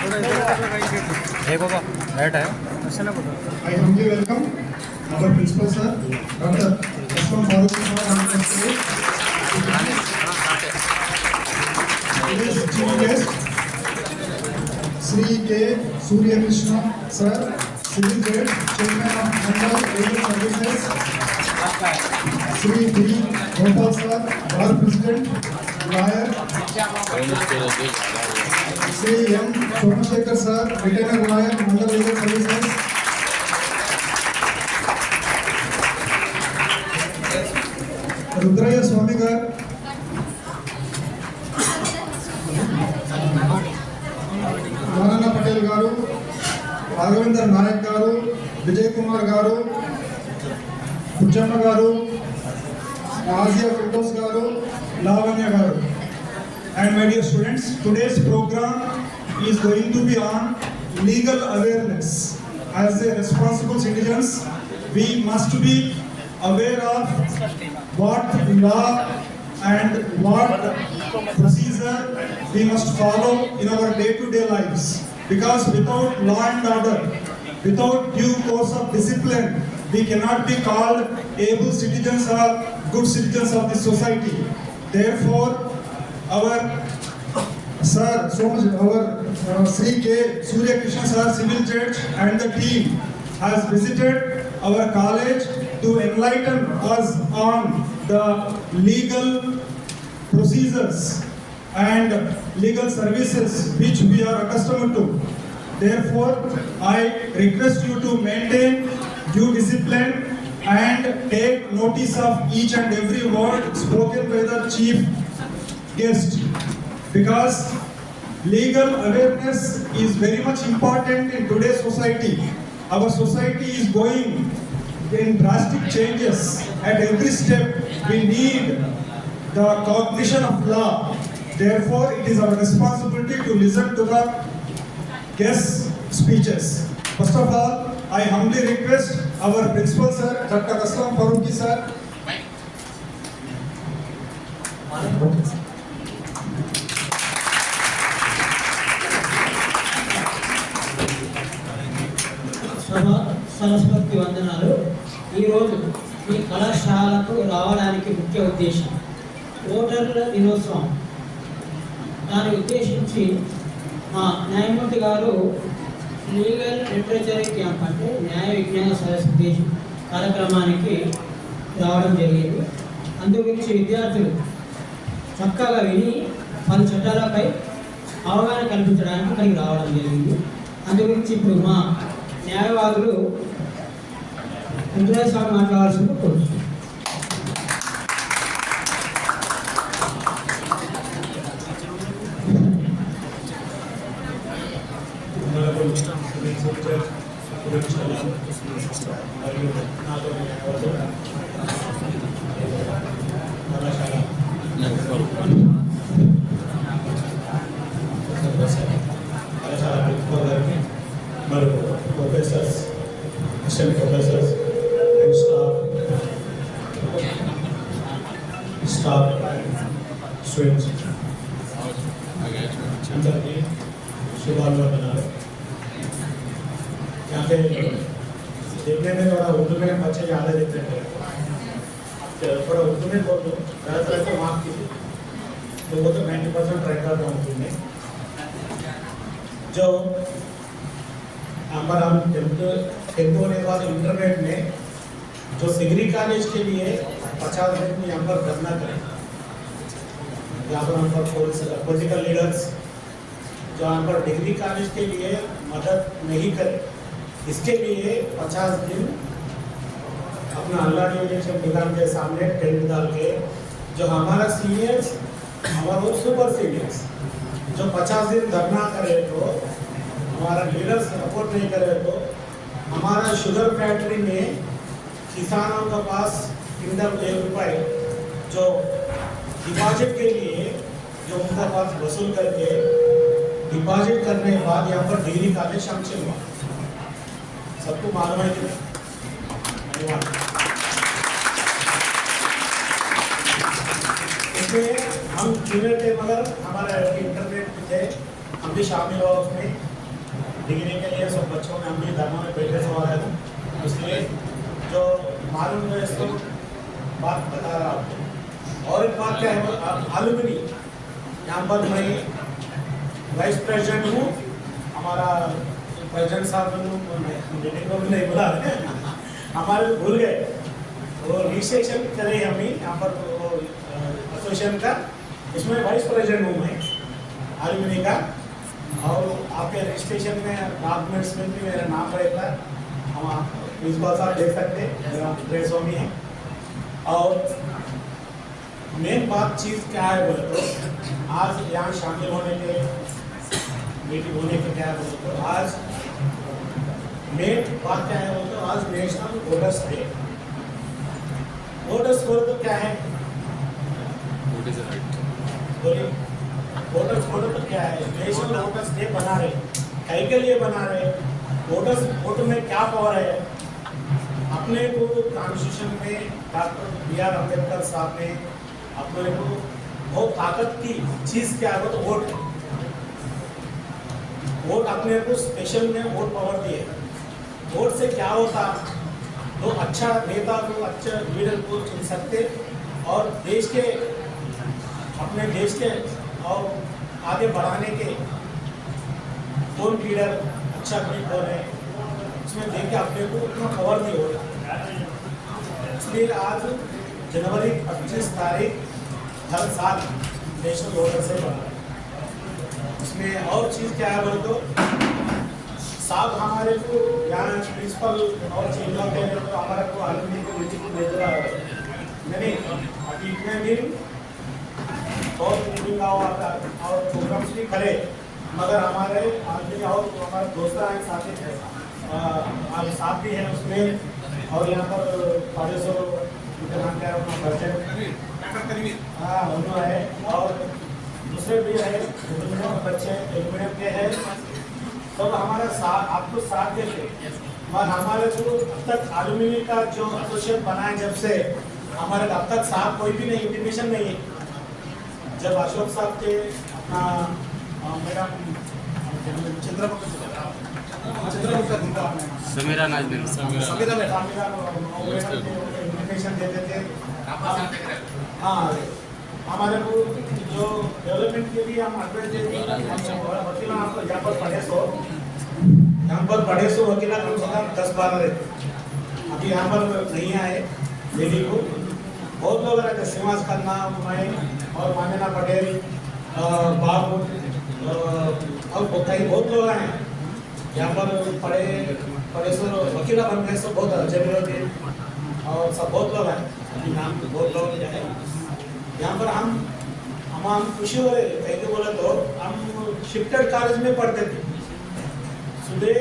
है बाबा राइट है I humbly welcome our principal sir, Dr. Aslam Farooq sir, on the stage. Today's chief guest, Sri K. Surya Krishna sir, Civil Judge, Chairman of Mandal Legal Services, Sri B. Gopal sir, Bar President, Lawyer, Sri M. Somashekar sir, Retainer Lawyer, Mandal Legal Services, रुद्रయ్య స్వామి గారు, నారాయణ పటేల్ గారు, రాఘవేందర్ నాయక్ గారు, విజయ్ కుమార్ గారు, పుచ్చమ్మ గారు, Asia Firdous గారు, లావణ్య గారు. And my dear students, today's program is going to be on legal awareness. As a responsible citizens, we must be aware of what law and what procedure we must follow in our day-to-day lives. Because without law and order, without due course of discipline, we cannot be called able citizens or good citizens of this society. Therefore, our sir, our Sri K. Surya Krishna sir, civil judge, and the team has visited our college to enlighten us on the legal procedures and legal services which we are accustomed to. Therefore, I request you to maintain due discipline and take notice of each and every word spoken by the chief guest, because legal awareness is very much important in today's society. Our society is going in drastic changes. At every step we need the cognition of law. Therefore, it is our responsibility to listen to the guest speeches. First of all, I humbly request our principal sir, Dr. Aslam Farooq sir. Saraswati వందనాలు. ఈరోజు ఈ కళాశాలకు రావడానికి ముఖ్య ఉద్దేశం ఓటర్ల దినోత్సవం. దాన్ని ఉద్దేశించి మా న్యాయమూర్తి గారు లీగల్ లిటరేచర్ క్యాంప్ అంటే న్యాయ విజ్ఞాన సదస్సు కార్యక్రమానికి రావడం జరిగింది. అందు గురించి విద్యార్థులు చక్కగా విని పలు చట్టాలపై అవగాహన కల్పించడానికి ఇక్కడికి రావడం జరిగింది. అందు గురించి ఇప్పుడు మా న్యాయవాదులు వెంకటేశ్వర స్వామి మాట్లాడాల్సింది కోరుతున్నాను. మరియు professors, assistant professors and staff students అందరికీ शुभाभिनंदन। यहाँ पे देखने में थोड़ा उर्दू में बच्चे ज़्यादा देखते हैं, थोड़ा उर्दू में बोल दो, गलत रहे तो माफ़ कीजिए। तो वो तो 90% ट्राई करता हूँ उर्दू में। जो हमारा हम टेंथ होने के बाद इंटरनेट में जो डिग्री कॉलेज के लिए 50 दिन यहाँ पर धरना करें, यहाँ पर हम पर पॉलिटिकल लीडर्स जो यहाँ पर डिग्री कॉलेज के लिए मदद नहीं करे, इसके लिए 50 दिन अपना अल्लाह निगम के सामने टेंट डाल के जो हमारा सीनियर्स हमारा सुपर सीनियर्स जो 50 दिन धरना करे तो हमारा लीडर्स सपोर्ट नहीं करे तो हमारा शुगर फैक्ट्री में किसानों के पास क्विंटल 1 रुपये जो डिपॉजिट के लिए जो उनका पास वसूल करके डिपॉजिट करने के बाद यहाँ पर डिग्री कॉलेज शामिल हुआ। सबको मालूम है कि इसमें हम जूनियर थे मगर हमारा इंटरनेट थे, हम भी शामिल हुआ उसमें। डिग्री के लिए सब बच्चों में हम भी धर्म में बैठे से वाले हैं, इसलिए जो मालूम है इसको बात बता रहा हूँ। और एक बात क्या है, आलुमिनी यहाँ पर मैं वाइस प्रेसिडेंट हूँ, हमारा प्रेसिडेंट साहब मीटिंग को भी नहीं बुला रहे, हमारे भूल गए, वो रजिस्ट्रेशन करें हम ही यहाँ पर एसोसिएशन का, इसमें वाइस प्रेसिडेंट हूँ मैं आलुमिनी का। और आपके रजिस्ट्रेशन में डॉक्यूमेंट्स में भी मेरा नाम रहेगा, हम आप प्रिंसिपल साहब देख सकते हैं, मेरा प्रेस स्वामी है। और मेन बात चीज़ क्या है बोले तो, आज यहाँ शामिल होने के मीटिंग होने के क्या है बोले तो, आज मेन बात क्या है बोले तो, आज नेशनल वोटर्स डे। वोटर्स बोले तो क्या है, बोलिए वोटर्स बोले तो क्या है, नेशनल वोटर्स डे बना रहे, कई के लिए बना रहे, वोटर्स वोट में क्या पावर है। अपने को कॉन्स्टिट्यूशन में डॉक्टर B.R. अम्बेडकर साहब ने अपने को बहुत ताकत की चीज़ क्या है तो वोट है। वोट अपने को स्पेशल में वोट पावर दिए। वोट से क्या होता, तो अच्छा नेता को, अच्छा लीडर को चुन सकते, और देश के, अपने देश के और आगे बढ़ाने के कौन लीडर अच्छा नहीं कौन है, उसमें देख के अपने को उतना पावर नहीं होता। इसलिए आज जनवरी 25 तारीख हर साल नेशनल वोटर से बना है। इसमें और चीज़ क्या है बोले तो, साहब हमारे को यहाँ प्रिंसिपल और चीफ होते हैं तो हमारे को आलमी को मीटिंग में भेज रहा है, नहीं अभी इतने दिन और मीटिंग और प्रोग्राम्स भी करे, मगर हमारे आदमी और हमारे दोस्त हैं, साथी हैं, आज साथ भी हैं उसमें। और यहाँ पर 500 नाम क्या है अपना प्रेसिडेंट, हाँ उन्होंने है, और दूसरे भी है बच्चे एलुमिनियम के हैं, सब हमारा साथ, आपको साथ देते। और हमारे जो अब तक एलुमिनियम का जो एसोसिएशन बना है, जब से हमारे अब तक साथ कोई भी नहीं, इंटीमेशन नहीं है। जब अशोक साहब के अपना मैडम समीरा नाजनीन इन्विटेशन देते थे। हाँ, हमारे को जो डेवलपमेंट के लिए हम एडवाइस देते हैं, वकील आपको यहाँ पर पढ़े सो वकील कम से कम 10-12 रहते। अभी यहाँ पर नहीं आए लेडी को, बहुत लोग रहते, श्रीनिवास खन्ना, मैं और मान्यना पटेल, बाबू और कई बहुत लोग हैं यहाँ पर पढ़े सो वकीला बन गए, सब बहुत जरूरत और सब बहुत लोग हैं, अभी नाम बहुत लोग हैं यहाँ पर। हम खुशी हो रहे, कैसे बोला तो हम शिफ्टेड कॉलेज में पढ़ते थे, सुबह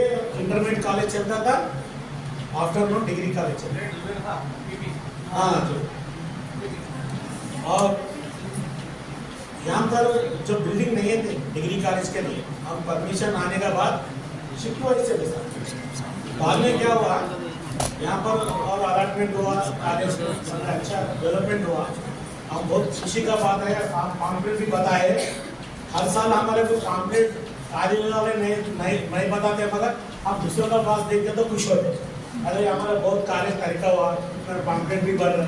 इंटरमीडिएट कॉलेज चलता था, आफ्टरनून डिग्री कॉलेज चलता था। हाँ जो, और यहाँ पर जो बिल्डिंग नहीं है डिग्री कॉलेज के लिए, हम परमिशन आने के बाद शिफ्ट हुआ इससे बाद में क्या हुआ, यहाँ पर और अलॉटमेंट हुआ, कॉलेज में अच्छा डेवलपमेंट हुआ। हम बहुत खुशी का बात है, पॉम्पलेट भी बताए, हर साल हमारे को पॉम्पलेट कॉलेज वाले नहीं बताते, मगर हम दूसरों का पास देख के तो खुश होते, अरे हमारा बहुत कॉलेज तरीका हुआ, पॉम्पलेट भी बढ़ रहे।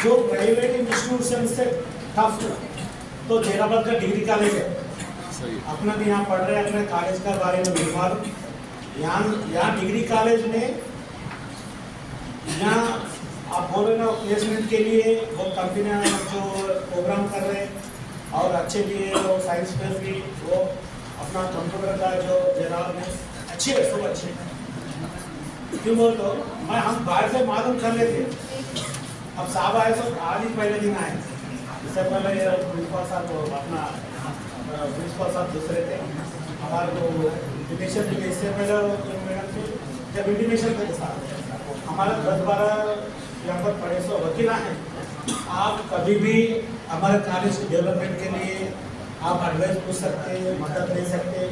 जो प्राइवेट इंस्टीट्यूशन से टफ, तो देहरादून का डिग्री कॉलेज है, अपना भी यहाँ पढ़ रहे हैं, अपने कॉलेज का बारे में बीमार। यहाँ डिग्री कॉलेज में यहाँ आप बोल रहे ना प्लेसमेंट के लिए वो कंपनियाँ जो प्रोग्राम कर रहे हैं, और अच्छे लिए वो साइंस फेयर भी, वो अपना कंप्यूटर का जो जनाब में अच्छे है, सब अच्छे। क्यों बोल तो हम बाहर से मालूम कर लेते, अब साहब आए तो आज ही पहले दिन आए, इससे पहले प्रिंसिपल साहब अपना प्रिंसिपल साहब दूसरे थे, हमारे को इंटीमेशन भी, इससे पहले मैडम थे जब इंटीमेशन थे साहब हमारा 10-12 यहाँ पर पढ़े सो वकील हैं। आप कभी भी हमारे कॉलेज के डेवलपमेंट के लिए आप एडवाइस पूछ सकते हैं, मदद ले सकते हैं,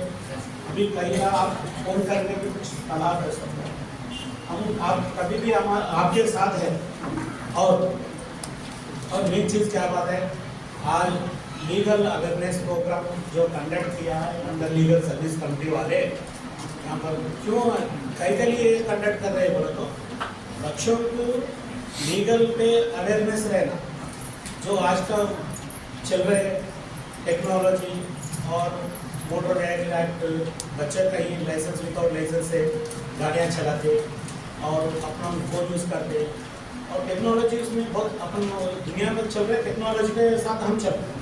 अभी कहीं आप फोन करके भी कुछ सलाह कर सकते हैं, हम आप कभी भी हम आपके साथ हैं। और मेन चीज़ क्या बात है, आज लीगल अवेयरनेस प्रोग्राम जो कंडक्ट किया है अंडर लीगल सर्विस कमेटी वाले, यहाँ पर क्यों कई के लिए कंडक्ट कर रहे हैं बोले तो बच्चों को लीगल पे अवेयरनेस रहना, जो आज का चल रहे टेक्नोलॉजी और मोटर व्हीकल एक्ट, बच्चे कहीं लाइसेंस विदाउट लाइसेंस से गाड़ियाँ चलाते और अपना फोन यूज़ करते, और टेक्नोलॉजी उसमें बहुत अपन दुनिया में चल रहे, टेक्नोलॉजी के साथ हम चल रहे।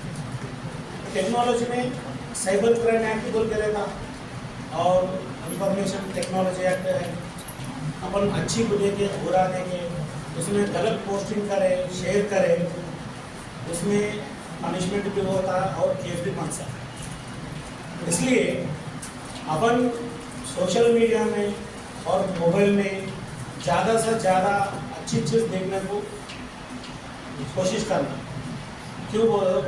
टेक्नोलॉजी में साइबर क्राइम एक्ट बोल के रहता और इंफॉर्मेशन टेक्नोलॉजी एक्ट है। अपन अच्छी को देखे बुरा देखे, उसमें गलत पोस्टिंग करे, शेयर करे, उसमें पनिशमेंट भी होता है और केस भी बन सकता है। इसलिए अपन सोशल मीडिया में और मोबाइल में ज़्यादा से ज़्यादा अच्छी चीज़ देखने को कोशिश करना। क्यों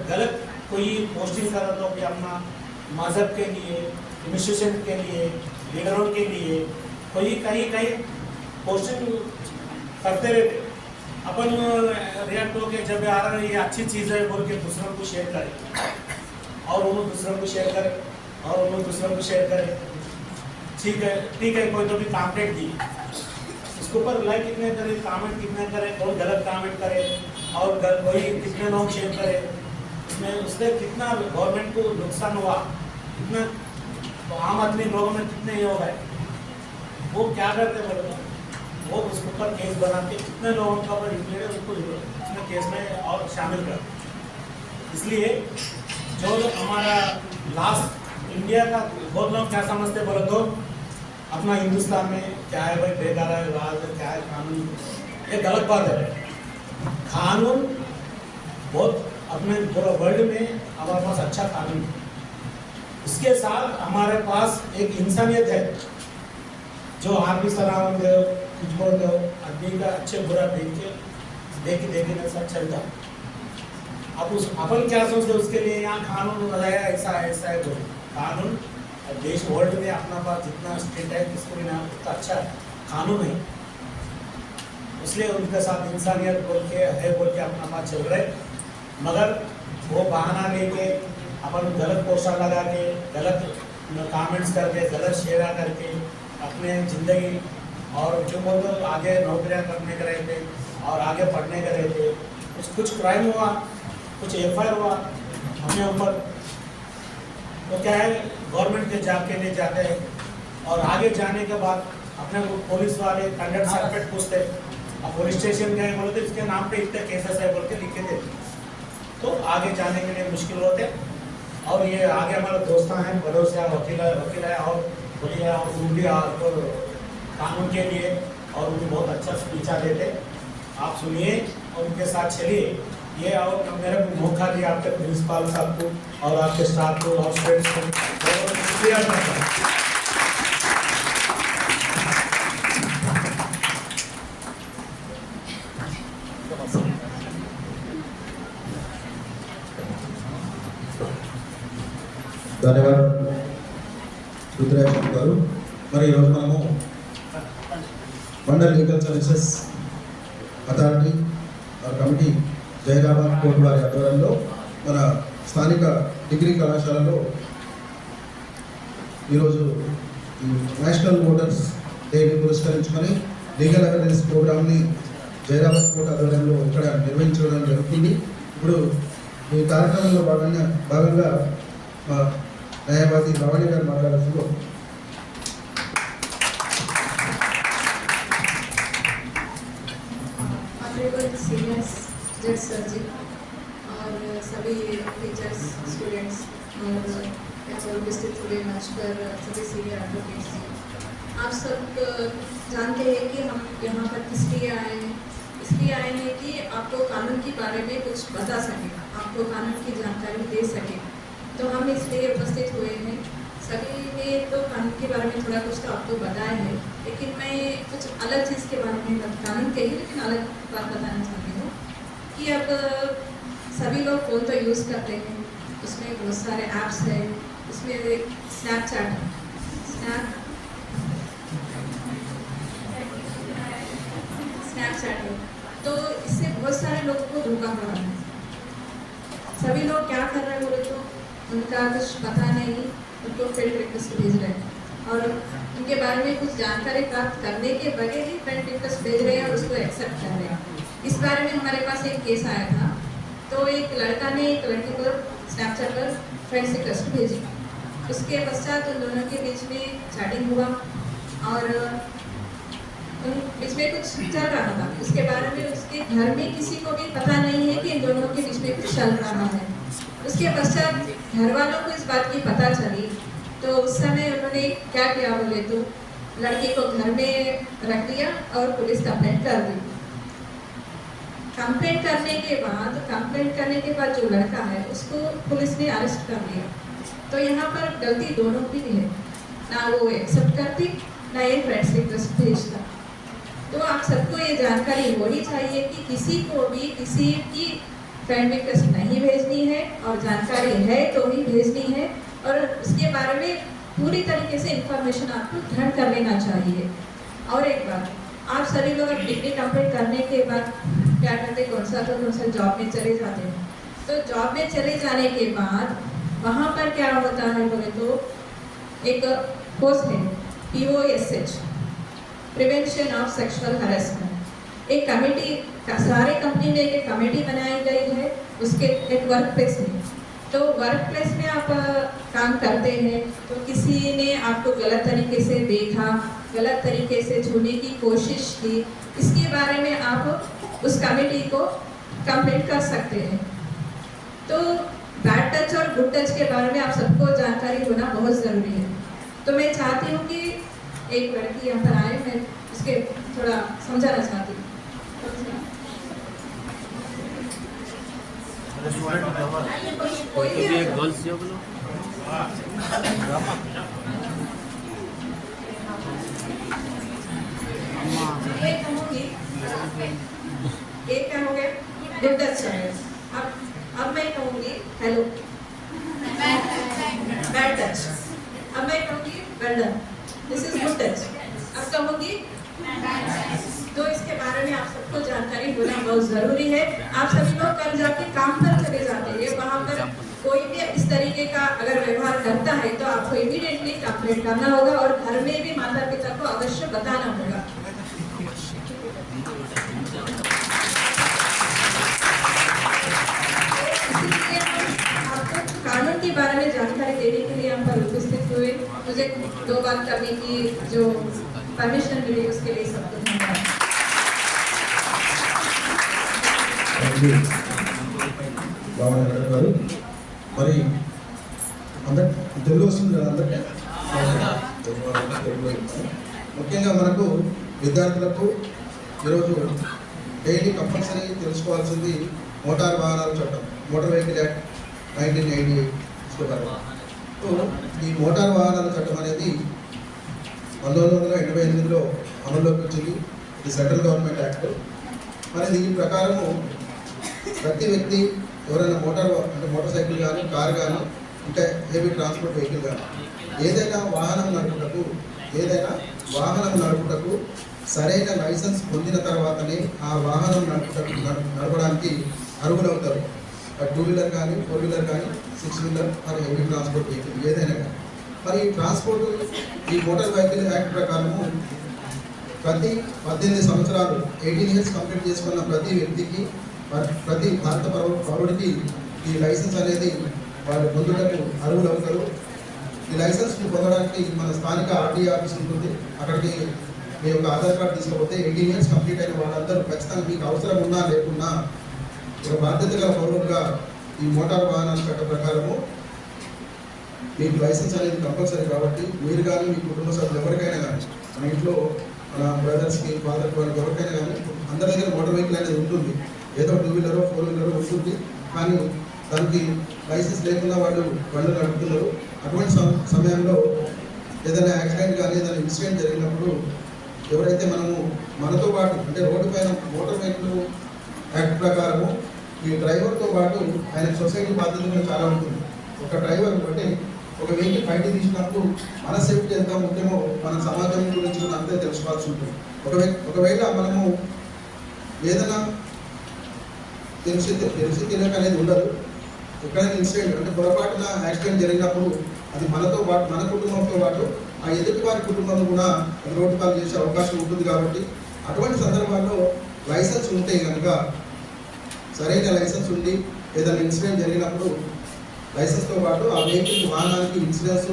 गलत कोई पोस्टिंग कर रहा तो कि अपना मज़हब के लिए, इंस्टीट्यूशन के लिए, लीडरों के लिए कोई कहीं कहीं पोस्टिंग करते रहते, अपन रिएक्ट होकर जब आ रहा है ये अच्छी चीज़ है बोल के दूसरों को शेयर करें और उन्होंने दूसरों को शेयर करें और उन्होंने दूसरों को शेयर करें। ठीक है कोई तो भी कॉन्टेक्ट दी, इसके ऊपर लाइक कितने करे, कमेंट कितने करे, कोई गलत कमेंट करे और कोई कितने लोग शेयर करे, इसमें उससे कितना गवर्नमेंट को नुकसान हुआ, कितना तो आम आदमी लोगों में कितने ये हो गए। वो क्या करते बोले तो वो उसके ऊपर केस बनाते, कितने लोगों का ऊपर इंक्लूड उसको उसमें केस में और शामिल करते। इसलिए जो हमारा लास्ट इंडिया का बहुत लोग क्या समझते बोले तो अपना हिंदुस्तान में क्या है भाई बेकार है, राज क्या है, कानून, ये गलत बात है। कानून बहुत अपने पूरा वर्ल्ड में हमारे पास अच्छा कानून है, इसके साथ हमारे पास एक इंसानियत है जो आप भी सलाम दो, कुछ बोल दो, आदमी का अच्छे बुरा देखे ना सब चलता। अब उस अपन क्या सोचते उसके लिए यहाँ कानून लगाया ऐसा है बोले कानून देश वर्ल्ड में अपना पास जितना स्टेट है किसको भी ना उतना अच्छा कानून है, इसलिए उनके साथ इंसानियत बोल के अपना पास चल रहे। मगर वो बहाना लेके अपन गलत पोस्टर लगा के, गलत कमेंट्स करके, गलत शेयर करके अपने ज़िंदगी और जो बोल दो आगे नौकरियां करने के रहे थे और आगे पढ़ने के रहे थे, कुछ क्राइम हुआ, कुछ FIR हुआ अपने ऊपर, तो क्या है गवर्नमेंट के जॉब के लिए जाते हैं और आगे जाने के बाद अपने को पुलिस वाले कंडक्ट सर्टिफिकेट पूछते, अब पुलिस स्टेशन गए बोले तो इसके नाम पे इतने केसेस है बोल के लिख के देते, तो आगे जाने के लिए मुश्किल होते। और ये आगे हमारे दोस्त हैं भरोसे वकील है और पुलिस है और उनकी कानून के लिए और उनको बहुत अच्छा स्पीचा देते, आप सुनिए और उनके साथ चलिए। ये और मेरे को मौका दिया आपके प्रिंसिपल साहब को और आपके स्टाफ को और स्टूडेंट्स को बहुत शुक्रिया करता हूँ। ధన్యవాదాలు రుద్రాక్ష గారు. మరి ఈరోజు మనము mandal legal services authority committee Zaheerabad court వారి ఆధ్వర్యంలో మన స్థానిక డిగ్రీ కళాశాలలో ఈరోజు నేషనల్ ఓటర్స్ డేని పురస్కరించుకొని లీగల్ అవేర్నెస్ ప్రోగ్రామ్ని జైరాబాద్ కోర్టు ఆధ్వర్యంలో ఇక్కడ నిర్వహించడం జరుగుతుంది. ఇప్పుడు ఈ కార్యక్రమంలో భాగంగా న్యాయవాది భవానీ గారు మాట్లాడుతూ सीनियर्स जज सर जी और सभी टीचर्स स्टूडेंट्स और उपस्थित हुए नमस्कार सभी सीनियर एडवोकेट्स जी, आप सब जानते हैं कि हम यहाँ पर किस लिए आए हैं. इसलिए आए हैं कि आपको कानून के बारे में कुछ बता सकें, आपको कानून की जानकारी दे सकें, तो हम इसलिए उपस्थित हुए हैं. सभी ने तो कानून के बारे में थोड़ा कुछ तो आपको बताया है, लेकिन मैं कुछ अलग चीज़ के बारे में कानून के ही लेकिन अलग बात बताना चाहती हूँ कि अब सभी लोग फ़ोन तो यूज़ करते हैं, उसमें बहुत सारे ऐप्स हैं, उसमें स्नैपचैट है, तो इससे बहुत सारे लोगों को धोखा पड़ा है. सभी लोग क्या कर रहे हैं बोले तो उनका कुछ पता नहीं, उनको फ्रेंड रिक्वेस्ट भेज रहे हैं और उनके बारे में कुछ जानकारी प्राप्त करने के बगैर ही फ्रेंड रिक्वेस्ट भेज रहे हैं और उसको एक्सेप्ट कर रहे हैं। इस बारे में हमारे पास एक केस आया था। तो एक लड़का ने एक लड़की को स्नैपचैट पर फ्रेंड रिक्वेस्ट भेजी। उसके पश्चात उन दोनों के बीच में चैटिंग हुआ और उन बीच में कुछ चल रहा था। उसके बारे में उसके घर में किसी को भी पता नहीं है कि इन दोनों के बीच में कुछ चल रहा है। उसके पश्चात घर वालों को इस बात की पता चली तो उस समय उन्होंने क्या किया बोले तो लड़की को घर में रख दिया और पुलिस कंप्लेंट कर दी। कंप्लेंट करने के बाद जो लड़का है उसको पुलिस ने अरेस्ट कर लिया। तो यहाँ पर गलती दोनों की है, ना वो एक्सेप्ट करती ना ये फ्रेंड्स रिक्वेस्ट भेजता। तो आप सबको ये जानकारी होनी चाहिए कि किसी को भी किसी की फ्रेंड रिक्वेस्ट नहीं भेजनी है और जानकारी है तो ही भेजनी है और उसके बारे में पूरी तरीके से इंफॉर्मेशन आपको ग्रहण कर लेना चाहिए। और एक बात, आप सभी लोग डिग्री कंप्लीट करने के बाद क्या करते, कौन सा जॉब में चले जाते हैं। तो जॉब में चले जाने के बाद वहाँ पर क्या होता है बोले तो एक पोस्ट है POSH, prevention of sexual harassment. एक कमेटी, सारे कंपनी में एक कमेटी बनाई गई है उसके एक वर्क प्लेस में। तो वर्क प्लेस में आप काम करते हैं तो किसी ने आपको गलत तरीके से देखा, गलत तरीके से छूने की कोशिश की, इसके बारे में आप उस कमेटी को कंप्लेंट कर सकते हैं। तो बैड टच और गुड टच के बारे में आप सबको जानकारी होना बहुत ज़रूरी है। तो मैं चाहती हूँ कि एक लड़की यहाँ पर आए, मैं उसके थोड़ा समझाना चाहती हूँ। कोई भी गर्ल्स जो बोलो एक कहूँगी, एक क्या हो गया गुड टच है। अब मैं कहूँगी हेलो बैड टच। अब मैं कहूँगी well done, this is good touch. अब कहूँगी तो इसके बारे में आप सबको जानकारी होना बहुत ज़रूरी है। आप सभी लोग कल जाके काम पर चले जाते हैं, वहाँ पर कोई भी इस तरीके का अगर व्यवहार करता है तो आपको इमीडिएटली कंप्लेंट करना होगा और घर में भी माता पिता को अवश्य बताना होगा। आपको कानून के बारे में जानकारी देने के लिए हम पर उपस्थित हुए, मुझे 2 बात करने की जो परमिशन मिली उसके लिए सबको धन्यवाद। గారు మరి అందరు తెలుగు వస్తుంది కదా అందరికీ ముఖ్యంగా మనకు విద్యార్థులకు ఈరోజు డైలీ కంపల్సరీ తెలుసుకోవాల్సింది మోటార్ వాహనాల చట్టం, మోటార్ వెహికల్ యాక్ట్ 1988 సో ఈ మోటార్ వాహనాల చట్టం అనేది 1988లో అమల్లోకి వచ్చింది. ఇది సెంట్రల్ గవర్నమెంట్ యాక్ట్. మరి దీని ప్రకారము ప్రతి వ్యక్తి ఎవరైనా మోటార్ సైకిల్ కానీ కారు కానీ ఇంకా హెవీ ట్రాన్స్పోర్ట్ వెహికల్ కానీ ఏదైనా వాహనం నడుపుటకు సరైన లైసెన్స్ పొందిన తర్వాతనే ఆ వాహనం నడపడానికి అర్హులవుతారు. 2 వీలర్ కానీ 4 వీలర్ కానీ 6 వీలర్ మరి హెవీ ట్రాన్స్పోర్ట్ వెహికల్ ఏదైనా కానీ. మరి ఈ మోటార్ వెహికల్ యాక్ట్ ప్రకారము ప్రతి 18 సంవత్సరాలు 18 ఇయర్స్ కంప్లీట్ చేసుకున్న ప్రతి వ్యక్తికి, ప్రతి భారత పౌరుడికి ఈ లైసెన్స్ అనేది వాళ్ళు పొందుటకు అర్హులవుతారు. ఈ లైసెన్స్ పొందడానికి మన స్థానిక RTO ఆఫీస్ ఉంటుంది. అక్కడికి మీ యొక్క ఆధార్ కార్డు తీసుకపోతే 18 ఇయర్స్ కంప్లీట్ అయిన వాళ్ళందరూ ఖచ్చితంగా మీకు అవసరం ఉన్నా లేకున్నా ఒక బాధ్యత గల పౌరులుగా ఈ మోటార్ వాహనాల చట్ట ప్రకారము మీకు లైసెన్స్ అనేది కంపల్సరీ. కాబట్టి మీరు కానీ మీ కుటుంబ సభ్యులు ఎవరికైనా కానీ, మన ఇంట్లో మన బ్రదర్స్కి, ఫాదర్కి, వాళ్ళకి ఎవరికైనా కానీ అందరి దగ్గర మోటార్ వెహికల్ అనేది ఉంటుంది. ఏదో 2 వీలరో 4 వీలరో ఉంటుంది, కానీ దానికి లైసెన్స్ లేకుండా వాళ్ళు బండ్లు నడుపుతున్నారు. అటువంటి సమయంలో ఏదైనా యాక్సిడెంట్ కానీ ఏదైనా ఇన్సిడెంట్ జరిగినప్పుడు ఎవరైతే మనతో పాటు అంటే రోడ్డు పైన మోటార్ వెహికల్ యాక్ట్ ప్రకారము ఈ డ్రైవర్తో పాటు ఆయన సొసైటీ బాధ్యత కూడా చాలా ఉంటుంది. ఒక డ్రైవర్ అంటే ఒక వెహికల్ బయట తీసినప్పుడు మన సేఫ్టీ ఎంత ముఖ్యమో మన సమాజం గురించి కూడా అంతే తెలుసుకోవాల్సి ఉంటుంది. ఒకవేళ మనము ఏదైనా తెలిసి తెలియక అనేది ఉండదు. ఎక్కడైనా ఇన్సిడెంట్ అంటే పొరపాటున యాక్సిడెంట్ జరిగినప్పుడు అది మనతో పాటు మన కుటుంబంతో పాటు ఆ ఎదుటి వారి కుటుంబం కూడా రోడ్డు పాలు చేసే అవకాశం ఉంటుంది. కాబట్టి అటువంటి సందర్భాల్లో లైసెన్స్ ఉంటే కనుక సరైన లైసెన్స్ ఉండి ఏదైనా ఇన్సిడెంట్ జరిగినప్పుడు లైసెన్స్తో పాటు ఆ వెహికల్ వాహనానికి ఇన్సూరెన్స్,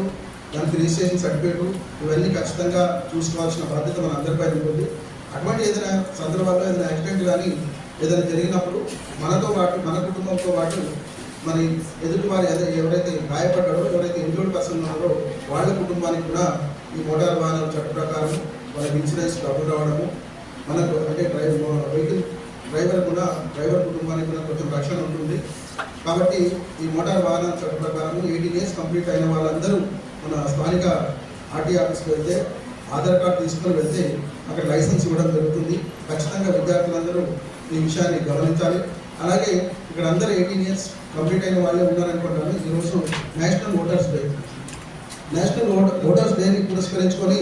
దానికి రిజిస్ట్రేషన్ సర్టిఫికేట్ ఇవన్నీ ఖచ్చితంగా చూసుకోవాల్సిన బాధ్యత మన అందరిపై ఉంటుంది. అటువంటి ఏదైనా సందర్భాల్లో ఏదైనా యాక్సిడెంట్ కానీ ఏదైనా జరిగినప్పుడు మనతో పాటు మన కుటుంబంతో పాటు మరి ఎదుటి వారు ఎవరైతే గాయపడ్డారో, ఎవరైతే ఇంజూర్డ్ పర్సన్ ఉన్నారో వాళ్ళ కుటుంబానికి కూడా ఈ మోటార్ వాహనాల చట్ట ప్రకారం వాళ్ళకి ఇన్సూరెన్స్ డబ్బులు రావడము, మనకు అంటే వెహికల్ డ్రైవర్ కుటుంబానికి కూడా కొంచెం రక్షణ ఉంటుంది. కాబట్టి ఈ మోటార్ వాహనాల చట్ట ప్రకారం 18 years కంప్లీట్ అయిన వాళ్ళందరూ మన స్థానిక ఆర్టీ ఆఫీస్కి వెళ్తే ఆధార్ కార్డు తీసుకొని వెళ్తే అక్కడ లైసెన్స్ ఇవ్వడం జరుగుతుంది. ఖచ్చితంగా విద్యార్థులందరూ ఈ విషయాన్ని గమనించాలి. అలాగే ఇక్కడ అందరూ 18 years కంప్లీట్ అయిన వాళ్ళే ఉన్నారనుకుంటాను. ఈరోజు నేషనల్ ఓటర్స్ డేని పురస్కరించుకొని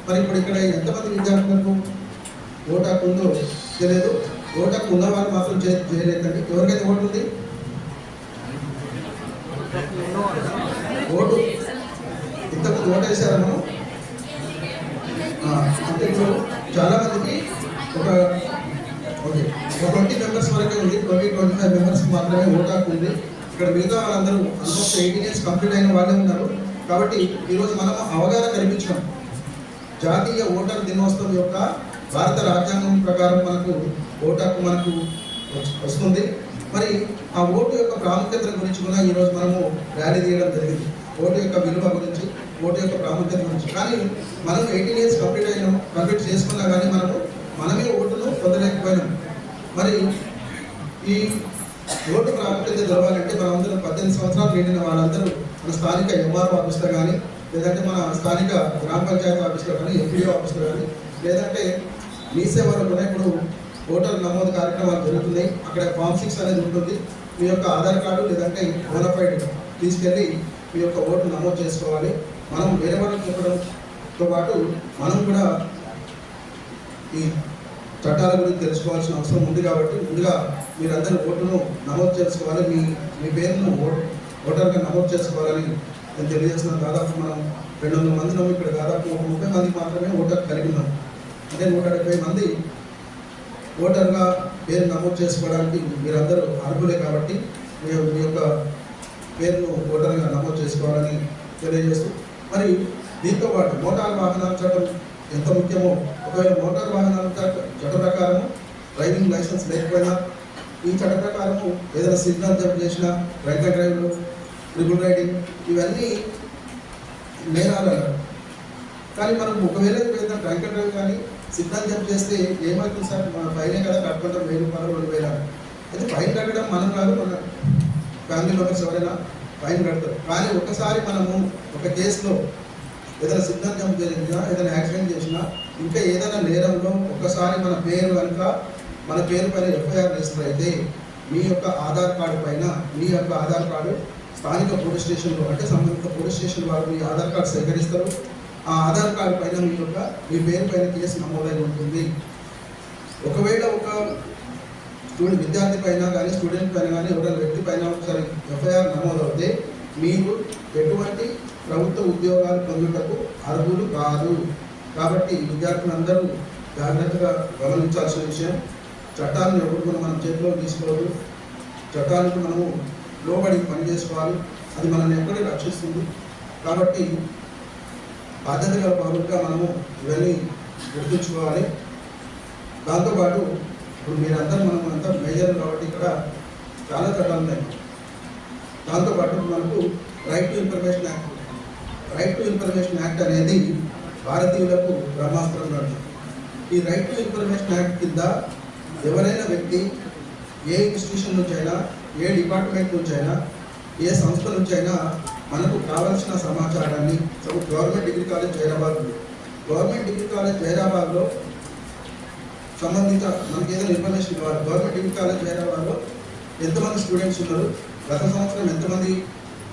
మరి ఇప్పుడు ఇక్కడ ఎంతమంది విద్యార్థులకు ఓటు హక్కు ఉందో తెలియదు. ఓటు హక్కు ఉన్న వాళ్ళు మాత్రం చేయలేదండి. ఎవరికైతే ఓటు ఉంది, ఓటు ఇంతకుముందు ఓటు వేసారా మనం? అంటే ఇప్పుడు చాలా మందికి ఒక 20 members వరకే ఉంది. 25 members మాత్రమే ఓటు హక్కు ఉంది. ఇక్కడ మిగతా వాళ్ళందరూ ఆల్మోస్ట్ 18 years కంప్లీట్ అయిన వాళ్ళే ఉన్నారు. కాబట్టి ఈరోజు మనం అవగాహన కల్పించాం. జాతీయ ఓటర్ దినోత్సవం యొక్క భారత రాజ్యాంగం ప్రకారం మనకు ఓటు హక్కు మనకు వస్తుంది. మరి ఆ ఓటు యొక్క ప్రాముఖ్యత గురించి కూడా ఈరోజు మనము ర్యాలీ తీయడం జరిగింది. ఓటు యొక్క విలువ గురించి, ఓటు యొక్క ప్రాముఖ్యత గురించి. కానీ మనం 18 years కంప్లీట్ చేసుకున్నా కానీ మనమే ఓటును పొందలేకపోయినాం. మరి ఈ ఓటు ప్రాముఖ్యత తెలవాలంటే మనందరం 18 సంవత్సరాలు నిండిన వాళ్ళందరూ మన స్థానిక ఎంఆర్ఓ ఆఫీస్లో కానీ, లేదంటే మన స్థానిక గ్రామ పంచాయతీ ఆఫీస్లో కానీ, ఎంపీడీ ఆఫీస్లో కానీ, లేదంటే మీ సేవలో కూడా ఇప్పుడు ఓటర్ నమోదు కార్యక్రమాలు జరుగుతున్నాయి. అక్కడ ఫామ్ 6 అనేది ఉంటుంది. మీ యొక్క ఆధార్ కార్డు లేదంటే బోనఫైడ్ తీసుకెళ్ళి మీ యొక్క ఓటు నమోదు చేసుకోవాలి. మనం వేరే వాళ్ళకి చెప్పడంతో పాటు మనం కూడా ఈ చట్టాల గురించి తెలుసుకోవాల్సిన అవసరం ఉంది. కాబట్టి ముందుగా మీరందరూ ఓటును నమోదు చేసుకోవాలి. మీ పేరును ఓటర్గా నమోదు చేసుకోవాలని నేను తెలియజేస్తున్నాను. దాదాపు మనం 200 మంది ఇక్కడ దాదాపు 30 మంది మాత్రమే ఓటర్ కలిగి ఉన్నాం. అంటే 170 మంది ఓటర్గా పేరు నమోదు చేసుకోవడానికి మీరందరూ అర్హులే. కాబట్టి మీ యొక్క పేరును ఓటర్గా నమోదు చేసుకోవాలని తెలియజేస్తూ, మరి దీంతో పాటు మోటార్ వాహనాల చట్టం ఎంత ముఖ్యమో, ఒకవేళ మోటార్ వాహనాల చట్ట ప్రకారము డ్రైవింగ్ లైసెన్స్ లేకపోయినా ఈ చట్ట ప్రకారము ఏదైనా సిగ్నల్ జంప్ చేసినా, డ్రంక్ అండ్ డ్రైవ్లు, ట్రిపుల్ రైడింగ్ ఇవన్నీ నేరాలు అన్నారు. కానీ మనం ఒకవేళ ఏదైనా డ్రంక్ అండ్ డ్రైవ్ కానీ సిగ్నల్ జంప్ చేస్తే ఏమవుతుంది సార్? మన ఫైనే కదా కట్టుకుంటాం, 1000 రూపాయలు 2000. అయితే ఫైన్ కట్టడం మనం కాదు, మన ఫ్యామిలీ మెంబర్స్ ఎవరైనా ఫైన్ కడతారు. కానీ ఒకసారి మనము ఒక కేసులో ఏదైనా సిగ్నల్ జంప్ జరిగినా, ఏదైనా యాక్సిడెంట్ చేసినా, ఇంకా ఏదైనా నేరంలో ఒకసారి మన పేరు కనుక మన పేరు పైన ఎఫ్ఐఆర్ రిజిస్టర్ అయితే మీ యొక్క ఆధార్ కార్డు పైన మీ యొక్క ఆధార్ కార్డు స్థానిక పోలీస్ స్టేషన్లో అంటే సంబంధిత పోలీస్ స్టేషన్ వారు మీ ఆధార్ కార్డు సేకరిస్తారు. ఆ ఆధార్ కార్డు పైన మీ పేరు పైన కేసు నమోదై ఉంటుంది. ఒకవేళ ఒక విద్యార్థి పైన కానీ, స్టూడెంట్ పైన కానీ, ఎవరైనా వ్యక్తి పైన ఒకసారి ఎఫ్ఐఆర్ నమోదవుతే మీరు ఎటువంటి ప్రభుత్వ ఉద్యోగాలు పొందుటకు అర్హులు కాదు. కాబట్టి విద్యార్థులందరూ జాగ్రత్తగా గమనించాల్సిన విషయం. చట్టాలను ఎప్పుడు కూడా మనం చేతిలో తీసుకోవద్దు. చట్టానికి మనము లోబడి పని చేసుకోవాలి. అది మనల్ని ఎక్కడే రక్షిస్తుంది. కాబట్టి బాధ్యత గల పౌరులుగా మనము ఇవన్నీ గుర్తుంచుకోవాలి. దాంతోపాటు ఇప్పుడు మీరందరూ మనం అంతా మేజర్ కాబట్టి ఇక్కడ చాలా చట్టాలు ఉన్నాయి. దాంతోపాటు మనకు రైట్ టు ఇన్ఫర్మేషన్ యాక్ట్ అనేది భారతీయులకు బ్రహ్మాస్త్రం లాంటిది. ఈ రైట్ టు ఇన్ఫర్మేషన్ యాక్ట్ కింద ఎవరైనా వ్యక్తి ఏ ఇన్స్టిట్యూషన్ నుంచి అయినా, ఏ డిపార్ట్మెంట్ నుంచి అయినా, ఏ సంస్థ నుంచి అయినా మనకు కావాల్సిన సమాచారాన్ని గవర్నమెంట్ డిగ్రీ కాలేజ్ జైరాబాద్లో సంబంధిత మనకి ఏదైనా ఇన్ఫర్మేషన్ కావాలి. గవర్నమెంట్ డిగ్రీ కాలేజ్ జైరాబాద్లో ఎంతమంది స్టూడెంట్స్ ఉన్నారు, గత సంవత్సరం ఎంతమంది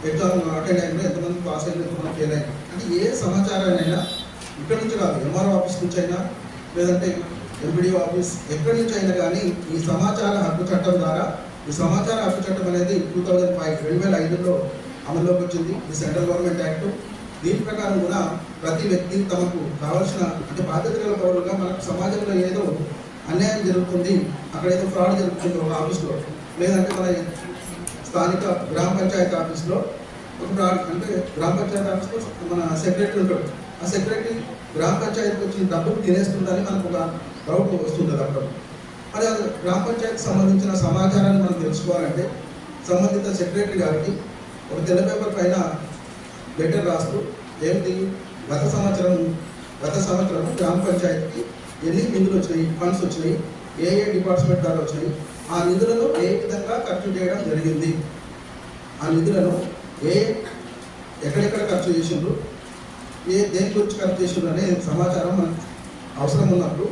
ఎగ్జామ్ అటెండ్ అయినా, ఎంతమంది పాస్ అయినా, ఎంతమంది ఫెయిల్ అయినా, అంటే ఏ సమాచారాన్నైనా ఇక్కడ నుంచి కాదు, ఎంఆర్ఓ ఆఫీస్ నుంచి అయినా లేదంటే ఎంపీడీఓ ఆఫీస్ ఎక్కడి నుంచి అయినా కానీ ఈ సమాచార హక్కు చట్టం ద్వారా ఈ సమాచార హక్కు చట్టం అనేది 2005లో అమల్లోకి వచ్చింది. ఈ సెంట్రల్ గవర్నమెంట్ యాక్ట్. దీని ప్రకారం కూడా ప్రతి వ్యక్తి తమకు కావాల్సిన అంటే బాధ్యత గల పౌరులుగా మనకు సమాజంలో ఏదో అన్యాయం జరుగుతుంది, అక్కడ ఏదో ఫ్రాడ్ జరుగుతుంది ఒక ఆఫీస్లో, లేదంటే మన స్థానిక గ్రామ పంచాయతీ ఆఫీస్లో ఒక ఫ్రాడ్ అంటే గ్రామ పంచాయతీ ఆఫీస్లో మన సెక్రటరీ ఉంటాడు. ఆ సెక్రటరీ గ్రామ పంచాయతీకి వచ్చిన డబ్బులు తినేస్తుందని మనకు ఒక డౌట్ వస్తుంటుంది అక్కడ. మరి అది గ్రామ పంచాయతీకి సంబంధించిన సమాచారాన్ని మనం తెలుసుకోవాలంటే సంబంధిత సెక్రటరీ గారికి ఒక తెల్ల పేపర్ పైన లెటర్ రాస్తూ ఏంటి గత సంవత్సరం గ్రామ పంచాయతీకి ఎన్ని నిధులు వచ్చినాయి, ఫండ్స్ వచ్చినాయి, ఏ డిపార్ట్మెంట్ ద్వారా వచ్చినాయి, ఆ నిధులను ఏ విధంగా ఖర్చు చేయడం జరిగింది, ఆ నిధులను ఎక్కడెక్కడ ఖర్చు చేసిండ్రు, దేని గురించి ఖర్చు చేసిండ్రు అనే సమాచారం మనకు అవసరం ఉన్నప్పుడు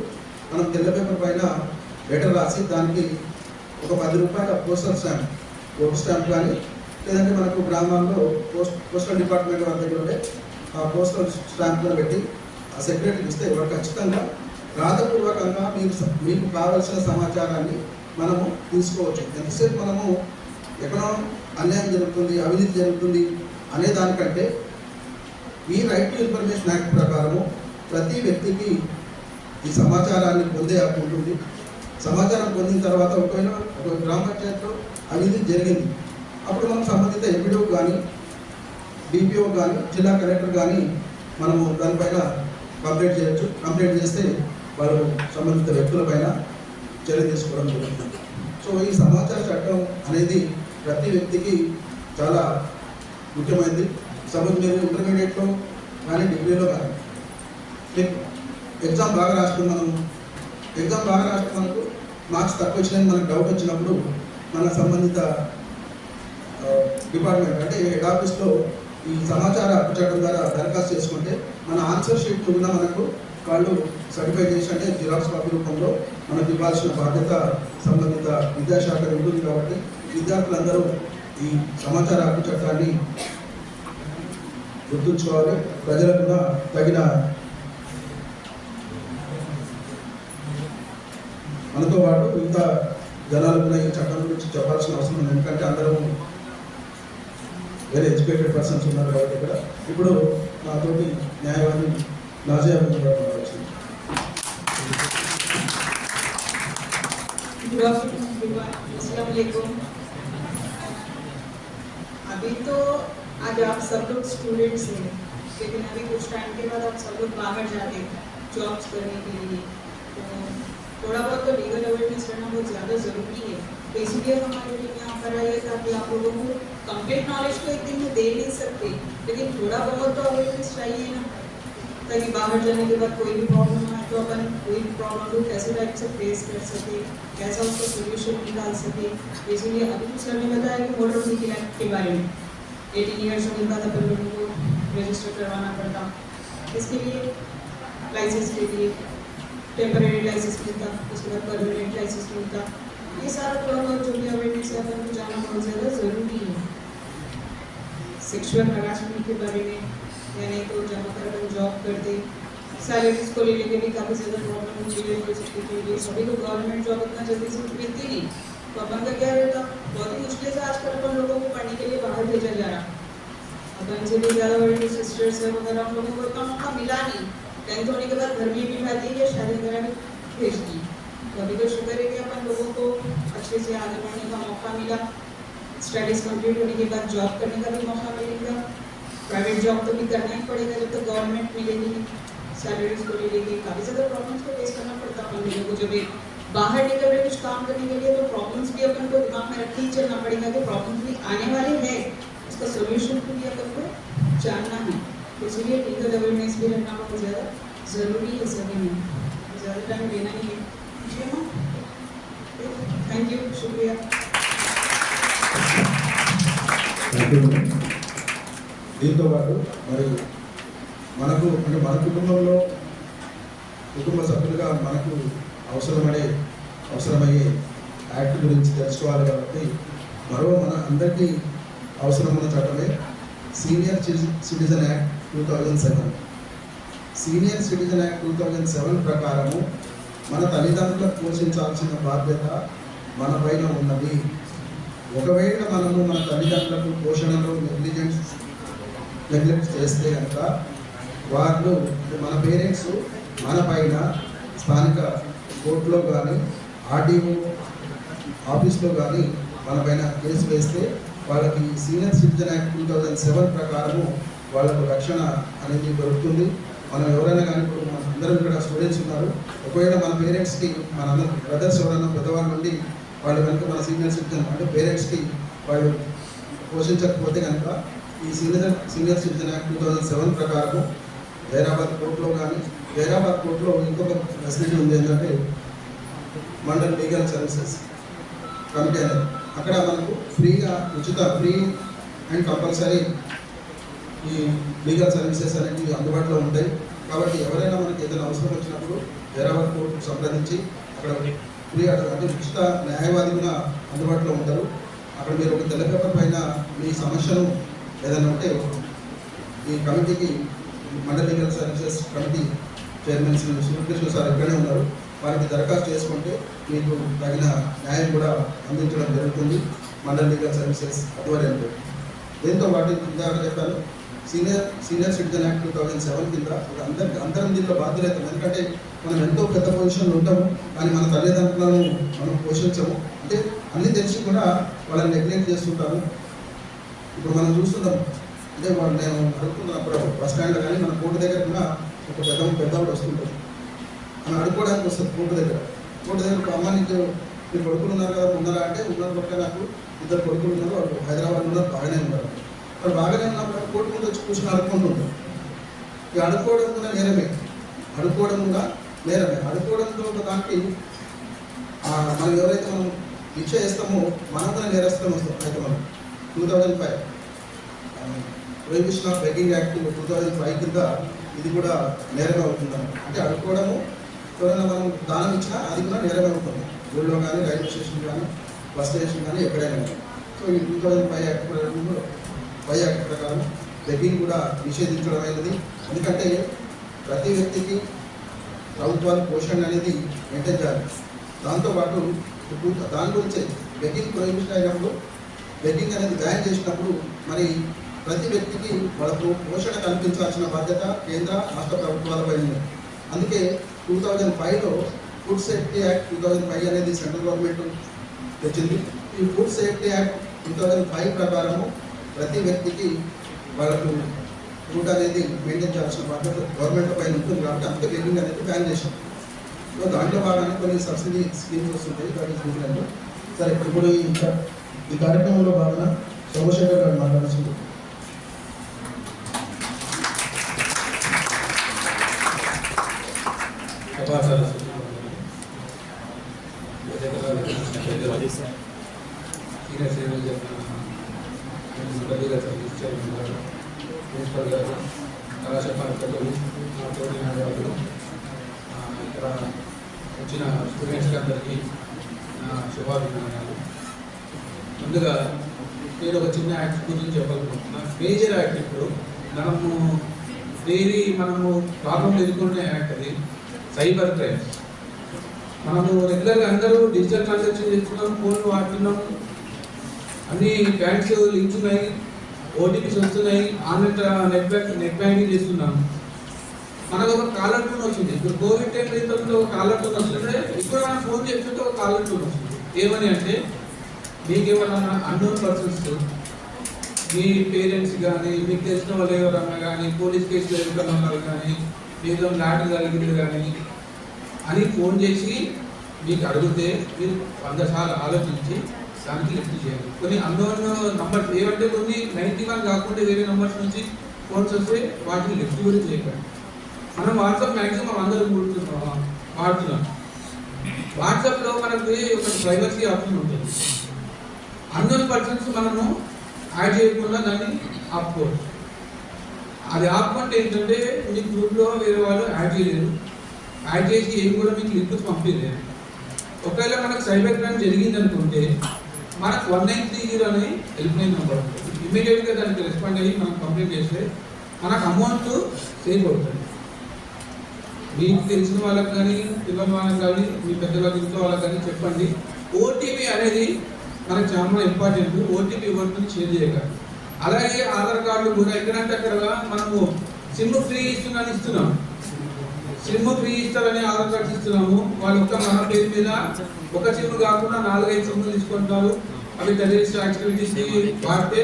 మనం తెల్ల పేపర్ పైన లెటర్ రాసి దానికి ఒక 10 రూపాయల పోస్టల్ స్టాంప్ కానీ లేదంటే మనకు గ్రామాల్లో పోస్టల్ డిపార్ట్మెంట్ వారి దగ్గర ఉంటే ఆ పోస్టల్ స్టాంప్లో పెట్టి ఆ సెక్రటరీకి ఇస్తే వారు ఖచ్చితంగా రాతపూర్వకంగా మీకు కావాల్సిన సమాచారాన్ని మనము తీసుకోవచ్చు. ఎంతసేపు మనము ఎక్కడో అన్యాయం జరుగుతుంది, అవినీతి జరుగుతుంది అనే దానికంటే ఈ రైట్ టు ఇన్ఫర్మేషన్ యాక్ట్ ప్రకారము ప్రతి వ్యక్తికి ఈ సమాచారాన్ని పొందే హక్కు ఉంటుంది. సమాచారం పొందిన తర్వాత ఒకవేళ ఒక గ్రామ పంచాయతీలో అవినీతి జరిగింది, అప్పుడు మనం సంబంధిత ఎంపీడీఓ కానీ డిపిఓ కానీ జిల్లా కలెక్టర్ కానీ మనము దానిపైన కంప్లైంట్ చేయొచ్చు. కంప్లైంట్ చేస్తే వాళ్ళు సంబంధిత వ్యక్తులపైన చర్య తీసుకోవడం జరుగుతుంది. సో ఈ సమాచార చట్టం అనేది ప్రతి వ్యక్తికి చాలా ముఖ్యమైనది. సపోజ్ మీరు ఇంటర్మీడియట్లో కానీ డిగ్రీలో కానీ ఎగ్జామ్ బాగా రాసుకున్నాం, మనకు మార్క్స్ తక్కువ వచ్చినాయని మనకు డౌట్ వచ్చినప్పుడు మన సంబంధిత డిపార్ట్మెంట్ అంటే హెడ్ ఆఫీస్లో ఈ సమాచార హక్కు చట్టం ద్వారా దరఖాస్తు చేసుకుంటే మన ఆన్సర్ షీట్ కూడా మనకు వాళ్ళు సర్టిఫై చేసి అంటే జిరాక్స్ కాపీ రూపంలో మనకు ఇవ్వాల్సిన బాధ్యత సంబంధిత విద్యాశాఖ ఉంటుంది. కాబట్టి విద్యార్థులందరూ ఈ సమాచార హక్కు చట్టాన్ని గుర్తుంచుకోవాలి. ప్రజలకు కూడా తగిన మనతో పాటు మిగతా జనాలు కూడా ఈ చట్టం గురించి చెప్పాల్సిన అవసరం ఉంది. ఎందుకంటే అందరూ వెరీ ఎడ్యుకేటెడ్ పర్సన్స్ ఉన్నారు కాబట్టి ఇక్కడ. ఇప్పుడు నాతోటి న్యాయవాది నాజియా వచ్చింది. अभी तो आज आप सब लोग स्टूडेंट्स हैं, लेकिन अभी कुछ टाइम के बाद आप सब लोग बाहर जाते हैं जॉब्स करने के लिए, तो थोड़ा बहुत तो लीगल अवेयरनेस करना बहुत ज़्यादा ज़रूरी है. तो इसलिए हमारी टीम यहाँ पर आई है ताकि आप लोगों को कंप्लीट नॉलेज तो एक दिन में दे नहीं सकते, लेकिन थोड़ा बहुत तो अवेयरनेस चाहिए ना, ताकि बाहर जाने के बाद कोई भी प्रॉब्लम आए तो अपन कोई भी प्रॉब्लम को कैसे टाइप से फेस कर सके, कैसा उसका सोल्यूशन निकाल सके. इसीलिए अभी तो सर ने बताया कि मोटर व्हीकल एक्ट के बारे में 18 ईयर्स होने के बाद अपन लोगों को रजिस्टर करवाना पड़ता. इसके लिए लाइसेंस के लिए टेम्परेरी लाइसेंस मिलता, उसके बाद परमानेंट लाइसेंस मिलता. ये सारा थोड़ा बहुत जो भी अवेयरनेस है अपन को जानना बहुत ज़्यादा ज़रूरी है. सेक्सुअल हरासमेंट के बारे में या नहीं तो जब अपन जॉब करते सैलरीज को लेके भी काफ़ी ज़्यादा प्रॉब्लम हो सकती है. सभी को गवर्नमेंट जॉब इतना जल्दी से मिलती नहीं, तो अपन का क्या रहता, बहुत ही मुश्किल से आजकल अपन लोगों को पढ़ने के लिए बाहर भेजा जा रहा. अपन से भी ज़्यादा बड़ी सिस्टर्स है वगैरह उन लोगों को इतना मौका मिला नहीं. 10th होने के बाद घर में भी रहती है, शादी वगैरह में भेजती. तो अभी तो शुक्र है कि अपन लोगों को अच्छे से आगे बढ़ने का मौका मिला. स्टडीज़ कंप्लीट होने के बाद जॉब करने का भी मौका मिलेगा. प्राइवेट जॉब तो भी करना ही पड़ेगा जब तक गवर्नमेंट मिलेगी. सैलरीज को लेके काफ़ी ज़्यादा प्रॉब्लम्स को फेस करना पड़ता अपन लोगों को. जब बाहर निकल रहे कुछ काम करने के लिए तो प्रॉब्लम्स भी अपन को दिमाग में रख ही चलना पड़ेगा कि प्रॉब्लम्स भी आने वाले हैं, उसका सोल्यूशन भी अपन को जानना है. इसलिए लीगल अवेयरनेस भी रखना बहुत ज़्यादा ज़रूरी है सभी में. ज़्यादा टाइम लेना ही है. थैंक यू, शुक्रिया. దీంతో పాటు మరి మనకు అంటే మన కుటుంబంలో కుటుంబ సభ్యులుగా మనకు అవసరమయ్యే యాక్ట్ గురించి తెలుసుకోవాలి. కాబట్టి మరో మన అందరికీ అవసరమైన చట్టమే senior citizen act 2007. Senior citizen act 2007 ప్రకారము మన తల్లిదండ్రులకు పోషించాల్సిన బాధ్యత మన పైన ఉన్నది. ఒకవేళ మనము మన తల్లిదండ్రులకు పోషణలో నెగ్లెక్ట్ చేస్తే కనుక వాళ్ళు మన పేరెంట్స్ మన పైన స్థానిక కోర్టులో కానీ ఆర్డీఓ ఆఫీస్లో కానీ మన పైన కేసు వేస్తే వాళ్ళకి సీనియర్ సిటిజన్ యాక్ట్ 2007 ప్రకారము వాళ్ళకు రక్షణ అనేది దొరుకుతుంది. మనం ఎవరైనా కానీ ఇప్పుడు మన అందరం ఇక్కడ స్టూడెంట్స్ ఉన్నారు, ఒకవేళ మన పేరెంట్స్కి మన బ్రదర్స్ ఎవరైనా పెద్దవాళ్ళు నుండి వాళ్ళు కనుక మన సీనియర్ సిటిజన్ అంటే పేరెంట్స్కి వాళ్ళు పోషించకపోతే కనుక ఈ సీనియర్ సిటిజన్ యాక్ట్ 2007 ప్రకారము హైదరాబాద్ కోర్టులో కానీ హైదరాబాద్ కోర్టులో ఇంకొక ఫెసిలిటీ ఉంది ఏంటంటే మండల్ లీగల్ సర్వీసెస్ కమిటీ అనేది, అక్కడ మనకు ఫ్రీగా ఫ్రీ అండ్ కంపల్సరీ ఈ లీగల్ సర్వీసెస్ అనేవి అందుబాటులో ఉంటాయి. కాబట్టి ఎవరైనా మనకి ఏదైనా అవసరం వచ్చినప్పుడు హైదరాబాద్ కోర్టుకు సంప్రదించి అక్కడ ఫ్రీ అంటే ఉచిత న్యాయవాది కూడా అందుబాటులో ఉంటారు. అక్కడ మీరు ఒక తెల్ల పేపర్ పైన మీ సమస్యను ఏదైనా ఉంటే ఈ కమిటీకి Mandal legal services committee chairman Shri Suryakrishna sir ఇక్కడే ఉన్నారు, వారికి దరఖాస్తు చేసుకుంటే మీకు తగిన న్యాయం కూడా అందించడం జరుగుతుంది మండల్ లీగల్ సర్వీసెస్ ఆధ్వర్యంలో. దీంతో పాటు ఇందాక చెప్పాను సీనియర్ సిటిజన్ యాక్ట్ 2007 కింద అందరం దీంట్లో బాధ్యులవుతాం. ఎందుకంటే మనం ఎంతో పెద్ద పొజిషన్లో ఉంటాము, కానీ మన తల్లిదండ్రులను మనం పోషించము, అంటే అన్నీ తెలిసి కూడా వాళ్ళని నెగ్లెక్ట్ చేస్తుంటాము. ఇప్పుడు మనం చూస్తున్నాం, అంటే వాళ్ళు నేను అడుగుతున్నప్పుడు బస్ స్టాండ్లో కానీ మన కోర్టు దగ్గర కూడా ఒక పెద్దవాడు వస్తుంటారు, మనం అడుక్కోవడానికి వస్తుంది కోర్టు దగ్గర అమ్మ నీకు మీ కొడుకులు ఉన్నారు కదా ఉన్నారా అంటే ఉన్నారు, పక్క నాకు 2 కొడుకులు ఉన్నారు, వాళ్ళు హైదరాబాద్ ఉన్నారు, బాగానే ఉన్నారు. వాళ్ళు బాగానే ఉన్నప్పుడు కోర్టు ముందు వచ్చి కూర్చొని అడుక్కుంటుంటారు. ఈ అడుక్కోవడం కూడా నేరమే, అడుక్కోవడంతో దానికి మనం ఎవరైతే మనం శిక్ష చేస్తామో మనం కూడా నేరస్తాం వస్తాం. అయితే మనం 2005 ప్రొహిబిషన్ ఆఫ్ బెగ్గింగ్ యాక్ట్ 2005 కింద ఇది కూడా నేరమే అవుతుందన్నమాట. అంటే అడుక్కోవడము ఎవరైనా మనం దానం ఇచ్చినా అది కూడా నేరమే అవుతుంది, ఊళ్ళో కానీ రైల్వే స్టేషన్ కానీ బస్ స్టేషన్ కానీ ఎక్కడైనా కానీ. సో ఈ 2005 యాక్ట్ ప్రకారం బెగ్గింగ్ కూడా నిషేధించడం అయినది. ఎందుకంటే ప్రతి వ్యక్తికి ప్రభుత్వాలు పోషణ అనేది మెయింటైన్ చేయాలి. దాంతోపాటు దాని గురించే బెగ్గింగ్ ప్రొహిబిషన్ అయినప్పుడు బెగ్గింగ్ అనేది బ్యాన్ చేసినప్పుడు మరి ప్రతి వ్యక్తికి వాళ్ళకు పోషణ కల్పించాల్సిన బాధ్యత కేంద్ర రాష్ట్ర ప్రభుత్వాలపై ఉంది. అందుకే 2005లో ఫుడ్ సేఫ్టీ యాక్ట్ 2005 అనేది సెంట్రల్ గవర్నమెంట్ తెచ్చింది. ఈ ఫుడ్ సేఫ్టీ యాక్ట్ 2005 ప్రకారము ప్రతి వ్యక్తికి వాళ్ళకు ఫుడ్ అనేది మెయింటైన్ చేయాల్సిన బాధ్యత గవర్నమెంట్ పైన ఉంటుంది. కాబట్టి అందుకే బెగ్గింగ్ అనేది బ్యాన్ చేశాం. సో దాంట్లో భాగంగా కొన్ని సబ్సిడీ స్కీమ్స్ వస్తుంటాయి, దాని స్కీమ్లలో సరే ఇప్పుడు ఈ కార్యక్రమంలో భాగంగా సోమశేఖర్ గారు మాట్లాడుతున్నారు. ప్రిన్సిపల్ గారు, కళాశాల ఇక్కడ వచ్చిన స్టూడెంట్స్కి అందరికీ శుభాభినందనాలు. ముందుగా నేను ఒక చిన్న యాక్ట్ గురించి చెప్పాలనుకుంటున్నాను. మేజర్ యాక్ట్ ఇప్పుడు మనము ప్రాబ్లం ఎదుర్కొనే యాక్ట్ అది సైబర్ క్రైమ్స్. మనము రెగ్యులర్గా అందరూ డిజిటల్ ట్రాన్సాక్షన్ చేస్తున్నాం, ఫోన్లు వాడుతున్నాం, అన్ని బ్యాంక్స్ లింక్స్ ఉన్నాయి, ఓటీపీస్ వస్తున్నాయి, ఆన్లైన్ నెట్ బ్యాంకింగ్ చేస్తున్నాం. మనకు ఒక కాలర్ టూన్ వచ్చింది. ఇప్పుడు కోవిడ్ టైంలో ఇంతకుముందు ఒక కాలర్ టూన్ వస్తుంటే ఇప్పుడు మనం ఫోన్ చేస్తుంటే ఒక కాలర్ టూన్ వస్తుంది. ఏమని అంటే మీకు ఏమన్నా అన్నోన్ పర్సన్స్, మీ పేరెంట్స్ కానీ మీకు తెలిసిన వాళ్ళు ఎవరన్నా కానీ పోలీస్ కేసులో ఎవరైనా ఉన్నారు కానీ మీకు లాటరీ కలిగింది కానీ అని ఫోన్ చేసి మీకు అడిగితే మీరు 100 సార్లు ఆలోచించి దానికి లిఫ్ట్ చేయాలి. కొన్ని అన్నోన్ నంబర్స్ ఏమంటే కొన్ని 91 కాకుండా వేరే నంబర్స్ నుంచి ఫోన్స్ వస్తే వాటిని లిఫ్ట్ కూడా చేయకండి. మనం వాట్సాప్ మ్యాక్సిమం అందరూ వాడుతున్నాం. వాట్సాప్లో మనకి ఒక ప్రైవసీ ఆప్షన్ ఉంటుంది. అన్నోన్ పర్సన్స్ మనము యాడ్ చేయకుండా దాన్ని ఆపుకోవచ్చు. అది ఆపుకుంటే ఏంటంటే మీ గ్రూప్లో వేరే వాళ్ళు యాడ్ చేయలేరు, యాడ్ చేసి ఏం కూడా మీకు లింక్స్ పంపించలేరు. ఒకవేళ మనకు సైబర్ క్రైమ్ జరిగింది అనుకుంటే మనకు 1930 అనే హెల్ప్లైన్ నెంబర్ ఉంటుంది. ఇమీడియట్గా దానికి రెస్పాండ్ అయ్యి మనం కంప్లైంట్ చేస్తే మనకు అమౌంట్ సేవ్ అవుతుంది. మీకు తెలిసిన వాళ్ళకి కానీ తెలియని వాళ్ళకి కానీ మీ పెద్దవాళ్ళకి ఇంట్లో వాళ్ళకి కానీ చెప్పండి. ఓటీపీ అనేది మనకు చాలా ఇంపార్టెంట్. ఓటీపీ ఇవ్వడం షేర్ చేయగలరు. అలాగే ఆధార్ కార్డులు కూడా ఎక్కడంటే అక్కడ మనము సిమ్ ఫ్రీ ఇస్తున్నాం. సిమ్ ఫ్రీ ఇస్తారని ఆధార్ కార్డ్స్ ఇస్తున్నాము. వాళ్ళు మన పేరు మీద ఒక సిమ్ కాకుండా 4-5 సిమ్లు తీసుకుంటారు. అవి టెర్రరిస్ట్ యాక్టివిటీస్కి వాడితే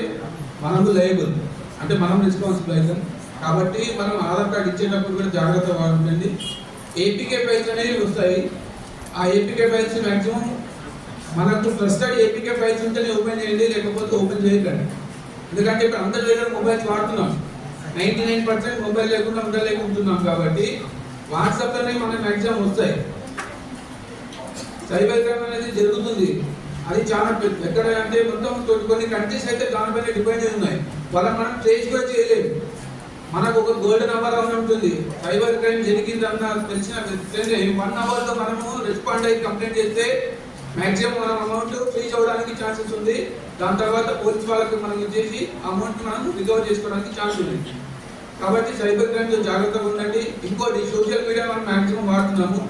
మనకు లయబుల్, అంటే మనం రెస్పాన్సిబుల్ అవుతాం. కాబట్టి మనం ఆధార్ కార్డు ఇచ్చేటప్పుడు కూడా జాగ్రత్తగా ఉండండి. ఏపీకే ఫైల్స్ అనేవి వస్తాయి. ఆ ఏపీకే ఫైల్స్ మ్యాక్సిమం మనకు ట్రస్టెడ్ ఏపీకే ఫైల్స్ ఉంటేనే ఓపెన్ చేయండి, లేకపోతే ఓపెన్ చేయకండి. ఎందుకంటే ఇప్పుడు అందరి దగ్గర మొబైల్స్ వాడుతున్నాం. 99% మొబైల్ లేకుండా ఉండలేకుంటున్నాం. కాబట్టి వాట్సాప్లోనే మనకు మ్యాక్సిమం వస్తాయి. సైబర్ క్రైమ్ అనేది జరుగుతుంది. అది చాలా ఎక్కడ అంటే మొత్తం కొన్ని కంట్రీస్ అయితే దానిపైన డిపెండ్ అయి ఉన్నాయి. వాళ్ళని మనం ట్రేస్ కూడా చేయలేదు. మనకు ఒక గోల్డెన్ అవర్ అని ఉంటుంది. సైబర్ క్రైమ్ జరిగిందన్న తెలిసిన 1 అవర్లో మనము రెస్పాండ్ అయ్యి కంప్లైంట్ చేస్తే మ్యాక్సిమం మనం అమౌంట్ ఫ్రీజ్ అవ్వడానికి ఛాన్సెస్ ఉంది. దాని తర్వాత పోలీస్ వాళ్ళకి మనం ఇచ్చేసి అమౌంట్ మనం రికవర్ చేసుకోవడానికి ఛాన్స్ ఉంది. కాబట్టి సైబర్ క్రైమ్తో జాగ్రత్తగా ఉండండి. ఇంకోటి, సోషల్ మీడియా మనం మ్యాక్సిమం వాడుతున్నాము.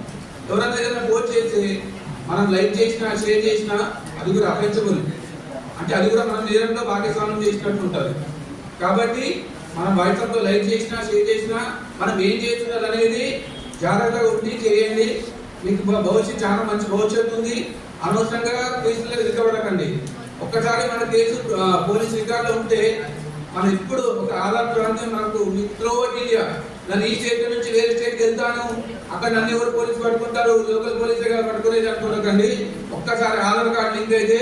ఎవరైనా ఏదైనా పోస్ట్ చేసి మనం లైక్ చేసినా షేర్ చేసినా అది కూడా అఫెన్సిబుల్, అంటే అది కూడా మనం నేరంలో భాగస్వామ్యం చేసినట్టు ఉంటుంది. కాబట్టి మనం వాట్సాప్లో లైక్ చేసినా షేర్ చేసినా మనం ఏం చేస్తున్నారు అనేది జాగ్రత్తగా ఉండి చేయండి. మీకు భవిష్యత్తు చాలా మంచి భవిష్యత్తు ఉంది. అనవసరంగా కేసులో ఇరుకబడకండి. ఒక్కసారి మన కేసు పోలీస్ రికార్డులో ఉంటే మనం ఇప్పుడు ఒక ఆధార్ ప్రాంతం మనకు ఇండియా, నన్ను ఈ స్టేట్ నుంచి వేరే స్టేట్కి వెళ్తాను, అక్కడ నన్ను ఎవరు పోలీసు పట్టుకుంటారు, లోకల్ పోలీసే పట్టుకునేది అనుకోకండి. ఒక్కసారి ఆధార్ కార్డు లింక్ అయితే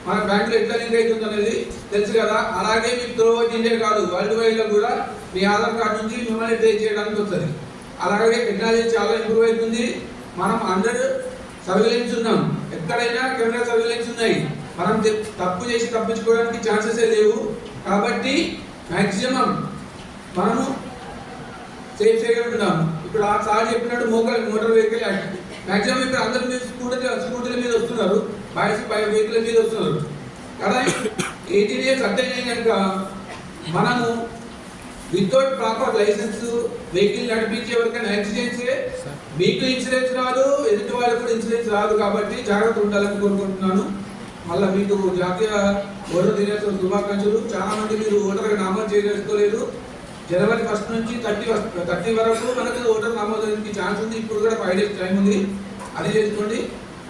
మన బ్యాంకులో ఎట్లా లింక్ అవుతుంది అనేది తెలుసు కదా. అలాగే మీకు త్రూ అవుట్ ఇండియా కాదు, వరల్డ్ వైడ్లో కూడా మీ ఆధార్ కార్డు నుంచి మిమ్మల్ని ట్రేస్ చేయడానికి వస్తుంది. అలాగే టెక్నాలజీ చాలా ఇంప్రూవ్ అవుతుంది. మనం అండర్ సర్వేలెన్స్ ఉన్నాం. ఎక్కడైనా కెమెరా సర్వేలెన్స్ ఉన్నాయి. మనం తప్పు చేసి తప్పించుకోవడానికి ఛాన్సెస్ లేవు. కాబట్టి మ్యాక్సిమం మనము సేఫ్ చేయగలుగుతున్నాం. ఇప్పుడు ఆ సార్ చెప్పినట్టు మోటార్ వెహికల్ యాక్ట్ మ్యాక్సిమం ఇప్పుడు అందరూ మీరు స్కూటీల మీద వస్తున్నారు, బాయ్స్ వెహికల్ మీద వస్తున్నారు కదా. 18 years అటెండ్ అయిన కనుక మనము వితౌట్ ప్రాపర్ లైసెన్స్ వెహికల్ నడిపించే ఎవరికైనా యాక్సిడెంట్స్ మీకు ఇన్సూరెన్స్ రాదు, ఎదుటి వాళ్ళకి కూడా ఇన్సూరెన్స్ రాదు. కాబట్టి జాగ్రత్త ఉండాలని కోరుకుంటున్నాను. మళ్ళీ మీకు జాతీయ ఓటర్ దినోత్సవ శుభాకాంక్షలు. చాలా మంది మీరు ఓటర్గా నామోదు చేసుకోలేదు. January 1st నుంచి 30 వరకు మనకు ఓటర్ నమోదైనకి ఛాన్స్ ఉంది. ఇప్పుడు కూడా 5 days టైం ఉంది, అది చేసుకోండి.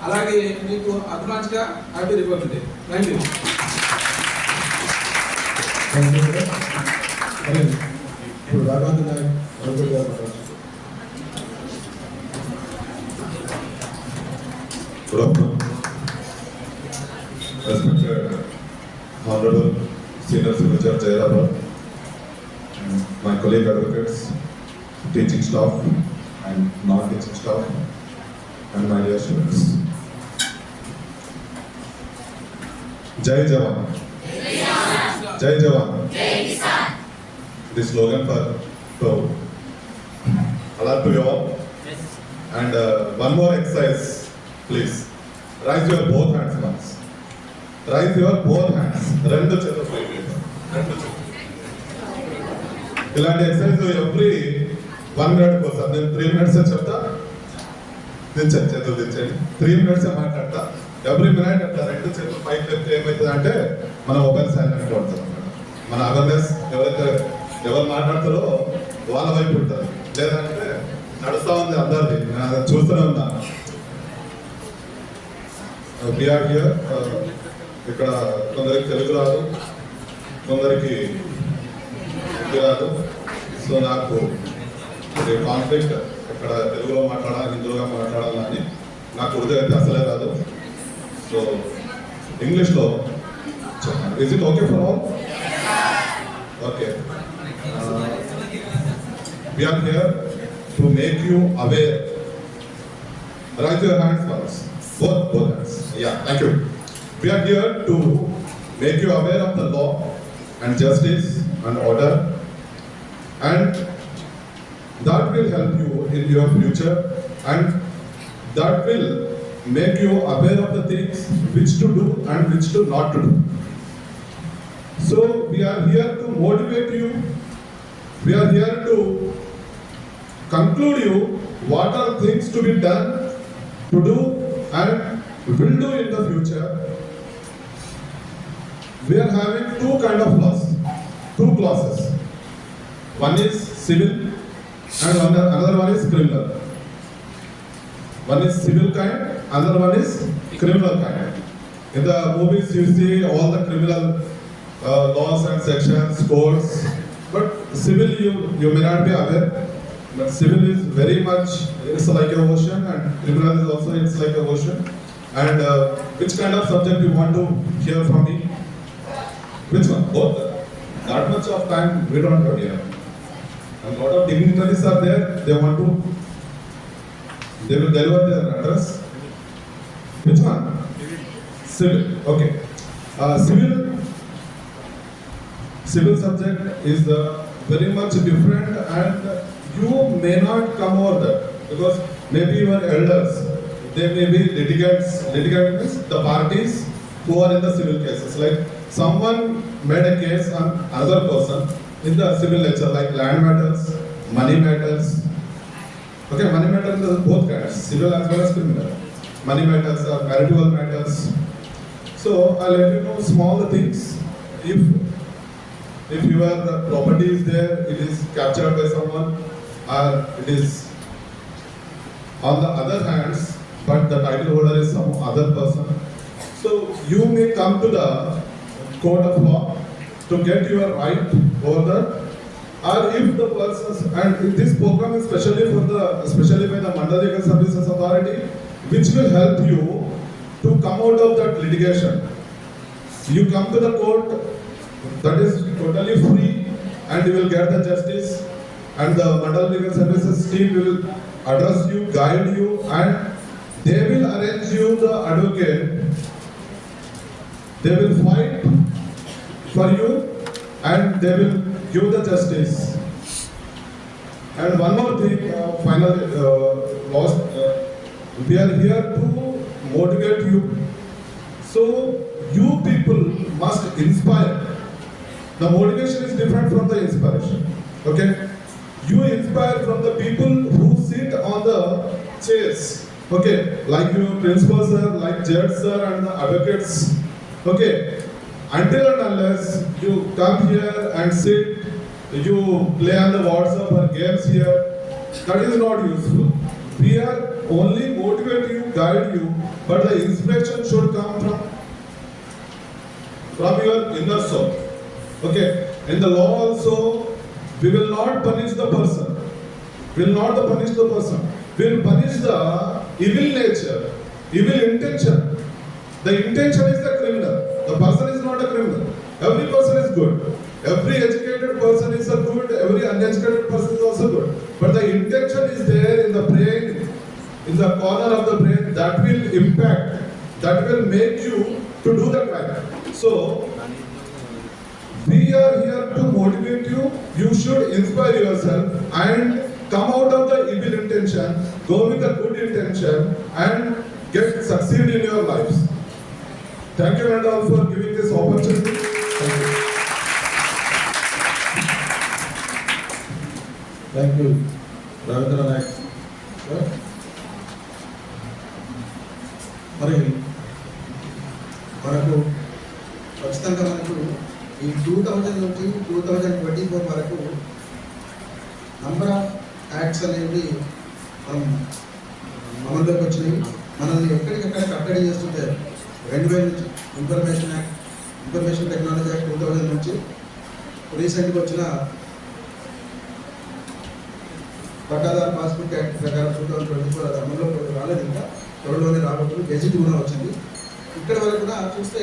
అలాగే మీకు అడ్వాన్స్గా happy republic day. Thank you. ఇప్పుడు రాఘవేంద్ర నాయక్ గారు. Good afternoon. Respected Honorable Senior Civil Judge Jayarabha, my colleague advocates, teaching staff and non-teaching staff, and my dear students. Jai Jawan. Jai Jawan. The slogan for alert to you all. And one more exercise, please. Raise your both hands once. Raise your both hands. Rendu chetu please. Rendu chetu. ఇలాంటి exercise every 1 minute కోసం. నేను 3 minutes చెప్తా, దించండి, చేతులు దించండి. 3 minutes మాట్లాడతా. Every minute అట్లా 2 చేతులు పైకి చెప్తే ఏమవుతుంది అంటే మన మొబైల్ సైలెంట్ పడుతుంది అన్నమాట. మన అవేర్నెస్ ఎవరు మాట్లాడతారో వాళ్ళ వైపు ఉంటుంది. లేదంటే నడుస్తూ ఉంది అందరిది, నేను చూస్తూనే ఉన్నాను. BR here. ఇక్కడ కొందరికి తెలుగు రాదు, కొందరికి రాదు. సో నాకు కాన్ఫ్లిక్ట్ ఇక్కడ తెలుగులో మాట్లాడాలి, హిందీలో మాట్లాడాలని నాకు ఉర్దూ అయితే అసలే రాదు. సో ఇంగ్లీష్లో చెప్పండి. Is it okay for all? Okay. We are here to make you aware. Raise your hands once. Both hands. Yeah, thank you. We are here to make you aware of the law and justice and order, and that will help you in your future, and that will make you aware of the things which to do and which to not to do. So we are here to motivate you. We are here to conclude you what are things to be done, to do and will do in the future. we are having two kind of laws, two clauses. One is civil and another one is criminal. One is civil kind, another one is criminal kind. In the movies you see all the criminal laws and sections, codes, but civil you may not be aware, but civil is very much, it's like a ocean, and criminal is also it's like a ocean. And which kind of subject you want to hear from me? Which one? Both. That much of time we don't have here. A lot of dignitaries are there, they will deliver their address. Which one? Civil. Okay. Civil subject is very much different, and you may not come over that because maybe your elders, they may be litigants. Litigant means the parties who are in the civil cases. Like someone made a case on another person in the civil nature, like land matters, money matters. Okay, money matters are both kinds, civil as well as criminal. Money matters are marital matters. So I'll let you know small things. If your property is there, it is captured by someone, or it is on the other hands, but the title holder is some other person. So you may come to the court of law to get your right over that. Or if the persons, and this program is especially by the Mandal Legal Services Authority, which will help you to come out of that litigation. You come to the court, that is totally free, and you will get the justice, and the Mandal Legal Services team will address you, guide you, and they will arrange you the advocate. They will fight for you, and they will give the justice. And one more thing, finally, we are here to motivate you. So you people must inspire. The motivation is different from the inspiration. Okay? You inspire from the people who sit on the chairs. Okay? Like your principal sir, like judge sir, and the advocates. Okay? Until and unless you come here and sit, you play on the WhatsApp or games here, that is not useful. We are only motivate you, guide you, but the inspiration should come from your inner soul. Okay? In the law also, we will not punish the person. We will not punish the person. We will punish the evil nature, evil intention. The intention is the criminal. The person is not a criminal. Every person is good. Every educated person is a good. Every uneducated person is also good. But the intention is there in the brain, in the corner of the brain, that will impact, that will make you to do the crime. So, we are here to motivate you. You should inspire yourself and come out of the evil intention, go with the good intention, and succeed in your lives. Thank you, Mandal, for giving this opportunity. Thank you. Thank you Ravindra Nayak sir. మరి మనకు ఖచ్చితంగా మనకు ఈ 2000 నుంచి 2024 వరకు number of acts అనేవి మనం అమల్లోకి వచ్చినాయి. మనల్ని ఎక్కడికక్కడ కట్టడి చేస్తుంటారు. 2000 నుంచి ఇన్ఫర్మేషన్ టెక్నాలజీ యాక్ట్ 2000 నుంచి రీసెంట్గా వచ్చిన పట్టాదారు పాస్బుక్ యాక్ట్ ప్రకారం 2024 అది అమల్లో రాలేదు, ఇంకా త్వరలోనే రాబోతుంది. గెజిట్ కూడా వచ్చింది. ఇక్కడ వరకు కూడా చూస్తే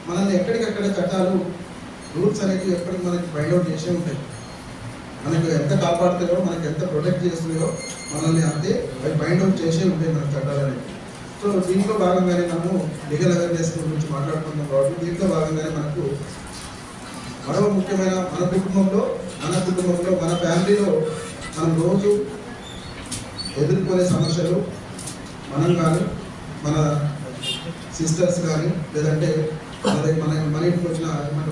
మనల్ని ఎక్కడికక్కడ చట్టాలు, రూల్స్ అనేవి ఎప్పటికి మనకి ఫైండ్ అవుట్ చేసే ఉంటాయి. మనకు ఎంత కాపాడుతాయో, మనకి ఎంత ప్రొటెక్ట్ చేస్తున్నాయో మనల్ని అంతే అవి ఫైండ్ అవుట్ చేసే ఉంటాయి మన చట్టాలు అనేవి. సో దీంట్లో భాగంగానే మనము లీగల్ అవేర్నెస్ గురించి మాట్లాడుకుంటున్నాం కాబట్టి దీంట్లో భాగంగానే మనకు మరో ముఖ్యమైన మన కుటుంబంలో మన ఫ్యామిలీలో మనం రోజు ఎదుర్కొనే సమస్యలు, మనం కానీ మన సిస్టర్స్ కానీ లేదంటే మన ఇంటికి వచ్చిన మన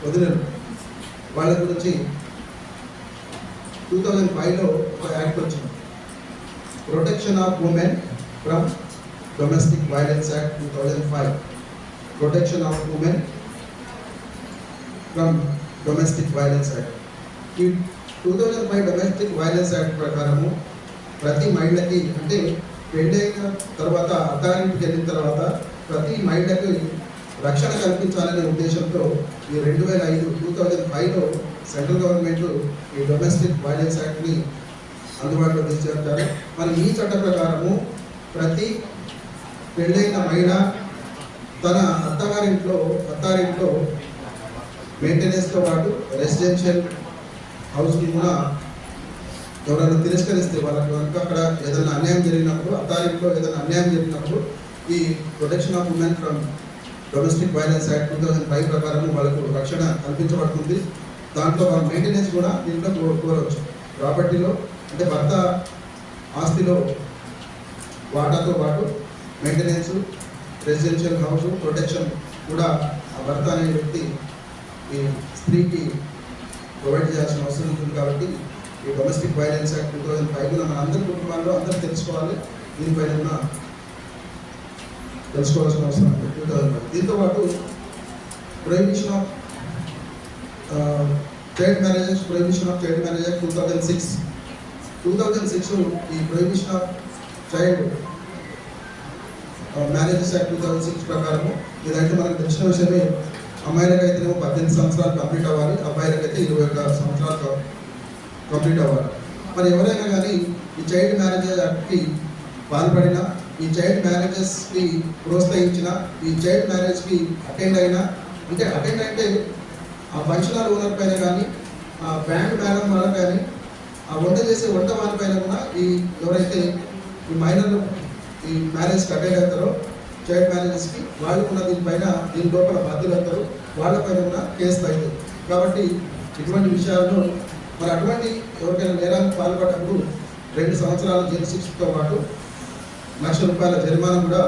వదినలు వాళ్ళ గురించి 2005లో ఒక యాక్ట్ వచ్చింది, protection of women from domestic violence act 2005. Protection of women from domestic violence act. ఈ 2005 డొమెస్టిక్ వైలెన్స్ యాక్ట్ ప్రకారము ప్రతి మహిళకి అంటే పెళ్ళైన తర్వాత అత్తారింటికి వెళ్ళిన తర్వాత ప్రతి మహిళకి రక్షణ కల్పించాలనే ఉద్దేశంతో ఈ 2005లో సెంట్రల్ గవర్నమెంట్ ఈ డొమెస్టిక్ వైలెన్స్ యాక్ట్ని అందుబాటులో తీసుకొచ్చారు. మరి ఈ చట్ట ప్రకారము ప్రతి పెళ్ళైన మహిళ తన అత్తారింట్లో మెయింటెనెన్స్తో పాటు రెసిడెన్షియల్ హౌస్ని కూడా ఎవరైనా తిరస్కరిస్తే వాళ్ళకి కనుక అక్కడ ఏదైనా అన్యాయం జరిగినప్పుడు అత్తారింట్లో ఏదైనా అన్యాయం జరిగినప్పుడు ఈ protection of women from domestic violence act 2005 ప్రకారం వాళ్ళకు రక్షణ కల్పించబడుతుంది. దాంట్లో వాళ్ళ మెయింటెనెన్స్ కూడా దీంట్లో కోరవచ్చు. ప్రాపర్టీలో అంటే భర్త ఆస్తిలో వాటాతో పాటు మెయింటెనెన్స్, రెసిడెన్షియల్ హౌస్ ప్రొటెక్షన్ కూడా ఆ భర్త అనే వ్యక్తి ఈ స్త్రీకి ప్రొవైడ్ చేయాల్సిన అవసరం ఉంటుంది. కాబట్టి ఈ డొమెస్టిక్ వైలెన్స్ యాక్ట్ 2005 మన అందరి కుటుంబాల్లో అందరూ తెలుసుకోవాలి, దీనిపైన కూడా తెలుసుకోవాల్సిన అవసరం ఉంది. 2005 దీంతో పాటు ప్రొహిబిషన్ ఆఫ్ చైల్డ్ మ్యారేజెస్ 2006 ఈ prohibition of child marriages act 2006 ప్రకారము ఇదంటే మనకు తెలిసిన విషయమే. అమ్మాయిలకైతేనేమో 18 సంవత్సరాలు కంప్లీట్ అవ్వాలి, అబ్బాయిలకైతే 21 సంవత్సరాలు కంప్లీట్ అవ్వాలి. మరి ఎవరైనా కానీ ఈ చైల్డ్ మ్యారేజెస్ యాక్ట్కి పాల్పడిన, ఈ చైల్డ్ మ్యారేజెస్కి ప్రోత్సహించిన, ఈ చైల్డ్ మ్యారేజ్కి అటెండ్ అంటే ఆ ఫంక్షన్ హాల్ ఓనర్ పైన కానీ, ఆ బ్యాండ్ మేడం వాళ్ళ కానీ, ఆ వంట చేసే వంట వాళ్ళ పైన కూడా ఈ ఎవరైతే ఈ మైనర్లు ఈ మ్యారేజ్కి అటెండ్ అవుతారో చైల్డ్ మ్యారేజెస్కి వాళ్ళు కూడా దీని లోపల బాధ్యులు అవుతారు, వాళ్ళపైన కూడా కేసులు అవుతాయి. కాబట్టి ఇటువంటి విషయాలను మరి అటువంటి ఎవరికైనా నేరానికి పాల్పడినప్పుడు 2 సంవత్సరాల జైలు శిక్షతో పాటు ₹1,00,000 జరిమానా కూడా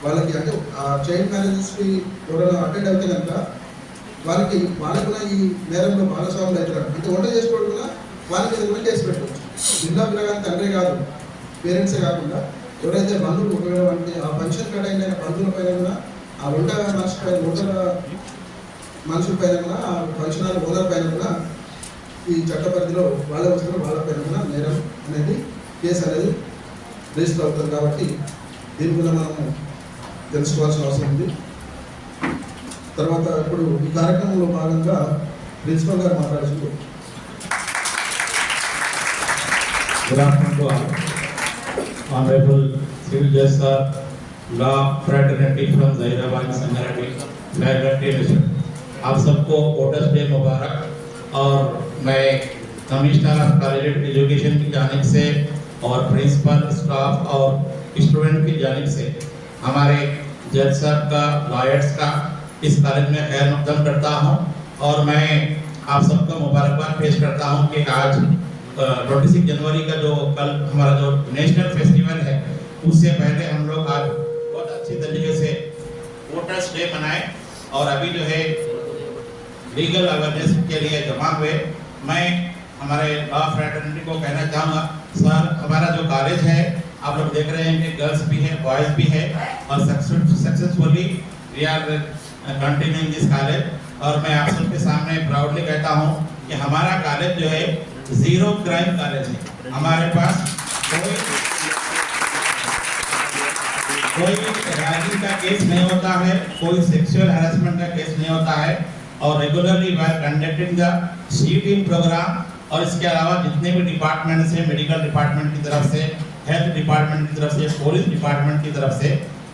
వాళ్ళకి అంటే ఆ చైల్డ్ మ్యారేజెస్కి ఎవరైనా అటెండ్ అయితే కనుక వాళ్ళకు కూడా ఈ నేరంలో భాగస్వాములు అవుతారు. అంటే వంట చేసుకోవడం కూడా వాళ్ళకి ఏదైనా కేసు పెట్టవచ్చు. జిల్లా పిల్లగాని తండ్రి కాదు, పేరెంట్సే కాకుండా ఎవరైతే బంధువులు ఒకవేళ అంటే ఆ ఫంక్షన్ అటెండ్ అయిన బంధువుల పైన కూడా, ఆ వంట మనుషుల పైన కూడా, ఆ ఫంక్షన్ హాల్ ఓనర్ పైన కూడా ఈ చట్ట పరిధిలో వాళ్ళ వస్తువులు వాళ్ళ పైన కూడా నేరం అనేది కేసు అనేది రిజిస్టర్ అవుతుంది. కాబట్టి దీని కూడా మనము తెలుసుకోవాల్సిన అవసరం ఉంది. తర్వాత ఇప్పుడు ఈ కార్యక్రమంలో భాగంగా ప్రిన్సిపల్ గారు మాట్లాడుతున్నారు. Good afternoon to all. Honorable Civil Judge Sir, Law Fraternity from Zairabad, Sangarati, Fraternity Mission. आप सबको वोटर्स डे मुबारक। और मैं कमिश्नर ऑफ कॉलेज एजुकेशन की जानिब से और प्रिंसिपल, स्टाफ और स्टूडेंट की जानिब से हमारे जज साहब का, लॉयर्स का इस कॉलेज में खैर मकदम करता हूँ। और मैं आप सबका मुबारकबाद पेश करता हूँ कि आज 26 जनवरी का जो कल हमारा जो नेशनल फेस्टिवल है, उससे पहले हम लोग आज बहुत अच्छी तरीके से वोटर्स डे मनाए। और अभी जो है लीगल अवेयरनेस के लिए जमा हुए। मैं हमारे लॉ फ्रेटर्निटी को कहना चाहूँगा, सर हमारा जो कॉलेज है आप लोग देख रहे हैं कि गर्ल्स भी है, बॉयज़ भी है, और successfully we are continuing this college. और मैं आप सबके सामने प्राउडली कहता हूँ कि हमारा कॉलेज जो है 0 क्राइम कॉलेज है। हमारे पास कोई रैगिंग का केस नहीं होता है, कोई सेक्सुअल हैरेसमेंट का केस नहीं होता है। और regularly we are conducting the C team programme. और इसके अलावा जितने भी डिपार्टमेंट से, मेडिकल डिपार्टमेंट की तरफ से, हेल्थ डिपार्टमेंट की तरफ से, पुलिस डिपार्टमेंट की तरफ से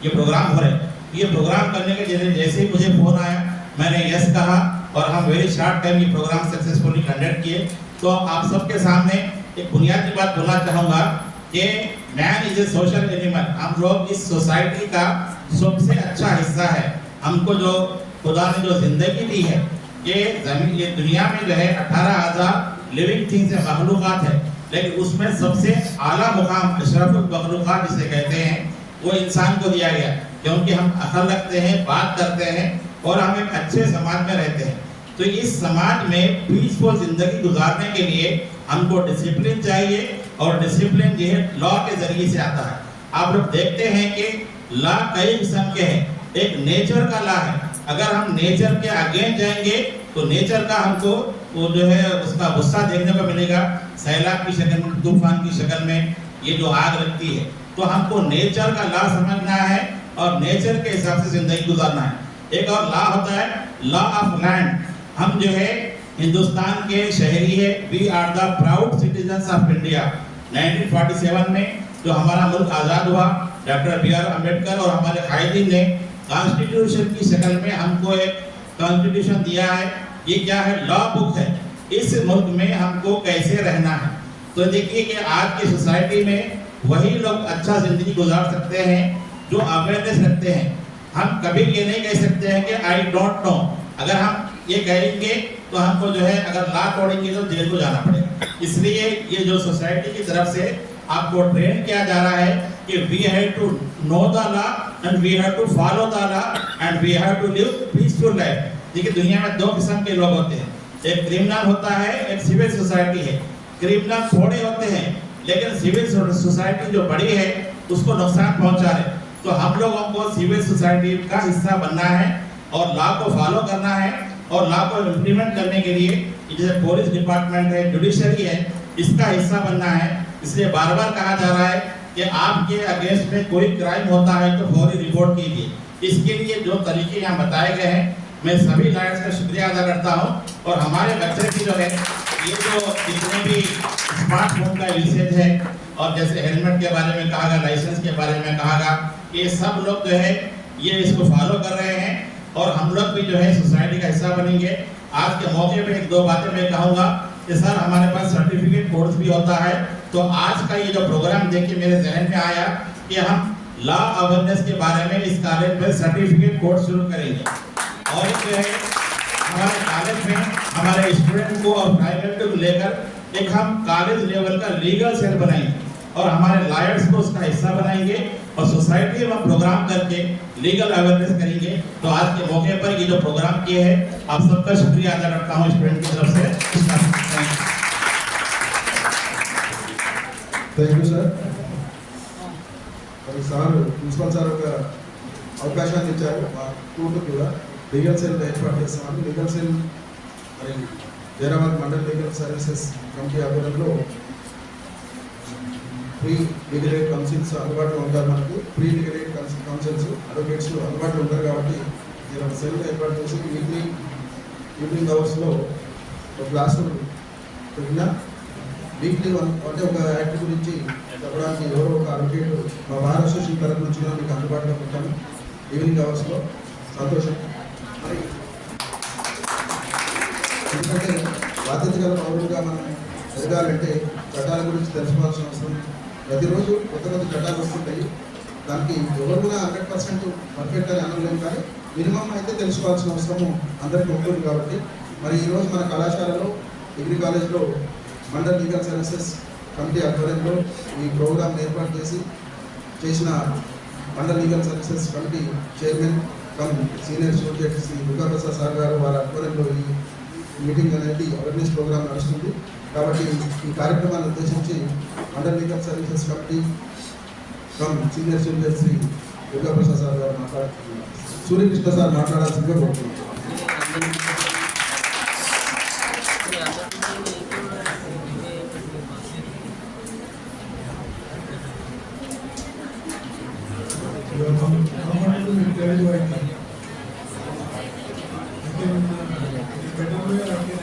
ये प्रोग्राम हो रहे हैं। ये प्रोग्राम करने के जैसे ही मुझे फ़ोन आया मैंने यस कहा और हम वेरी शॉर्ट टाइम ये प्रोग्राम सक्सेसफुली कंडक्ट किए। तो आप सबके सामने एक बुनियादी बात बोलना चाहूँगा कि man is a social animal. हम लोग इस सोसाइटी का सबसे अच्छा हिस्सा है। हमको जो खुदा ने जो जिंदगी दी है, ये दुनिया में जो है 18,000 लिविंग थिंग्स है, मखलूक़ात है, लेकिन उसमें सबसे आला मुकाम अशरफुल मखलूक़ात जिसे कहते हैं वो इंसान को दिया गया, क्योंकि हम अकल रखते हैं, बात करते हैं और हम एक अच्छे समाज में रहते हैं। तो इस समाज में पीसफुल जिंदगी गुजारने के लिए हमको डिसिप्लिन चाहिए। और डिसिप्लिन जो है लॉ के जरिए से आता है। आप लोग देखते हैं कि लॉ कई किस्म के हैं। एक नेचर का लॉ है अगर हम नेचर के अगेंस्ट जाएंगे तो नेचर का हमको वो जो है उसका गुस्सा देखने को मिलेगा, सैलाब की शक्ल में, तूफान की शक्ल में ये जो आग लगती है। तो हमको नेचर का लॉ समझना है और नेचर के हिसाब से जिंदगी गुजारना है। एक और लॉ होता है लॉ ऑफ लैंड। हम जो है हिंदुस्तान के शहरी है, we are the proud citizens of India. 1947 में जो हमारा मुल्क आज़ाद हुआ, डॉक्टर बी आर अम्बेडकर और हमारे कायदीन ने कॉन्स्टिट्यूशन की शक्ल में हमको एक कॉन्स्टिट्यूशन दिया है। ये क्या है? लॉ बुक है। इस मुल्क में हमको कैसे रहना है। तो देखिए कि आज की सोसाइटी में वही लोग अच्छा जिंदगी गुजार सकते हैं जो अवेयरनेस रखते हैं। हम कभी ये नहीं कह सकते हैं कि आई डोंट नो। अगर हम ये कहेंगे तो हमको जो है अगर लॉ तोड़ेंगे तो जेल को जाना पड़ेगा। इसलिए ये जो सोसाइटी की तरफ से आपको ट्रेन किया जा रहा है कि we have to know the law and we have to follow the law and we have to live peaceful life. देखिए दुनिया में दो किस्म के लोग होते हैं, एक क्रिमिनल होता है, एक सिविल सोसाइटी है। क्रिमिनल थोड़े होते हैं लेकिन सिविल सोसाइटी जो बड़ी है उसको नुकसान पहुंचा रहे। तो हम लोगों को सिविल सोसाइटी का हिस्सा बनना है और लॉ को फॉलो करना है और लॉ को इम्प्लीमेंट करने के लिए जैसे पुलिस डिपार्टमेंट है, जुडिशरी है, इसका हिस्सा बनना है। इसलिए बार बार कहा जा रहा है कि आपके अगेंस्ट में कोई क्राइम होता है तो फौरी रिपोर्ट कीजिए। इसके लिए जो तरीके यहाँ बताए गए हैं मैं सभी लॉयर्स का शुक्रिया अदा करता हूँ। और हमारे बच्चे की जो है ये जो जितने भी स्मार्टफोन का यूसेज है और जैसे हेलमेट के बारे में कहा गया, लाइसेंस के बारे में कहा गया, ये सब लोग जो है ये इसको फॉलो कर रहे हैं और हम लोग भी जो है सोसाइटी का हिस्सा बनेंगे। आज के मौके पे एक दो बातें मैं कहूँगा कि सर हमारे पास सर्टिफिकेट कोर्स भी होता है। तो आज का ये जो प्रोग्राम देख के मेरे जहन में आया कि हम लॉ अवेयरनेस के बारे में इस कॉलेज में सर्टिफिकेट कोर्स शुरू करेंगे और जो है हमारे कॉलेज में हमारे स्टूडेंट को और प्राइवेट को लेकर एक हम कॉलेज लेवल का लीगल सेल बनाएंगे और हमारे लॉयर्स को उसका हिस्सा बनाएंगे और सोसाइटी में प्रोग्राम करके लीगल अवेयरनेस करेंगे। तो आज के मौके पर ये जो प्रोग्राम किए हैं आप सबका शुक्रिया अदा करता हूँ स्टूडेंट की तरफ से। Thank you sir. మరి సార్ ప్రిన్సిపల్ సార్ ఒక అవకాశాన్ని ఇచ్చారు మా స్కూల్కి కూడా లీగల్ సెల్ ఏర్పాటు చేస్తున్నాము. లీగల్ సెల్ మరి Zaheerabad mandal legal services committee ఆధ్వర్యంలో ప్రీ లీగల్ ఎయిడ్ కౌన్సిల్స్ అందుబాటులో ఉంటారు. మనకు pre legal aid councils advocates అందుబాటులో ఉంటారు కాబట్టి నేను సెల్ ఏర్పాటు చేసి ఈవినింగ్ అవర్స్లో ఒక క్లాసు పెట్టిన వీక్లీ అంటే ఒక యాక్ట్ గురించి చెప్పడానికి ఎవరో ఒక అడ్వకేట్ మా బార్ అసోసియేషన్ తరఫు నుంచి మీకు అందుబాటులో పెట్టాము ఈవినింగ్ అవర్స్లో. సంతోషం. మరి ఎందుకంటే బాధ్యత గల పౌరులుగా మనం ఎదగాలంటే చట్టాల గురించి తెలుసుకోవాల్సిన అవసరం. ప్రతిరోజు కొత్త కొత్త చట్టాలు వస్తుంటాయి. దానికి ఎవరు కూడా 100% పర్ఫెక్ట్ అని అనలేము కానీ మినిమం అయితే తెలుసుకోవాల్సిన అవసరము అందరికీ ఉంటుంది. కాబట్టి మరి ఈరోజు మన కళాశాలలో డిగ్రీ కాలేజ్లో మండల్ లీగల్ సర్వీసెస్ కమిటీ ఆధ్వర్యంలో ఈ ప్రోగ్రామ్ ఏర్పాటు చేసిన Mandal legal services committee chairman cum senior associate Shri Durgaprasad sir గారు వారి ఆధ్వర్యంలో ఈ మీటింగ్ అనేది అవేర్నెస్ ప్రోగ్రామ్ నడుస్తుంది. కాబట్టి ఈ కార్యక్రమాన్ని ఉద్దేశించి Mandal legal services committee cum senior associate Shri Durgaprasad sir గారు సూర్యకృష్ణ సార్ మాట్లాడాల్సిందిగా కోరుతున్నాను.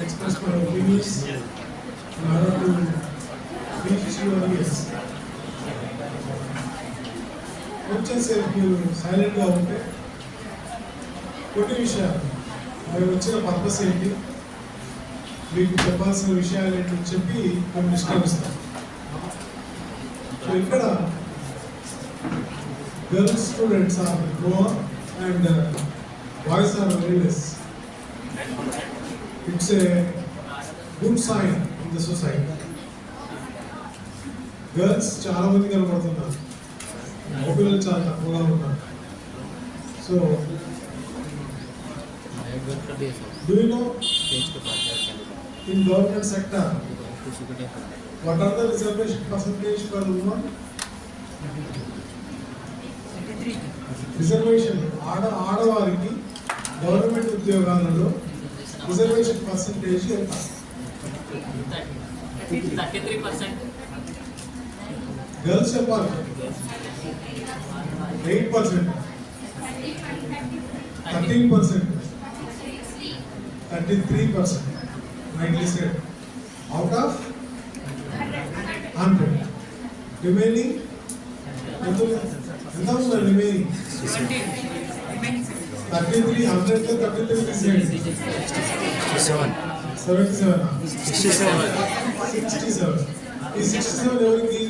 express my opinions in order to reach your ears. కొంచెం సేపు మీరు సైలెంట్గా ఉంటే కొన్ని విషయాలు మేము వచ్చిన పర్పస్ ఏంటి, మీకు చెప్పాల్సిన విషయాలు ఏంటి చెప్పి మేము నిష్క్రమిస్తాం. సో ఇక్కడ girls students are more and boys are very less. It's a good sign in the society. Girls చాలా మంది కనబడుతున్నారు, మగపిల్లలు చాలా తక్కువగా ఉన్నారు. So, do you know in government sector what are the reservation percentage for women? Reservation ఆడవారికి government ఉద్యోగాలలో reservation percentage ఎంత? 33%. గర్ల్స్ చెప్పాలి. 8%, 13%, 33%. Rightly said. Out of 100. Remaining? ఎంత ఉన్నారు రిమైనింగ్? 33, 100 లో 33 తీసేయండి. 77. ఈ 67 ఎవరికి?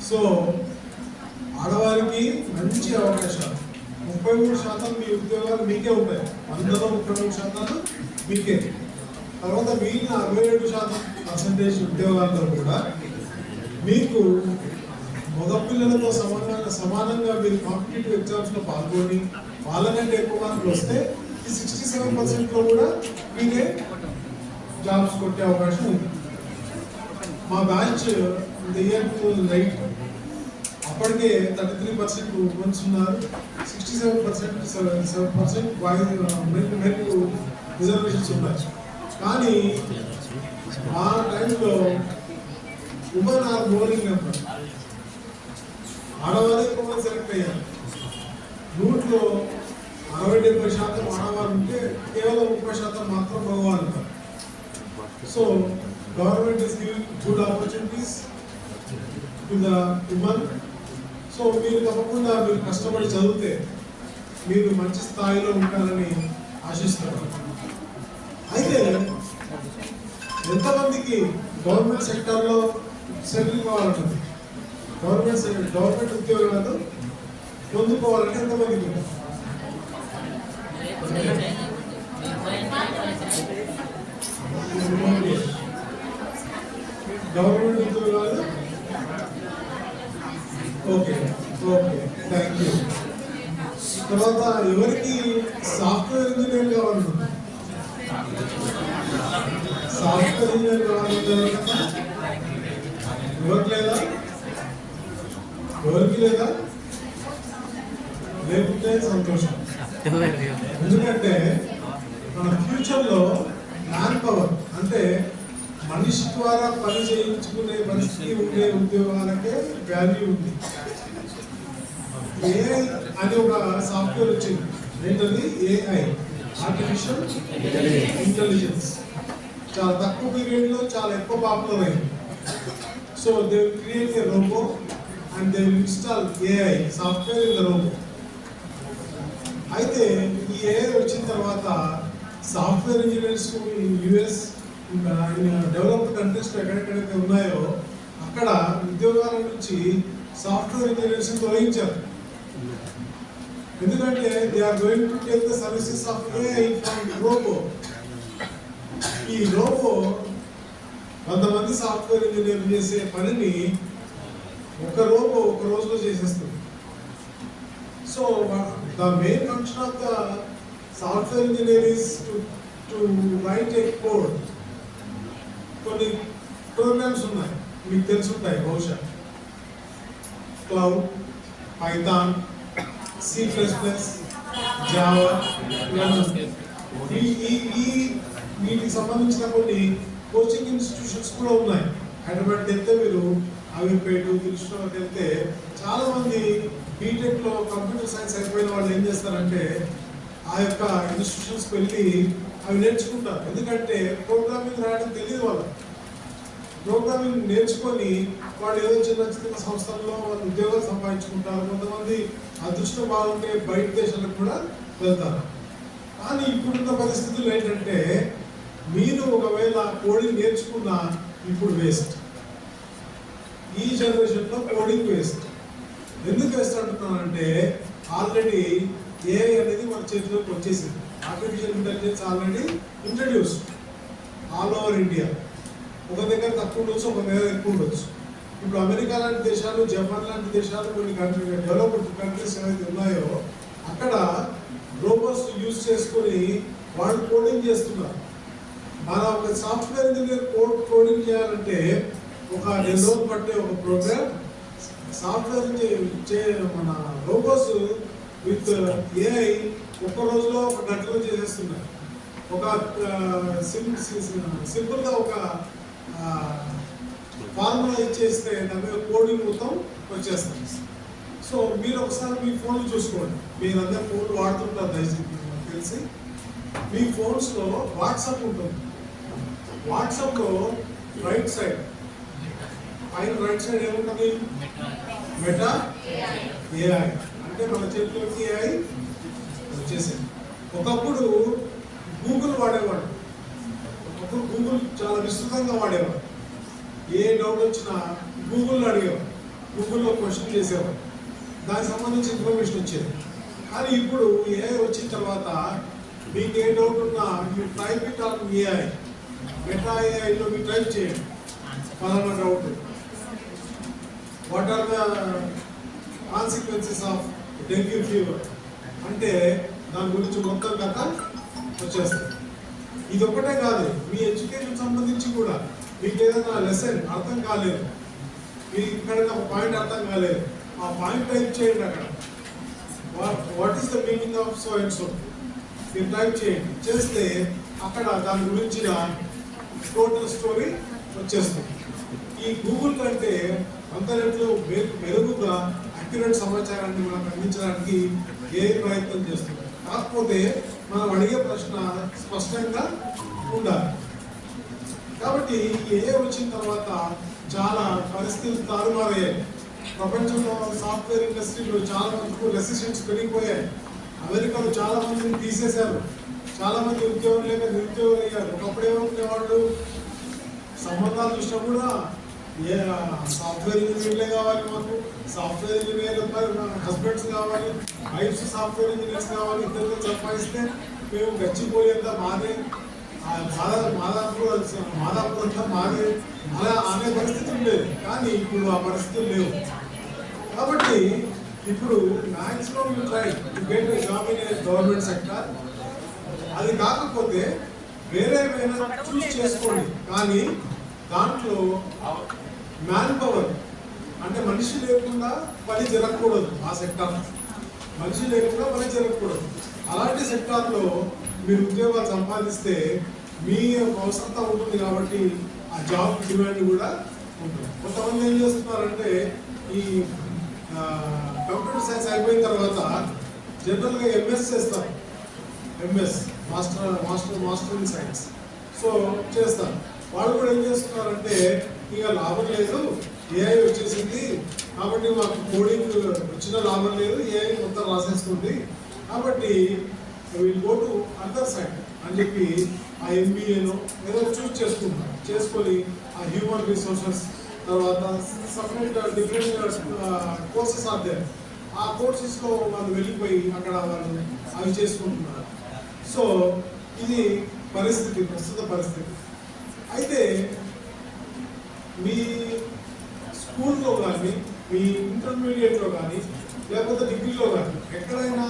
సో ఆడవారికి మంచి అవకాశాలు. 33% మీ ఉద్యోగాలు మీకే ఉంటాయి. 100లో 33% మీకే. తర్వాత మిగిలిన 67% ఉద్యోగాల్లో కూడా మీకు మగ పిల్లలతో సమానంగా మీరు కాంపిటేటివ్ ఎగ్జామ్స్లో పాల్గొని వాళ్ళకంటే ఎక్కువ మార్కులు వస్తే ఈ 67%లో కూడా మీరే జాబ్స్ కొట్టే అవకాశం ఉంది. మా బ్యాచ్ ఇయర్ 2008 అప్పటికే 33% ఉమెన్స్ ఉన్నారు, 67% మెన్ రిజర్వేషన్స్ ఉన్నాయి. కానీ ఆ టైంలో ఉమెన్ ఆర్ మోరింగ్ నెంబర్. ఆడవాళ్ళే ఎక్కువ సెలెక్ట్ అయ్యారు. 100లో 60-70% ఆడవాళ్ళు ఉంటే కేవలం 30% మాత్రం మగవాళ్ళు ఉంటారు. So government is giving good opportunities to the women. So మీరు తప్పకుండా మీరు కష్టపడి చదివితే మీరు మంచి స్థాయిలో ఉంటారని ఆశిస్తున్నారు. అయితే ఎంతమందికి గవర్నమెంట్ సెక్టార్లో సెటిల్ కావాలంటుంది? గవర్నమెంట్ ఉద్యోగాలు పొందుకోవాలంటే ఎంతమందికి? గవర్నమెంట్ ఉద్యోగాలు ఓకే ఓకే, థ్యాంక్ యూ. తర్వాత ఎవరికి సాఫ్ట్వేర్ ఇంజనీర్ కావాలంటుంది? సాఫ్ట్వేర్ ఇంజనీర్ కావాలంటే ఎవరికి లేదా? ఎవరికి లేదా? లేకుంటే సంతోషం. ఎందుకంటే మన ఫ్యూచర్లో మ్యాన్ పవర్ అంటే మనిషి ద్వారా పని చేయించుకునే పరిస్థితి ఉండే ఉద్యోగాలకే వాల్యూ ఉంది. ఏఐ అని ఒక సాఫ్ట్వేర్ వచ్చింది. ఏంటది? AI, artificial intelligence. చాలా తక్కువ పీరియడ్లో చాలా ఎక్కువ పాపులర్ అయింది. So they will create a robo and they will install AI software in the robo. అయితే ఈ ఏఐ వచ్చిన తర్వాత software engineers in US developed కంట్రీస్లో ఎక్కడెక్కడైతే ఉన్నాయో అక్కడ ఉద్యోగాల నుంచి సాఫ్ట్వేర్ ఇంజనీర్స్ తొలగించారు. ఎందుకంటే they are going to take the services of AI from robo. ఈ రోబో 100 మంది సాఫ్ట్వేర్ ఇంజనీర్లు చేసే పనిని ఒక రోబో ఒక రోజులో చేసేస్తుంది. So the main function of the software engineer is to right A code. కొన్ని ప్రోగ్రామ్స్ ఉన్నాయి, మీకు తెలుసుంటాయి బహుశా. క్లౌడ్, పైథాన్, C++, జావా, వీటికి సంబంధించిన కొన్ని కోచింగ్ ఇన్స్టిట్యూషన్స్ కూడా ఉన్నాయి. హైదరాబాద్ వెళ్తే మీరు అమీర్పేట, దిల్సుఖ్నగర్ వెళ్తే చాలా మంది బీటెక్లో కంప్యూటర్ సైన్స్ అయిపోయిన వాళ్ళు ఏం చేస్తారంటే ఆ యొక్క ఇన్స్టిట్యూషన్స్కి వెళ్ళి అవి నేర్చుకుంటారు. ఎందుకంటే ప్రోగ్రామింగ్ రాయడం తెలియదు వాళ్ళు. ప్రోగ్రామింగ్ నేర్చుకొని వాళ్ళు ఏదో చిన్న చిన్న సంస్థల్లో వాళ్ళు ఉద్యోగాలు సంపాదించుకుంటారు. కొంతమంది అదృష్టం బాగుంటే బయట దేశాలకు కూడా వెళ్తారు. కానీ ఇప్పుడున్న పరిస్థితులు ఏంటంటే మీరు ఒకవేళ కోడింగ్ నేర్చుకున్నా ఇప్పుడు వేస్ట్. ఈ జనరేషన్లో కోడింగ్ వేస్ట్. ఎందుకు వేస్ట్ అంటున్నానంటే ఆల్రెడీ ఏఐ అనేది మన చేతిలోకి వచ్చేసింది. Artificial intelligence already introduce all over India. ఒక దగ్గర తక్కువ ఉండొచ్చు, ఒక దగ్గర ఎక్కువ ఉండొచ్చు. ఇప్పుడు అమెరికా లాంటి దేశాలు, జపాన్ లాంటి దేశాలు, కొన్ని డెవలప్డ్ కంట్రీస్ ఏవైతే ఉన్నాయో అక్కడ రోబోట్స్ యూజ్ చేసుకొని వాళ్ళు కోడింగ్ చేస్తున్నారు. మన ఒక సాఫ్ట్వేర్ ఇంజనీర్ కోడింగ్ చేయాలంటే ఒక 2 రోజులు పట్టే ఒక ప్రోగ్రామ్ సాఫ్ట్వేర్ మన రోబోస్ విత్ ఏఐ ఒక్క రోజులో ఒక గంటలో చేసేస్తున్నారు. ఒక సింపుల్గా ఒక ఫార్ములా ఇచ్చేస్తే దాని మీద కోడింగ్ మొత్తం వచ్చేస్తుంది. సో మీరు ఒకసారి మీ ఫోన్లు చూసుకోండి. మీరందరూ ఫోన్లు వాడుతుంటారు దయచేసి నాకు తెలిసి. మీ ఫోన్స్లో వాట్సాప్ ఉంటుంది. వాట్సాప్లో రైట్ సైడ్ పైన రైట్ సైడ్ ఏముంటుంది? మెటా ఏఐ అంటే మన చేతిలోకి ఏఐ వచ్చేసింది. ఒకప్పుడు గూగుల్ వాడేవాడు. ఒకప్పుడు గూగుల్ చాలా విస్తృతంగా వాడేవాడు. ఏ డౌట్ వచ్చినా గూగుల్లో అడిగేవాడు, గూగుల్లో క్వశ్చన్ చేసేవాడు, దానికి సంబంధించి ఇన్ఫర్మేషన్ వచ్చేది. కానీ ఇప్పుడు ఏఐ వచ్చిన తర్వాత మీకు ఏ డౌట్ ఉన్నా మీరు type it on AI, Meta ఏఐలో మీరు టైప్ చేయండి ఫలానా doubt, what are the consequences of dengue fever అంటే దాని గురించి మొత్తం కథ వచ్చేస్తుంది. ఇది ఒకటే కాదు, మీ ఎడ్యుకేషన్ సంబంధించి కూడా మీకు ఏదైనా లెసన్ అర్థం కాలేదు, మీకు ఇక్కడ ఒక పాయింట్ అర్థం కాలేదు, ఆ పాయింట్ టైప్ చేయండి. అక్కడ what is the meaning of so and so మీరు టైప్ చేయండి. చేస్తే అక్కడ దాని గురించిన టోటల్ స్టోరీ వచ్చేస్తుంది. ఈ గూగుల్ కంటే అంతరెంట్లో మెరుగుగా అక్యురేట్ సమాచారాన్ని మనకు అందించడానికి ఏ ప్రయత్నం చేస్తుంది. కాకపోతే మనం అడిగే ప్రశ్న స్పష్టంగా ఉండాలి. కాబట్టి ఏ వచ్చిన తర్వాత చాలా పరిస్థితులు తారుమారయ్యాయి. ప్రపంచంలో సాఫ్ట్వేర్ ఇండస్ట్రీలో చాలా మందికి రెసిస్టెన్స్ పెరిగిపోయాయి. అమెరికాలో చాలా మందిని తీసేశారు, చాలా మంది ఉద్యోగం లేక నిరుద్యోగులు అయ్యారు. ఒకప్పుడు ఏమనుకునేవాళ్ళు సంబంధాలు చూసినా కూడా ఏ సాఫ్ట్వేర్ ఇంజనీర్లే కావాలి, మాకు సాఫ్ట్వేర్ ఇంజనీర్ హస్బెండ్స్ కావాలి, వైఫ్స్ సాఫ్ట్వేర్ ఇంజనీర్స్ కావాలి, ఇద్దరు సంపాదిస్తే మేము గచ్చిపోయేంత మాదే, మాదాపూర్ అంతా మాదే అలా అనే పరిస్థితి ఉండేది. కానీ ఇప్పుడు ఆ పరిస్థితులు లేవు. కాబట్టి ఇప్పుడు maximum you try to get a job in a government sector. అది కాకపోతే వేరే చూస్ చేసుకోండి, కానీ దాంట్లో మ్యాన్ పవర్ అంటే మనిషి లేకుండా పని జరగకూడదు. ఆ సెక్టార్ మనిషి లేకుండా పని జరగకూడదు. అలాంటి సెక్టార్లో మీరు ఉద్యోగాలు సంపాదిస్తే మీ అవసరం ఉంటుంది కాబట్టి ఆ జాబ్ డిమాండ్ కూడా ఉంటుంది. కొంతమంది ఏం చేస్తున్నారంటే ఈ కంప్యూటర్ సైన్స్ అయిపోయిన తర్వాత జనరల్గా ఎంఎస్ చేస్తారు, MS master in science. So చేస్తారు. వాళ్ళు కూడా ఏం చేస్తున్నారంటే ఇక లాభం లేదు, ఏఐ వచ్చేసింది కాబట్టి మాకు కోడింగ్ వచ్చిన లాభం లేదు, ఏఐ మొత్తం రాసేస్తుంది కాబట్టి will go to other side అని చెప్పి ఆ ఎంబీఏలో ఏదో చూస్ చేసుకుంటారు. చేసుకొని ఆ హ్యూమన్ రిసోర్సెస్ తర్వాత separate different courses are there. ఆ కోర్సెస్లో వాళ్ళు వెళ్ళిపోయి అక్కడ వాళ్ళు అవి చేసుకుంటున్నారు. సో ఇది పరిస్థితి, ప్రస్తుత పరిస్థితి. అయితే మీ స్కూల్లో కానీ మీ ఇంటర్మీడియట్లో కానీ లేకపోతే డిగ్రీలో కానీ ఎక్కడైనా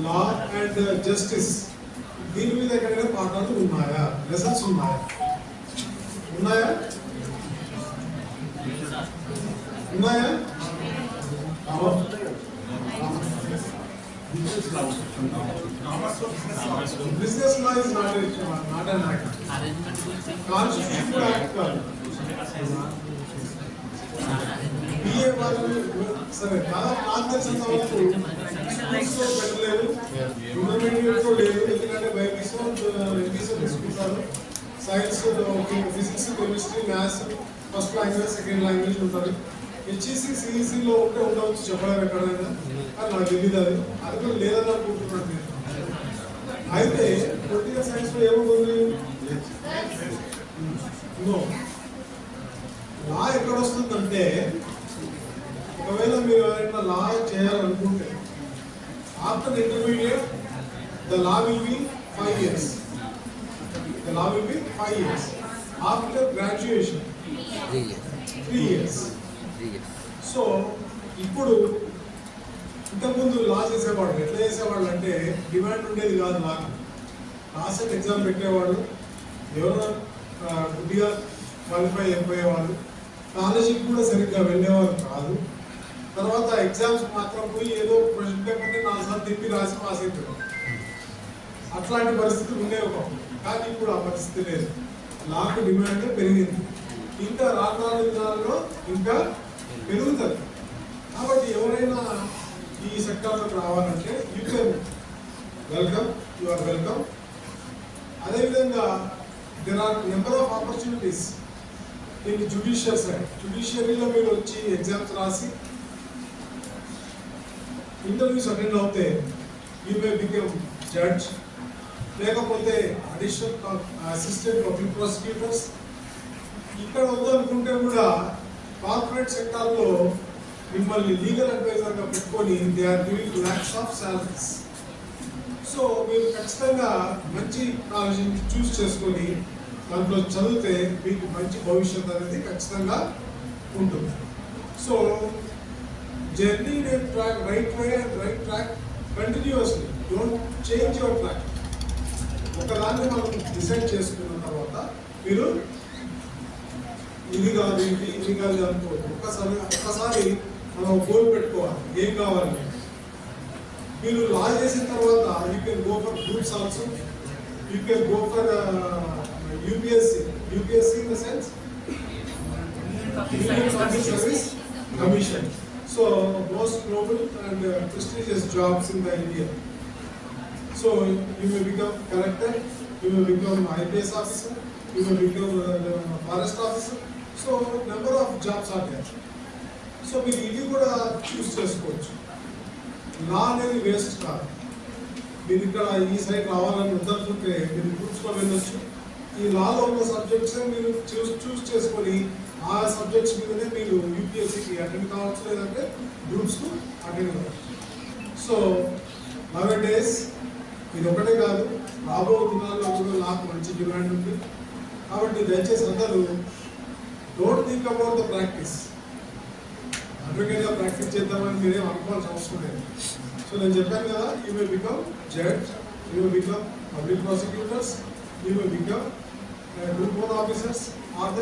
లా అండ్ జస్టిస్ దీని మీద ఎక్కడైనా పాఠాలు ఉన్నాయా, లెసన్స్ ఉన్నాయా? ఉన్నాయా? Business law is not an act. Constitution act కాదు. బిఏ వాళ్ళు సరే నాకు తెలిసినంత వరకు స్కూల్స్లో పెట్టలేదు, ఇంటర్మీడియట్లో లేదు. ఎందుకంటే బైపీసో ఎంపీసో తీసుకుంటారు. Science, physics, chemistry, maths first language, second language ఉంటుంది. హెచ్ఈసి సిఈసిలో ఒకటే ఉండవచ్చు, చెప్పలేము ఎక్కడైనా. కానీ నాకు తెలియదు, అది కూడా లేదని అనుకుంటున్నాను నేను. అయితే పొలిటికల్ సైన్స్లో ఏముంటుంది? లా ఎక్కడ వస్తుందంటే ఒకవేళ మీరు ఎవరైనా లా చేయాలనుకుంటే after intermediate the law will be 5 years. The law will be 5 years. After graduation 3 years. So ఇప్పుడు ఇంతకుముందు లా చేసేవాడు ఎట్లా చేసేవాళ్ళు అంటే డిమాండ్ ఉండేది కాదు. లా రాసెట్ ఎగ్జామ్ పెట్టేవాడు, ఎవరో గుడ్డిగా క్వాలిఫై అయిపోయేవాళ్ళు, స్కాలర్షిప్ కూడా సరిగ్గా వెళ్ళేవారు కాదు. తర్వాత ఎగ్జామ్స్ మాత్రం పోయి ఏదో క్వశ్చన్ పేపర్ని 4 సార్లు తిప్పి రాసి పాస్ అయిపోయారు. అట్లాంటి పరిస్థితులు ఉండేవి ఒకప్పుడు. కానీ ఇప్పుడు ఆ పరిస్థితి లేదు. లాకు డిమాండ్ పెరిగింది, ఇంకా రానున్న దినాల్లో ఇంకా పెరుగుతుంది. కాబట్టి ఎవరైనా ఈ సెక్టార్లోకి రావాలంటే you can welcome, you are welcome. అదేవిధంగా there are number of opportunities in judicial side. జ్యుడిషియరీలో మీరు వచ్చి ఎగ్జామ్స్ రాసి ఇంటర్వ్యూస్ అటెండ్ అవుతే యూ మే బికమ్ జడ్జ్, లేకపోతే అడిషనల్ అసిస్టెంట్ పబ్లిక్ ప్రాసిక్యూటర్స్. ఇక్కడ వద్దనుకుంటే కూడా కార్పొరేట్ సెక్టార్లో మిమ్మల్ని లీగల్ అడ్వైజర్గా పెట్టుకొని they are giving lakhs of salaries. So మీరు ఖచ్చితంగా మంచి కాలేజీ చూస్ చేసుకొని దాంట్లో చదివితే మీకు మంచి భవిష్యత్తు అనేది ఖచ్చితంగా ఉంటుంది. So journey track, right way and right track continuously, don't change your track. ఒకదాన్ని మనం డిసైడ్ చేసుకున్న తర్వాత మీరు ఇది కాదు ఇది కాదు అనుకోవద్దు. ఒక్కసారి మనం గోల్ పెట్టుకోవాలి, ఏం కావాలి. మీరు లా చేసిన తర్వాత you can go for groups also, you can go for UPSC in the sense public service commission. So most Nobel and prestigious jobs in the India. So you may become collector, you may become IPS officer, you may become forest officer. So number of jobs are there. So మీరు ఇది కూడా చూస్ చేసుకోవచ్చు. లా అనేది waste కాదు. మీరు ఇక్కడ ఈ side రావాలని వద్దనుకుంటే మీరు గ్రూప్స్లో వెళ్ళొచ్చు. ఈ లాలో ఉన్న సబ్జెక్ట్స్ మీరు చూస్ చేసుకొని ఆ సబ్జెక్ట్స్ మీదనే మీరు యూపీఎస్సీకి అటెండ్ కావచ్చు, లేదంటే గ్రూప్స్కు అటెండ్ కావచ్చు. సో నవ్ డేస్ ఇది ఒకటే కాదు, రాబో దినాల్లో కూడా నాకు మంచి డిమాండ్ ఉంది. కాబట్టి దయచేసి అందరూ don't think about the practice. అడ్వకేట్గా ప్రాక్టీస్ చేద్దామని మీరేం అనుకోవాల్సిన అవసరం లేదు. సో నేను చెప్పాను కదా, you may become judge, you may become public prosecutors, you may become group 1 officers or the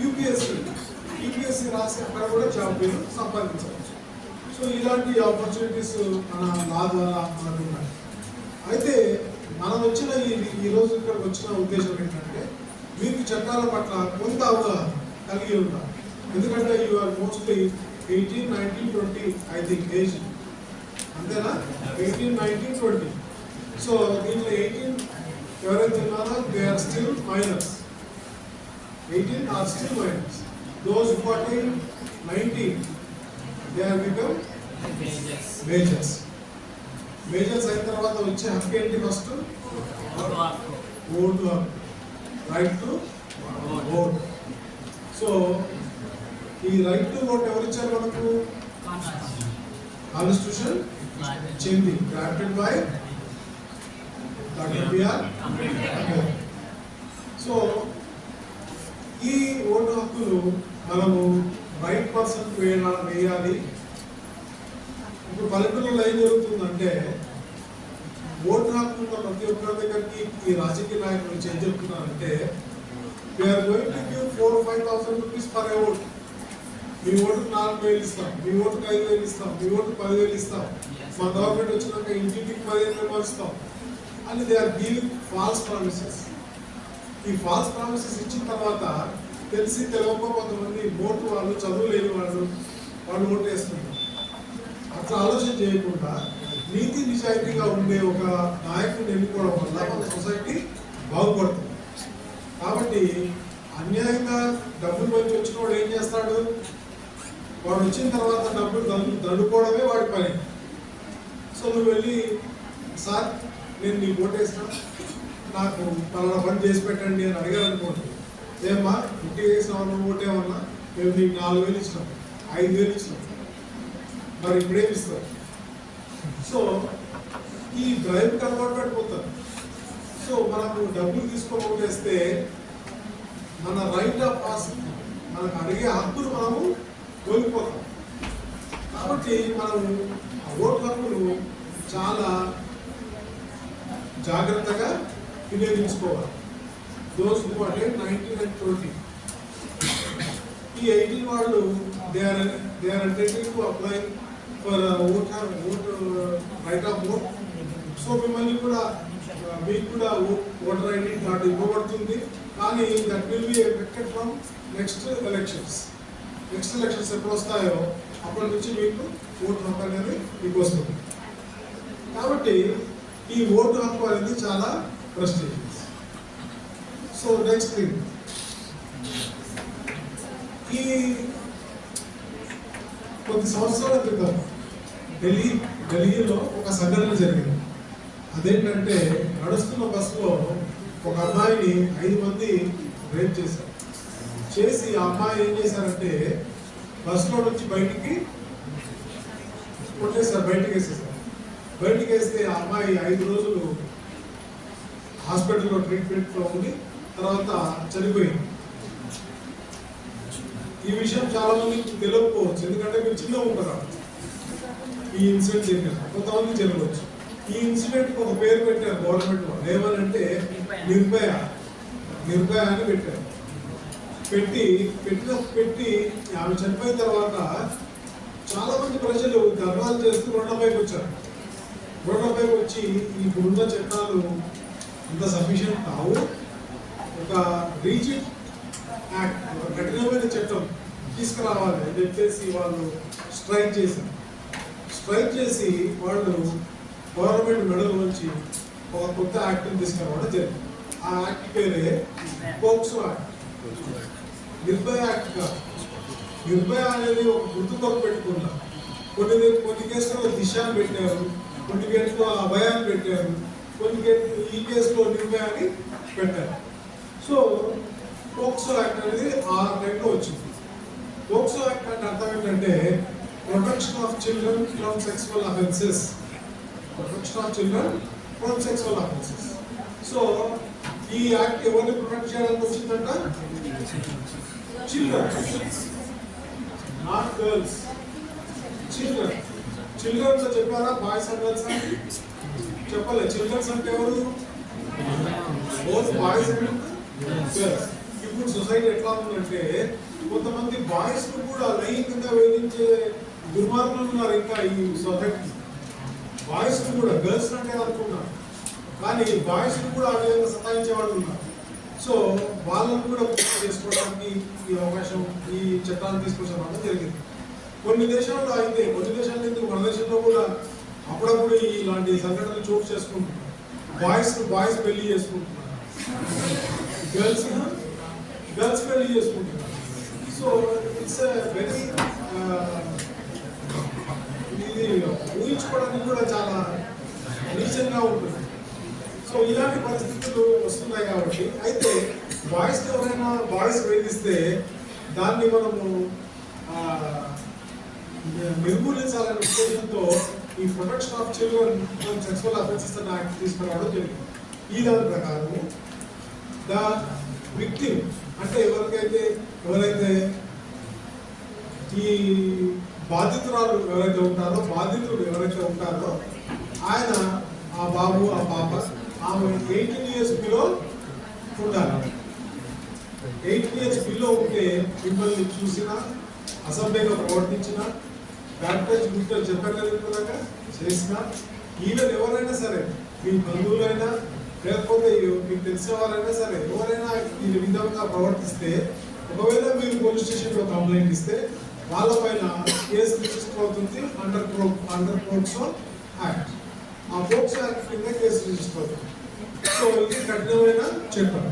UPSC రాసి అక్కడ కూడా జాబ్ మీరు సంపాదించవచ్చు. సో ఇలాంటి ఆపర్చునిటీస్ మన లా ద్వారా మనకు ఉన్నాయి. అయితే మనం వచ్చిన ఈరోజు ఇక్కడికి వచ్చిన ఉద్దేశం ఏంటంటే మీకు చట్టాల పట్ల కొంత అవగాహన కలిగి ఉండాలి. ఎందుకంటే you are mostly 18, 19, 20 I think age, అంతేనా? 18, 19, 20. సో దీంట్లో 18 ఎవరైతే ఉన్నారో they are still minors. 18 are still minors. Those 14, 19 they have become majors. Majors అయిన తర్వాత వచ్చే హక్కు ఏంటి? ఫస్ట్ ఓటు హక్కు, రైట్ టు ఓట్. సో ఈ రైట్ టు ఓట్ ఎవరు ఇచ్చారు మనకు? కాన్స్టిట్యూషన్ ఇచ్చింది, drafted by doctor BR Ambedkar. So ఈ ఓటు హక్కులు మనము రైట్ పర్సన్ వేయాలి. ఇప్పుడు పల్లెటూరులో ఏం జరుగుతుందంటే ఓటు హక్కు ఉన్న ప్రతి ఒక్కరి దగ్గరికి ఈ రాజకీయ నాయకులు వచ్చి ఏం చెప్తున్నారంటే we are going to give 4,000-5,000 rupees per vote. మీ ఓటుకు 4,000 ఇస్తాం, మీ ఓటుకు 5,000 ఇస్తాం, మీ ఓటుకు 10,000 ఇస్తాం, మా గవర్నమెంట్ వచ్చినాక ఇంటికి 15,000 ఇస్తాం అని they are giving false promises. ఈ ఫాల్స్ ప్రామిసెస్ ఇచ్చిన తర్వాత తెలిసి తెలియక కొంతమంది ఓటు వాళ్ళు, చదువు లేని వాళ్ళు ఓటు వేస్తున్నారు. అట్లా ఆలోచన చేయకుండా నీతి నిజాయితీగా ఉండే ఒక నాయకుడిని ఎన్నుకోవడం వల్ల మన సొసైటీ బాగుపడుతుంది. కాబట్టి అన్యాయంగా డబ్బులు మంచి వచ్చిన వాడు ఏం చేస్తాడు? వాడు వచ్చిన తర్వాత డబ్బులు దండుకోవడమే వాడి పని. సో నువ్వు వెళ్ళి, సార్ నేను నీ ఓటేసిన, నాకు పలానా పని చేసి పెట్టండి అని అడిగారు అనుకోండి. ఏమ్మా ఇంటికి వేసినావు, నువ్వు ఓటేమన్నా? మేము నీకు 4,000 ఇచ్చినాం, 5,000 ఇచ్చినాం, మరి ఇప్పుడేమి ఇస్తాం? సో ఈ డ్రైవ్ కన్వర్ట్ పడిపోతారు. సో మనకు డబ్బులు తీసుకొని ఓటేస్తే మన రైట్ ఆఫ్ పాస్, మనకు అడిగే హక్కులు మనము కోల్పోతాం. కాబట్టి మనము ఓటు హక్కులు చాలా జాగ్రత్తగా వినియోగించుకోవాలి. those who attend 19 and 20. ఈ 18 వాళ్ళు they are intending to apply for vote right of vote. So మిమ్మల్ని కూడా మీకు కూడా ఓటర్ ఐడి కార్డు ఇవ్వబడుతుంది. కానీ that will be affected from next elections ఎప్పుడు వస్తాయో అప్పటి నుంచి మీకు ఓటు హక్కు అనేది మీకు వస్తుంది. కాబట్టి ఈ ఓటు హక్కు అనేది చాలా ప్రెస్టీజియస్. సో నెక్స్ట్ థింగ్, ఈ కొద్ది సంవత్సరాల క్రితం ఢిల్లీలో ఒక సంఘటన జరిగింది. అదేంటంటే నడుస్తున్న బస్సులో ఒక అమ్మాయిని 5 మంది రేప్ చేశారు. చేసి ఆ అమ్మాయి ఏం చేశారంటే బస్సులో నుంచి బయటికి కొట్టేశారు, బయటికి వేస్తే ఆ అమ్మాయి 5 రోజులు హాస్పిటల్లో ట్రీట్మెంట్లో ఉంది, తర్వాత చనిపోయింది. ఈ విషయం చాలా మందికి తెలియకపోవచ్చు, ఎందుకంటే మీరు చిన్న ఉంటారు. ఈ ఇన్సిడెంట్ జరిగిన కొంతమంది జరగవచ్చు. ఈ ఇన్సిడెంట్ ఒక పేరు పెట్టారు గవర్నమెంట్ వాళ్ళు. ఏమనంటే నిర్భయ అని పెట్టారు. పెట్టి ఆమె చనిపోయిన తర్వాత చాలా మంది ప్రజలు ధర్నాలు చేస్తూ రోడ్లపైకి వచ్చారు. రోడ్లపైకి వచ్చి ఈ ఇప్పుడున్న చట్టాలు ఇంత సఫిషియెంట్ కావు, ఒక రీజిడ్ యాక్ట్, ఒక కఠినమైన చట్టం తీసుకురావాలి అని చెప్పేసి వాళ్ళు స్ట్రైక్ చేసి వాళ్ళు గవర్నమెంట్ మెడల్ నుంచి ఒక కొత్త యాక్ట్ని తీసుకురావడం జరిగింది. ఆ యాక్ట్ పేరే పోక్సో యాక్ట్. నిర్భయ యాక్ట్ కాదు. నిర్భయ అనేది ఒక గుర్తుకొక పెట్టుకున్నారు. కొన్ని కేసులో దిశాన్ని పెట్టారు, కొన్ని కేసులో అభయాన్ని పెట్టారు, ఈ కేసులో నిర్భయ అని పెట్టారు. సో పోక్సో యాక్ట్ అనేది ఆ టైంలో వచ్చింది. పోక్సో యాక్ట్ అంటే అర్థం ఏంటంటే protection of children from sexual offences. So ఈ యాక్ట్ ఎవరిని ప్రొటెక్ట్ చేయడానికి వచ్చిందంట? Children, not girls. చిల్డ్రన్స్ చెప్పారా? బాయ్స్ అండ్ గర్ల్స్ అని చెప్పలే. చిల్డ్రన్స్ అంటే ఎవరు? Both boys and girls. ఇప్పుడు సొసైటీ ఎట్లా ఉందంటే కొంతమంది బాయ్స్ ను కూడా లైంగికంగా వేధించే దుర్మార్గులు ఉన్నారు. ఇంకా ఈ సొసైటీ బాయ్స్ ను కూడా గర్ల్స్ అంటే అనుకున్నారు, కానీ బాయ్స్ ను కూడా అదే సతాయించే వాళ్ళు ఉన్నారు. సో వాళ్ళను కూడా చేసుకోవడానికి ఈ అవకాశం, ఈ చట్టాన్ని తీసుకొచ్చడం జరిగింది. కొన్ని దేశాల్లో అయితే, కొన్ని దేశాల్లో ఎందుకు, మన దేశంలో కూడా అప్పుడప్పుడు ఇలాంటి సంఘటనలు చోటు చేసుకుంటున్నారు. బాయ్స్ పెళ్లి చేసుకుంటున్నారు, గర్ల్స్ పెళ్లి చేసుకుంటున్నారు. సో ఇట్స్ వెరీ ఇది ఊహించుకోవడానికి కూడా చాలా నీచంగా ఉంటుంది. సో ఇలాంటి పరిస్థితులు వస్తున్నాయి కాబట్టి, అయితే ఎవరైనా బాయ్స్ వేధిస్తే దాన్ని మనము నిర్మూలించాలనే ఉద్దేశంతో ఈ protection of children from sexual offences అనే యాక్ట్ తీసుకురావడం జరిగింది. ఈ దాని ప్రకారం ద విక్టిమ్ అంటే ఎవరైతే ఈ బాధితురాలు బాధితుడు ఎవరైతే ఉంటారో ఆయన, ఆ బాబు ఆ పాప, ఆమె 18 years బిలో ఉండాలి. 18 years బిలో ఉంటే మిమ్మల్ని చూసినా, అసభ్యంగా ప్రవర్తించినా, బ్యాప్టైజ్ గుర్తు చెప్పగలిగినగా చేసినా, ఈవెన్ ఎవరైనా సరే, మీ బంధువులైనా లేకపోతే మీకు తెలిసిన వారైనా సరే, ఎవరైనా ఈ విధంగా ప్రవర్తిస్తే, ఒకవేళ మీరు పోలీస్ స్టేషన్లో కంప్లైంట్ ఇస్తే వాళ్ళపైన కేసు రిజిస్టర్ అవుతుంది అండర్ పోక్సో యాక్ట్. ఆ పోక్సో యాక్ట్ కింద కేసు రిజిస్టర్ అవుతుంది. సో ఇది కఠినమైన చట్టం.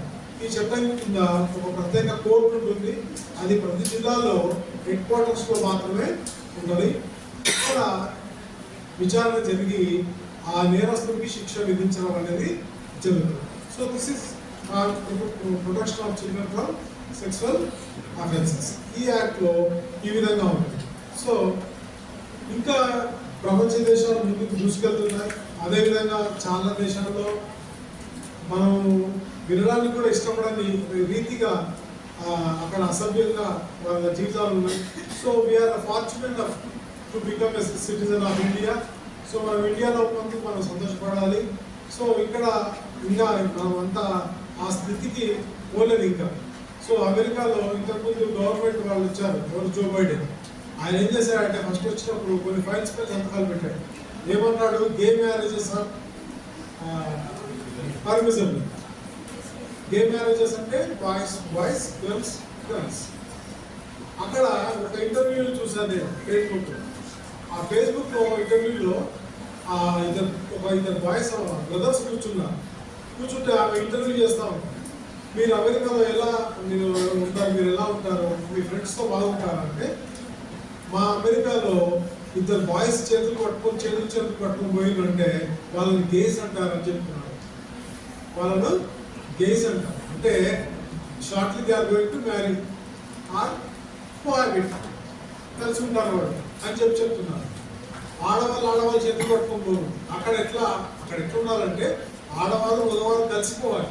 ఈ చట్టం కింద ఒక ప్రత్యేక కోర్టు ఉంటుంది. అది ప్రతి జిల్లాలో హెడ్ క్వార్టర్స్లో మాత్రమే ఉన్నది. ఇక్కడ విచారణ జరిగి ఆ నేరస్తుడికి శిక్ష విధించడం అనేది జరుగుతుంది. So this is protection of children from sexual offences. ఈ యాక్ట్లో ఈ విధంగా ఉంటుంది. సో ఇంకా ప్రపంచ దేశాలు ముందుకు దూసుకెళ్తున్నాయి. అదేవిధంగా చాలా దేశాల్లో మనం వినడానికి కూడా ఇష్టపడని రీతిగా అక్కడ అసభ్యంగా వాళ్ళ జీవితాలు ఉన్నాయి. So we are fortunate to become a citizen of India. So మనం ఇండియాలో ఉన్నందుకు మనం సంతోషపడాలి. సో ఇక్కడ ఇంకా మనం అంతా ఆ స్థితికి పోలేదు ఇంకా. సో అమెరికాలో ఇంతకుముందు గవర్నమెంట్ వాళ్ళు వచ్చారు, ఎవరు జో బైడెన్. ఆయన ఏం చేశాడంటే ఫస్ట్ వచ్చినప్పుడు కొన్ని ఫైల్స్ పై సంతకాలు పెట్టాడు. ఏమన్నాడు, gay marriages are permission. Gay marriages అంటే బాయ్స్ బాయ్స్, గర్ల్స్ గర్ల్స్. అక్కడ ఒక ఇంటర్వ్యూలు చూసాను నేను ఫేస్బుక్. ఆ ఫేస్బుక్లో ఇంటర్వ్యూలో ఇద్దరు బాయ్స్ బ్రదర్స్ కూర్చుంటే ఆమె ఇంటర్వ్యూ చేస్తాం. మీరు అమెరికాలో ఎలా మీరు ఉంటారు, మీరు ఎలా ఉంటారు, మీ ఫ్రెండ్స్తో బాగుంటారు అంటే, మా అమెరికాలో ఇద్దరు బాయ్స్ చేతులు పట్టుకొని పోయిందంటే వాళ్ళని గేస్ అంటారని చెప్తున్నారు. వాళ్ళను గేస్ అంటారు అంటే shortly they are going to marry or cohabit, కలిసి ఉంటారు వాళ్ళు అని చెప్తున్నారు. ఆడవాళ్ళు చేతులు పట్టుకొని పోరు. అక్కడ ఎట్లా ఉండాలంటే ఆడవాళ్ళు మగవాళ్ళు కలిసిపోవాలి.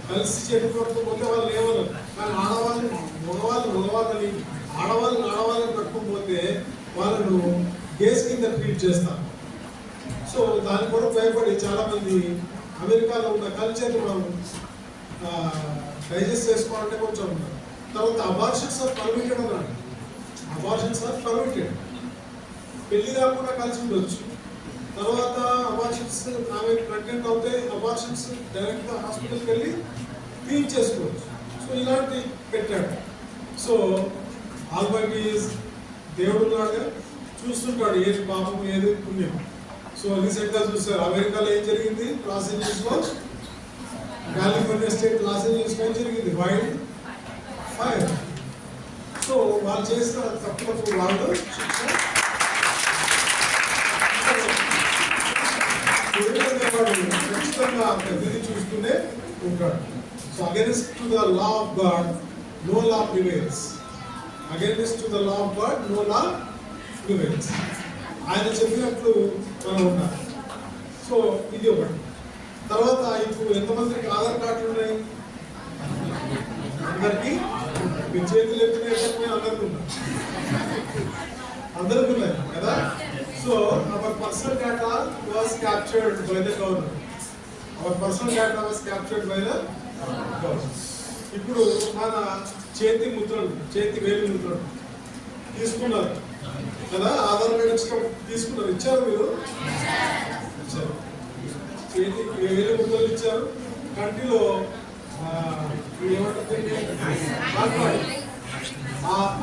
కలిసి చేతులు పట్టుకోకపోతే వాళ్ళు ఏమన్నారు. కానీ మగవాళ్ళని ఆడవాళ్ళని పట్టుకోకపోతే వాళ్ళను గేస్ కింద ట్రీట్ చేస్తారు. సో దాన్ని కూడా భయపడి చాలామంది అమెరికాలో ఉన్న కల్చర్ని మనం డైజెస్ట్ చేసుకోవాలంటే కొంచెం ఉన్నారు. తర్వాత అబార్షన్స్ ఆర్ పర్మిటెడ్ అన్నాడు. Abortions are permitted. పెళ్లి కాకుండా కలిసి ఉండొచ్చు. తర్వాత అబార్షన్స్ ఆమె ప్రెగ్నెంట్ అవుతే అబార్షన్స్ డైరెక్ట్గా హాస్పిటల్కి వెళ్ళి క్లీన్ చేసుకోవచ్చు. సో ఇలాంటి పెట్టాడు. సో ఆల్మైటీ దేవుడు ఉన్నాడు, చూస్తుంటాడు ఏది పాపం ఏది పుణ్యం. సో రీసెంట్గా చూస్తారు అమెరికాలో ఏం జరిగింది, లాస్ ఏంజల్స్లో, కాలిఫోర్నియా స్టేట్ లాస్ ఏంజల్స్లో ఏం జరిగింది, వైల్డ్ ఫైర్. సో వాళ్ళు చేసిన తప్పులకు వాళ్ళు ఖచ్చితంగా విధి చూస్తూనే ఉంటాడు. So against to the law of God no law prevails. Against to the law of God no law prevails. ఆయన చెప్పినట్లు మనం ఉండాలి. సో ఇది ఒకటి. తర్వాత ఇప్పుడు ఎంతమందికి ఆధార్ కార్డులు ఉన్నాయి? అందరికీ. మీ చేతులు ఎత్తిన అందరికీ ఉన్నాయి, అందరికీ ఉన్నాయి కదా. So our personal data was captured by the government. Our personal data was captured by the government. ఇప్పుడు మన చేతి వేలి ముద్రలు తీసుకున్నారు కదా, ఆధార్ కార్డు తీసుకున్నారు, ఇచ్చారు మీరు, ఇచ్చారు. చేతి వేలి ముద్రలు ఇచ్చారు. కంటిలో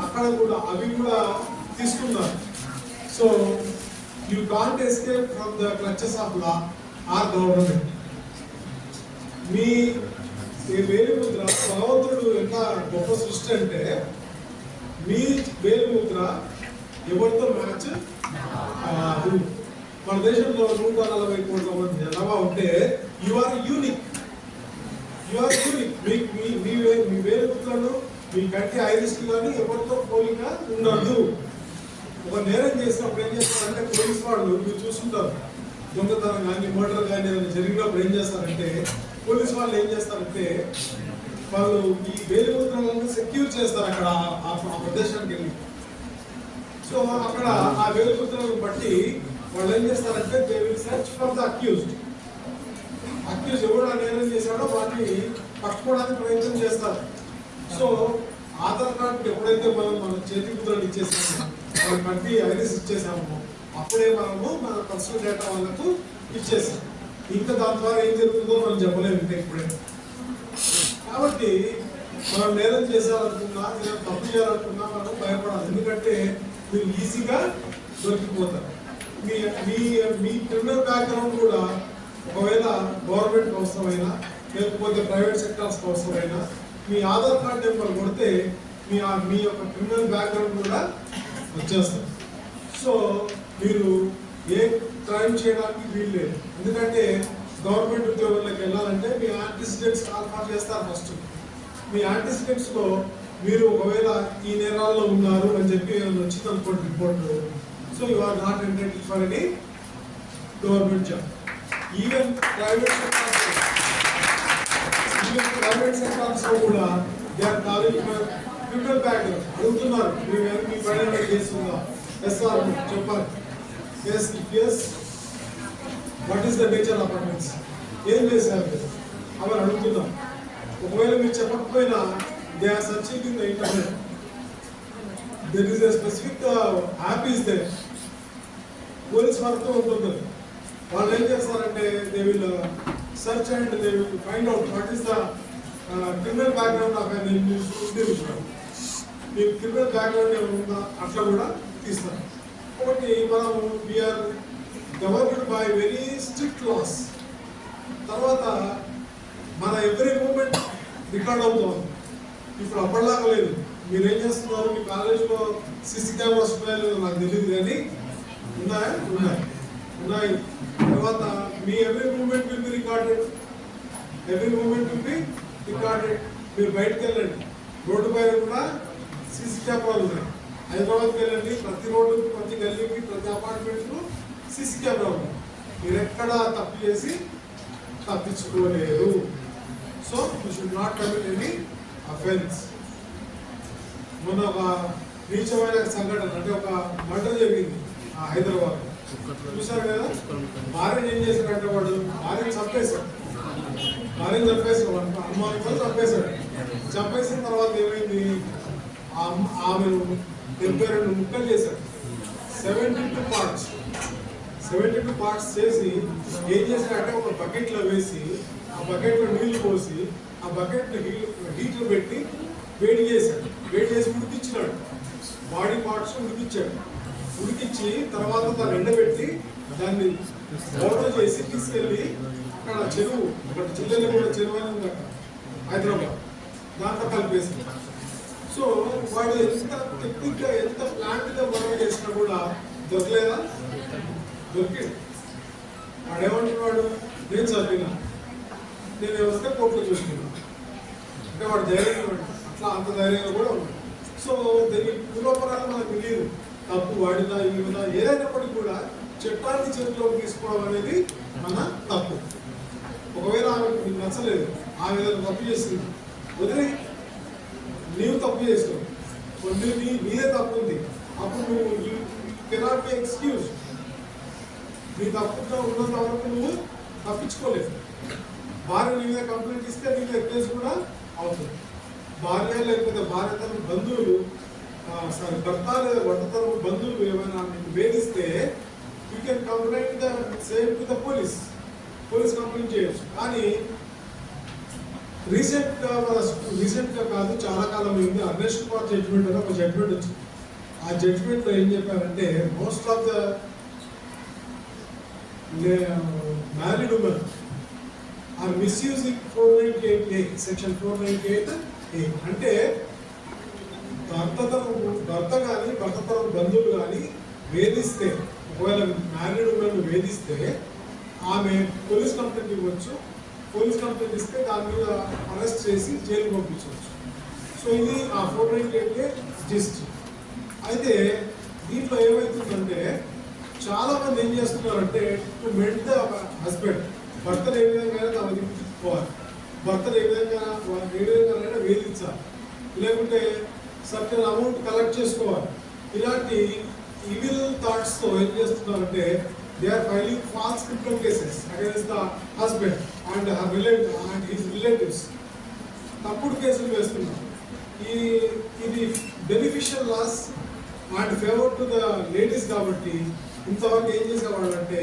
అక్కడ కూడా అవి కూడా తీసుకున్నారు. So you can't escape from the clutches of law or government. మీ వేలిముద్ర భగవంతుడు ఎంత గొప్ప సృష్టి అంటే, మీ వేలిముద్ర ఎవరితో మ్యాచ్? మన దేశంలో 140 కోట్ల మంది జనాభా ఉంటే యు ఆర్ యూనిక్. మీ వేలిముద్రను మీ కంటి ఐరిస్లు కానీ ఎవరితో పోలిక ఉండదు. ఒక నేరం చేసినప్పుడు ఏం చేస్తారంటే పోలీస్ వాళ్ళు మీరు చూస్తుంటారు, దొంగతనం కానీ మర్డర్ కానీ ఏదైనా జరిగినప్పుడు ఏం చేస్తారంటే పోలీస్ వాళ్ళు ఏం చేస్తారంటే వాళ్ళు ఈ వేలిముద్రలను సెక్యూర్ చేస్తారు అక్కడ ఆ ప్రదేశానికి వెళ్ళి. సో అక్కడ ఆ వేలిముద్రలను బట్టి వాళ్ళు ఏం చేస్తారంటే they will search for the accused. Accuse ఎవరు నేరం చేశాడో వాటిని పట్టుకోవడానికి ప్రయత్నం చేస్తారు. సో ఆధార్ కార్డు ఎప్పుడైతే మన చేతి ముద్రలు ఇచ్చేసామో, మన కంటి ఐరిస్ ఇచ్చేసామో, అప్పుడే మనము మన పర్సనల్ డేటా వాళ్ళకు ఇచ్చేసాం. ఇంకా దాని ద్వారా ఏం జరుగుతుందో మనం చెప్పలేము ఇంకా ఇప్పుడే. కాబట్టి మనం నేరం చేయాలనుకున్నా, లేదా తప్పు చేయాలనుకున్నా మనం భయపడాలి. ఎందుకంటే మీరు ఈజీగా దొరికిపోతారు. మీ క్రిమినల్ బ్యాక్గ్రౌండ్ కూడా ఒకవేళ గవర్నమెంట్ అవసరమైనా లేకపోతే ప్రైవేట్ సెక్టార్స్ అవసరమైనా మీ ఆధార్ కార్డ్ నెంబర్ కొడితే మీ యొక్క క్రిమినల్ బ్యాక్గ్రౌండ్ కూడా వచ్చేస్తుంది. సో మీరు ఏ క్రైమ్ చేయడానికి వీలు లేదు. ఎందుకంటే గవర్నమెంట్ ఉద్యోగులకు వెళ్ళాలంటే మీ యాంటిసిడెంట్స్ కాల్ఫార్ చేస్తారు ఫస్ట్. మీ యాంటిసిడెంట్స్లో మీరు ఒకవేళ ఈ నేరాల్లో ఉన్నారు అని చెప్పి వచ్చింది అనుకోండి report, so you are not entitled for any government job. Even private sectors లో కూడా they are calling for criminal background. అడుగుతున్నారు మీ పైన కేసు ఉందా? ఎస్ సార్ చెప్పాలి. Yes what is the nature of offence? ఏం చేశారు? అవర్ అడుగుతున్నాం. ఒకవేళ మీరు చెప్పకపోయినా they are searching in the internet. There is a specific app is there. Police వారితో ఉంటుంది. వాళ్ళు ఏం చేస్తారంటే they will search and they will find out what is the criminal background of an individual. ఈ క్రిమినల్ బ్యాక్గ్రౌండ్ ఏమన్నా అట్లా కూడా తీస్తారు. కాబట్టి మనం we are governed by very strict laws. తర్వాత మన ఎవ్రీ మూమెంట్ రికార్డ్ అవుతుంది. ఇప్పుడు అప్పటిలాగా లేదు. మీరు ఏం చేస్తున్నారు, మీ కాలేజీలో సీసీ కెమెరాస్ ఉన్నాయో నాకు తెలియదు కానీ ఉన్నాయి. తర్వాత మీ every moment will be recorded. మీరు బయటకు వెళ్ళండి, రోడ్డు పైన కూడా సీసీ కెమెరాలు ఉన్నాయి. హైదరాబాద్కి వెళ్ళండి, ప్రతి రోడ్డుకి, ప్రతి గల్లీకి, ప్రతి అపార్ట్మెంట్కు సీసీ కెమెరా ఉన్నాయి. మీరు ఎక్కడ తప్పు చేసి తప్పించుకోలేరు. So you should not commit any offence. మొన్న ఒక నీచమైన సంఘటన, అంటే ఒక మర్డర్ జరిగింది హైదరాబాద్. చూసారు కదా, భార్యను ఏం చేశారంటే వాడు భార్యను చంపేశాడు. అనుమానంతో చంపేసిన తర్వాత ఏమైంది, ఆమెను 72 ముక్కలు చేశాడు. 72 పార్ట్స్ చేసి ఏం చేశాడంటే ఒక బకెట్లో వేసి, ఆ బకెట్లో నీళ్లు పోసి, ఆ బకెట్ హీటర్ పెట్టి వేడి చేసి ఉడికించినాడు. బాడీ పార్ట్స్ ఉడికించి తర్వాత దాన్ని ఎండబెట్టి దాన్ని పౌడర్ చేసి తీసుకెళ్ళి అక్కడ చెరువు, అక్కడ చిల్లెలు కూడా చెరువు అని ఉంది అక్కడ హైదరాబాద్, దాంట్లో కలిపేసి. సో వాడు ఎంత టెక్నిక్గా, ఎంత ప్లాంట్గా మరణ చేసినా కూడా దొరకలేదా? దొరికింది. వాడు ఏమంటున్నాడు, నేను చదివినా, నేను వస్తే కోర్టులో చూసుకున్నాను. అంటే వాడు ధైర్యంగా ఉన్నాడు. అట్లా అంత ధైర్యంగా కూడా ఉన్నాడు. సో దీనికి పూర్వపరాలు మనకు తెలియదు. తప్పు వాడినా ఇవినా ఏదైనప్పటికీ కూడా చట్టాన్ని చేతిలోకి తీసుకోవడం అనేది మన తప్పు. ఒకవేళ ఆమెకు నీకు నచ్చలేదు, ఆమె ఏదైనా తప్పు చేస్తుంది, వదిలే. నీవు తప్పు చేస్తావు, నీదే తప్పు ఉంది, అప్పుడు నువ్వు కెనాట్ బి ఎక్స్క్యూజ్. నీ తప్పుగా ఉన్నంత వరకు నువ్వు తప్పించుకోలేదు. భార్య నీ మీద కంప్లైంట్ ఇస్తే నీ మీద కేసు కూడా అవుతుంది. భార్య లేకపోతే భార్య తన బంధువులు, భర్త లేదా భర్త తరపు బంధువులు ఏమైనా మీకు వేధిస్తే you can complaint the same to the police complaint చేయొచ్చు. కానీ రీసెంట్గా కాదు, చాలా కాలం అయింది, అరెస్ట్ ఫార్ జడ్జ్మెంట్ అని ఒక జడ్జ్మెంట్ వచ్చింది. ఆ జడ్జ్మెంట్లో ఏం చెప్పారంటే most of the married women are misusing 498A, section 498A. అంటే భర్త కానీ భర్త తరపు బంధువులు కానీ వేధిస్తే, ఒకవేళ మ్యారీడ్ ఉమెన్ వేధిస్తే ఆమె పోలీస్ కంప్లైంట్ ఇవ్వచ్చు. పోలీస్ కంప్లైంట్ ఇస్తే దాని మీద అరెస్ట్ చేసి జైలు పంపించవచ్చు. సో ఇది ఆ 498A జిస్ట్. అయితే దీంట్లో ఏమవుతుందంటే చాలా మంది ఏం చేస్తున్నారంటే టు మెంట్ ద హస్బెండ్, భర్తను ఏ విధంగా తమదించుకోవాలి, భర్తను ఏ విధంగా వేధించాలి, లేకుంటే సర్టెన్ అమౌంట్ కలెక్ట్ చేసుకోవాలి. ఇలాంటి ఈవిల్ థాట్స్తో ఏం చేస్తున్నారంటే they are filing false criminal cases against the husband and his relatives. తప్పుడు కేసులు వేస్తున్నారు. ఇది beneficial laws and favour to the ladies కాబట్టి ఇంతవరకు ఏం చేసేవాడు అంటే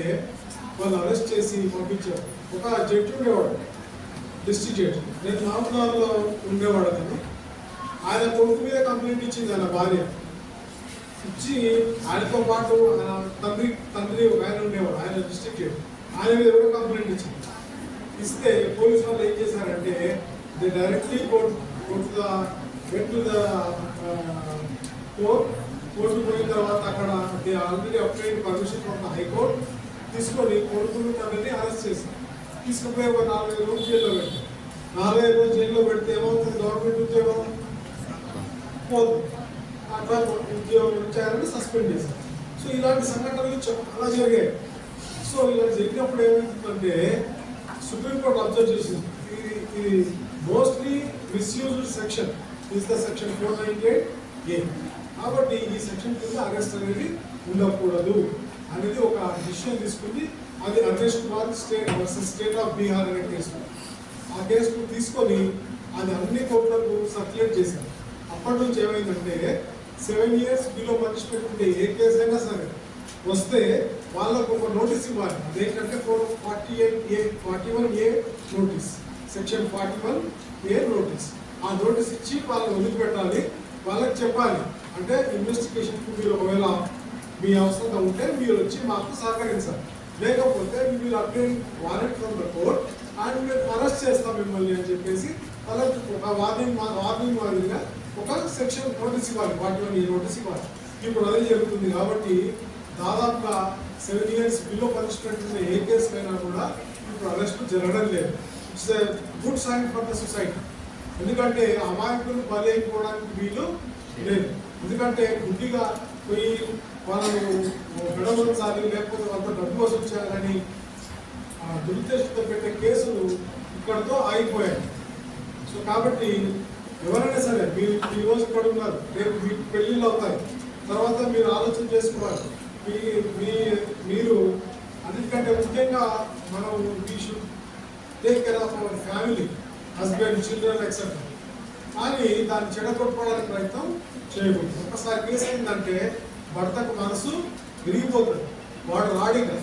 వాళ్ళు అరెస్ట్ చేసి పంపించారు. ఒక జడ్జి ఉండేవాడు, డిస్ట్రిక్ట్ జడ్జి, నేను నామనాల్లో ఉండేవాడు. కానీ ఆయన కొడుకు మీద కంప్లైంట్ ఇచ్చింది ఆయన భార్య. ఇచ్చి ఆయనతో పాటు తండ్రి ఒక ఆయన ఉండేవాడు, ఆయన డిస్ట్రిక్ట్ జడ్జి, ఆయన మీద కూడా కంప్లైంట్ ఇచ్చింది. ఇస్తే పోలీసు వాళ్ళు ఏం చేశారంటే దే డైరెక్ట్లీ కోర్టు పోయిన తర్వాత అక్కడ they already applied permission from the high court తీసుకొని కొడుకుని తండ్రిని అరెస్ట్ చేశారు. తీసుకుపోయి ఒక 4-5 రోజులు జైల్లో పెట్టారు. 4-5 రోజులు జైల్లో పెడితే ఏమవుతుంది, గవర్నమెంట్ ఉద్యోగం పోతుంది. అట్లా ఉద్యోగం ఇచ్చారని సస్పెండ్ చేశారు. సో ఇలాంటి సంఘటనలు చాలా జరిగాయి. సో ఇలా జరిగినప్పుడు ఏమవుతుందంటే సుప్రీంకోర్టు అబ్జర్వ్ చేసింది, ఇది mostly misused section is the section 498A. కాబట్టి ఈ సెక్షన్ కింద అరెస్ట్ అనేది ఉండకూడదు అనేది ఒక డిసిషన్ తీసుకుంది. అది arrest for state of Bihar అనే కేసు. ఆ కేసును తీసుకొని అది అన్ని కోర్టులకు సర్క్యులేట్ చేశారు. అప్పటి నుంచి ఏమైందంటే 7 years బిలో పనిష్మెంట్ ఉంటే ఏ కేసు అయినా సరే వస్తే వాళ్ళకు ఒక నోటీస్ ఇవ్వాలి. అదేంటంటే 41A notice, section 41A notice. ఆ నోటీస్ ఇచ్చి వాళ్ళని వదిలిపెట్టాలి. వాళ్ళకి చెప్పాలి అంటే ఇన్వెస్టిగేషన్కు మీరు ఒకవేళ మీ అవసరంగా ఉంటే మీరు వచ్చి మాకు సహకరించాలి, లేకపోతే మీరు upline warrant from the court and మేము అరెస్ట్ చేస్తాం మిమ్మల్ని అని చెప్పేసి వాళ్ళకి ఒక వార్నింగ్ మాదిరిగా ఒక సెక్షన్ నోటీస్ ఇవ్వాలి, 41A నోటీస్ ఇవ్వాలి. ఇప్పుడు అదే జరుగుతుంది. కాబట్టి దాదాపుగా 7 years బిలో పనిష్మెంట్ ఉన్న ఏ కేసు అయినా కూడా ఇప్పుడు అరెస్ట్ జరగడం లేదు. It's a good sign for the society. ఎందుకంటే అమాయకులు బలైపోవడానికి వీలు లేదు. ఎందుకంటే గుడ్డిగా పోయి వాళ్ళను విడవచ్చాలి, లేకపోతే వాళ్ళతో డబ్బు వసూలు చేయాలని దురుద్దేశంతో పెట్టే కేసులు ఇక్కడతో ఆగిపోయాయి. సో కాబట్టి ఎవరైనా సరే మీరు ఈ రోజు ఇక్కడ ఉన్నారు, రేపు మీకు పెళ్ళిళ్ళు అవుతాయి, తర్వాత మీరు ఆలోచన చేసుకోవాలి. మీరు అన్నిటికంటే ముఖ్యంగా మనం we should take care of our family, husband, children etcetera. కానీ దాన్ని చెడగొట్టుకోవడానికి ప్రయత్నం చేయకూడదు. ఒక్కసారి కేసు ఏంటంటే భర్తకు మనసు విరిగిపోతుంది. వాడు రాడిగా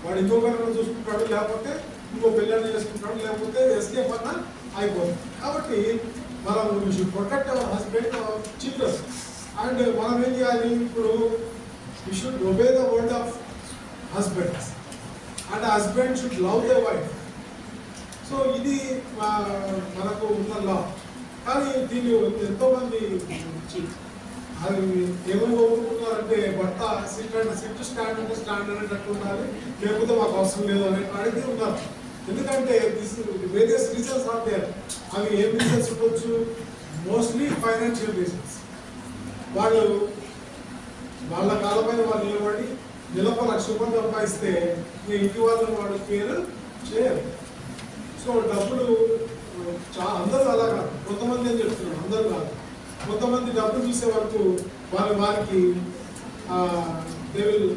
వాడు ఇంకొకరిని చూసుకుంటాడు, లేకపోతే ఇంకో పెళ్ళని చేసుకుంటాడు, లేకపోతే ఎస్కేప్ అన్నా అయిపోతుంది. కాబట్టి మనం we should protect our husband, our children. And మనం ఏం చేయాలి, ఇప్పుడు we should obey the word of husbands and husband should love the wife. So ఇది మనకు ఉన్న లా. కానీ దీన్ని ఎంతోమంది అది ఏమని కోరుకుంటున్నారంటే భర్త సిట్ స్టాండ్ అంటే స్టాండ్ అనేటట్టు ఉండాలి, లేకపోతే మాకు అవసరం లేదు అనే అడిగి ఉన్నారు. ఎందుకంటే this various reasons are there. అవి ఏం రీజన్స్ ఉండొచ్చు? Mostly financial reasons. వాళ్ళు వాళ్ళ కాలపైన వాళ్ళు నిలబడి నెలకు ₹1,00,000 సంపాదిస్తే మీ ఇంటి వాళ్ళని వాడు కేర్ చేయరు. సో డబ్బులు అందరూ అలా కాదు, కొంతమంది అని చెప్తున్నాను, అందరూ కాదు. కొంతమంది డబ్బులు చూసే వరకు వారికి దే విల్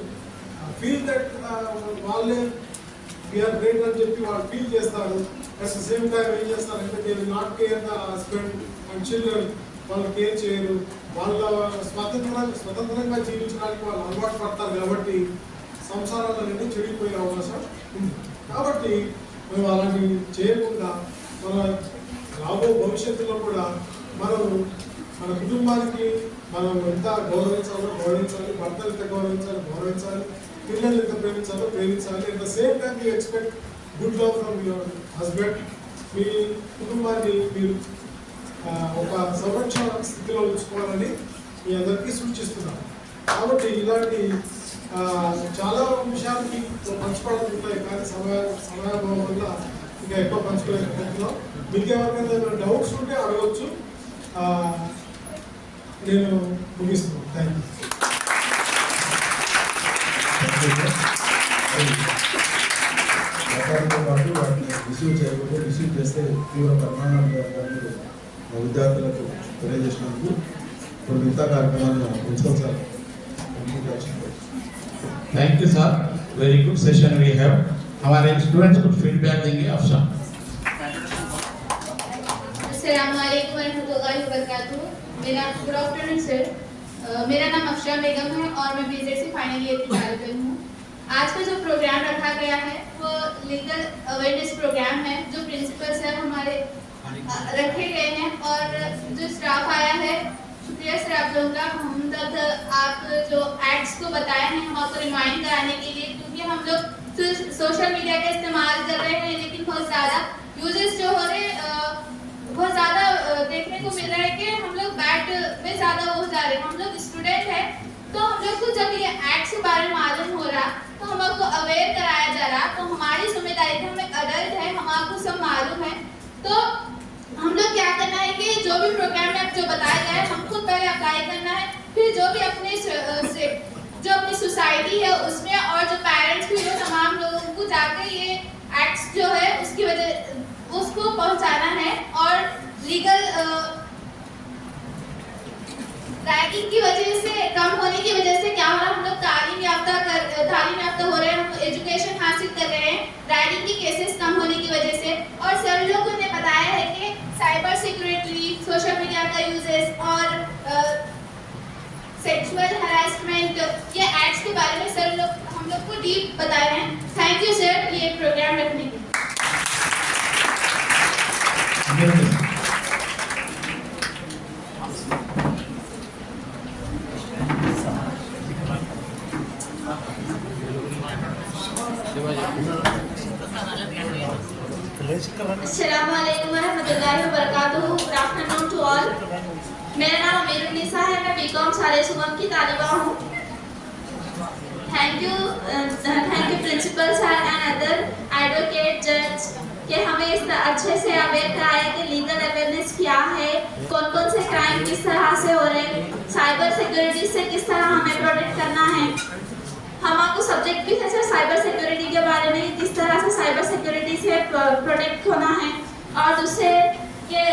ఫీల్ దట్ వాళ్ళే వీఆర్ గ్రేట్ అని చెప్పి వాళ్ళు ఫీల్ చేస్తారు. అట్ ద సేమ్ టైం ఏం చేస్తారంటే they will not care the husband and children. వాళ్ళు కేర్ చేయరు. వాళ్ళ స్వతంత్రంగా జీవించడానికి వాళ్ళు అలవాటు పడతారు. కాబట్టి సంసారాలన్నీ చెడిపోయే అవకాశం ఉంది. కాబట్టి మేము అలాంటివి చేయకుండా మన రాబో భవిష్యత్తులో కూడా మనం మన కుటుంబానికి మనం ఎంత గౌరవించాలి, భర్తలు ఎంత గౌరవించాలి, పిల్లలు ఎంత ప్రేమించాలి. At the same time you expect good love from your husband. మీ కుటుంబాన్ని మీరు ఒక సంరక్షణ స్థితిలో ఉంచుకోవాలని మీ అందరికీ సూచిస్తున్నాను. కాబట్టి ఇలాంటి చాలా విషయాలకి పంచుకోవడానికి కానీ సమయాభావం వల్ల ఇంకా ఎక్కువ పంచుకోలేకపోతున్నాం. మీకు ఎవరికైనా డౌట్స్ ఉంటే అడగవచ్చు. నేను ముగిస్తున్నాను. థ్యాంక్ చట్టాలతో పాటు వాటిని రిసీవ్ చేయకపోతే రిసీవ్ చేస్తే తీవ్ర పరిమాణాలు విద్యార్థులకు తెలియజేసినందుకు ఇప్పుడు మిగతా కార్యక్రమాన్ని principal sir. Thank you sir, very good session we have. हमारे स्टूडेंट्स कुछ फीडबैक देंगे. अफशान. अस्सलाम वालेकुम वरहमतुल्लाहि वबरकातुहू. Good afternoon sir. मेरा नाम अफशान बेगम है और मैं बीजेसी फाइनल ईयर की तालिब हूँ. आज का जो प्रोग्राम रखा गया है वो लीगल अवेयरनेस प्रोग्राम है जो प्रिंसिपल सर हमारे रखे गए हैं और जो स्टाफ आया है, शुक्रिया सर आप लोगों का. हम तक आप जो एक्ट्स को बताए हैं हम आपको रिमाइंड कराने के लिए, क्योंकि हम लोग सोशल मीडिया का इस्तेमाल कर रहे हैं लेकिन बहुत ज़्यादा यूजेस जो हो रहे बहुत ज़्यादा देखने को मिल रहा है कि हम लोग बैड में ज़्यादा हो जा रहे हैं. हम लोग स्टूडेंट हैं तो हम लोग को जब ये एक्ट्स के बारे में मालूम हो रहा तो हम लोग को अवेयर कराया जा रहा, तो हमारी जिम्मेदारी है, हम एक अडल्ट है, हम आपको सब मालूम है. तो हम लोग क्या करना है कि जो भी प्रोग्राम में जो बताया गया है हम खुद पहले अप्लाई करना है, फिर जो भी अपने जो अपनी सोसाइटी है उसमें और जो पेरेंट्स भी हो तमाम लोगों को जाकर ये एक्ट्स जो है उसकी वजह उसको पहुंचाना है. और लीगल रैगिंग की वजह से कम होने की वजह से क्या हो रहा है, हम लोग तालीम याफ्ता हो रहे हैं, हम एजुकेशन हासिल कर रहे हैं रैगिंग के केसेस कम होने की वजह से। और सर लोगों ने बताया है कि साइबर सिक्योरिटी, सोशल मीडिया का यूजेस और सेक्सुअल हरासमेंट ये एक्ट्स के बारे में सर लोग हम लोग को डीप बताए हैं। थैंक यू सर ये प्रोग्राम रखने के लिए। अस्सलामुअलैकुम वरहमतुल्लाहि वबरकातुहू। Good afternoon to all. मेरा नाम अमीरुन्निसा है, मैं बीकॉम साले सुगम की तालिबा हूँ। Thank you principal sir and other advocate जज कि हमें इस अच्छे से अवेयर कराया कि लीगल अवेयरनेस क्या है, कौन कौन से क्राइम किस तरह से हो रहे हैं, साइबर सिक्योरिटी से किस तरह हमें प्रोटेक्ट करना है। हमारे सब्जेक्ट भी है सर साइबर सिक्योरिटी के बारे में, किस तरह से साइबर सिक्योरिटी से प्रोटेक्ट होना है, और दूसरे के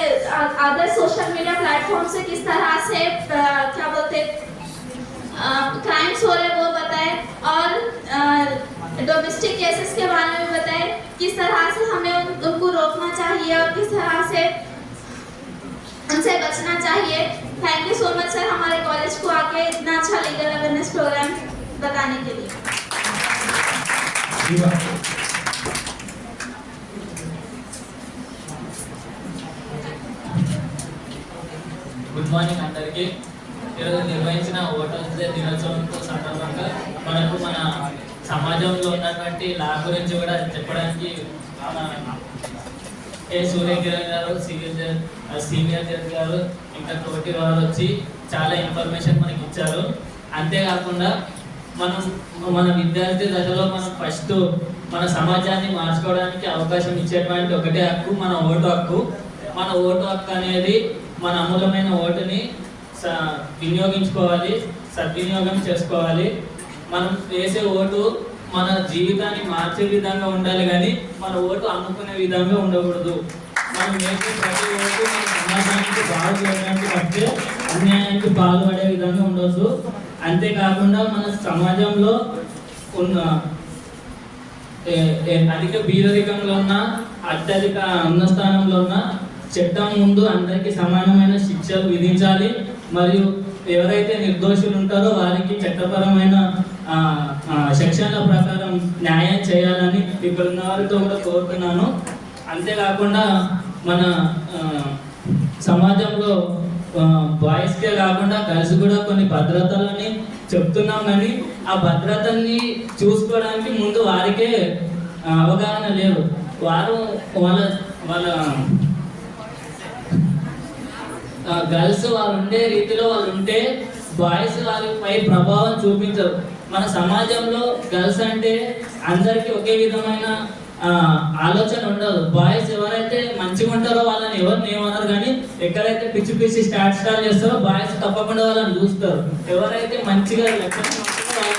अदर सोशल मीडिया प्लेटफॉर्म से किस तरह से क्या बोलते क्राइम्स हो रहे वो बताएं, और डोमेस्टिक केसेस के बारे में बताएं, किस तरह से हमें उनको रोकना चाहिए और किस तरह से उनसे बचना चाहिए। Thank you so much sir हमारे कॉलेज को आके इतना अच्छा लीगल अवेयरनेस प्रोग्राम बताने के लिए। గుడ్ మార్నింగ్ అందరికీ. ఈరోజు నిర్వహించిన ఓటర్స్ డే దినోత్సవంతో సందర్భంగా మనకు మన సమాజంలో ఉన్నటువంటి లా గురించి కూడా చెప్పడానికి మన ఏ సూర్యకిరణ్ గారు సీనియర్ జడ్జి గారు ఇంకా తోటి వారు వచ్చి చాలా ఇన్ఫర్మేషన్ మనకి ఇచ్చారు. అంతేకాకుండా మన విద్యార్థి దశలో మనం ఫస్ట్ మన సమాజాన్ని మార్చుకోవడానికి అవకాశం ఇచ్చేటువంటి ఒకటే హక్కు మన ఓటు హక్కు. మన ఓటు హక్కు అనేది మన అమూల్యమైన ఓటుని వినియోగించుకోవాలి, సద్వినియోగం చేసుకోవాలి. మనం వేసే ఓటు మన జీవితాన్ని మార్చే విధంగా ఉండాలి, కానీ మన ఓటు అమ్ముకునే విధంగా ఉండకూడదు. మనం వేసే ప్రతి ఓటు మన సమాజానికి బాగు చేయడానికి తప్పితే అన్యాయానికి పాల్పడే విధంగా ఉండొద్దు. అంతేకాకుండా మన సమాజంలో ఉన్న అధిక బీదరికంలో ఉన్న అత్యధిక ఉన్నస్థానంలో ఉన్న చట్టం ముందు అందరికీ సమానమైన శిక్షలు విధించాలి. మరియు ఎవరైతే నిర్దోషులు ఉంటారో వారికి చట్టపరమైన సెక్షన్ల ప్రకారం న్యాయం చేయాలని ఇక్కడ ఉన్న వారితో కూడా కోరుతున్నాను. అంతేకాకుండా మన సమాజంలో బాయ్స్కే కాకుండా గర్ల్స్ కూడా కొన్ని భద్రతలని చెప్తున్నాం, కానీ ఆ భద్రతని చూసుకోవడానికి ముందు వారికే అవగాహన లేదు. వారు వాళ్ళ గర్ల్స్ వాళ్ళు ఉండే రీతిలో వాళ్ళు ఉంటే బాయ్స్ వారిపై ప్రభావం చూపించరు. మన సమాజంలో గర్ల్స్ అంటే అందరికీ ఒకే విధమైన ఆలోచన ఉండదు. బాయ్స్ ఎవరైతే మంచిగా ఉంటారో వాళ్ళని ఎవరిని ఏమన్నారు, కానీ ఎక్కడైతే పిచ్చి పిచ్చి స్టార్ట్ చేస్తారో బాయ్స్ తప్పకుండా వాళ్ళని చూస్తారు. ఎవరైతే మంచిగా లక్షణంగా ఉంటారో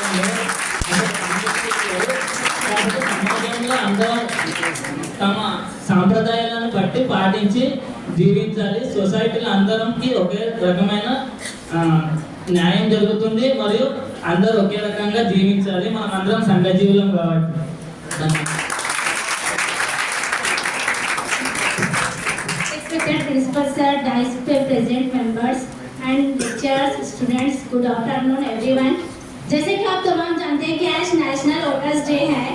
సమాజంలో అందరం తమ సాంప్రదాయాలను బట్టి పాటించి జీవించాలి. సొసైటీలో అందరికి ఒకే రకమైన న్యాయం జరుగుతుంది మరియు అందరూ ఒకే రకంగా జీవించాలి. మనం అందరం సంఘజీవులం కాబట్టి. Principal sir, display present members and lecturers, students, good afternoon everyone. जैसे कि आप तमाम जानते हैं कि आज नेशनल वोटर्स डे है।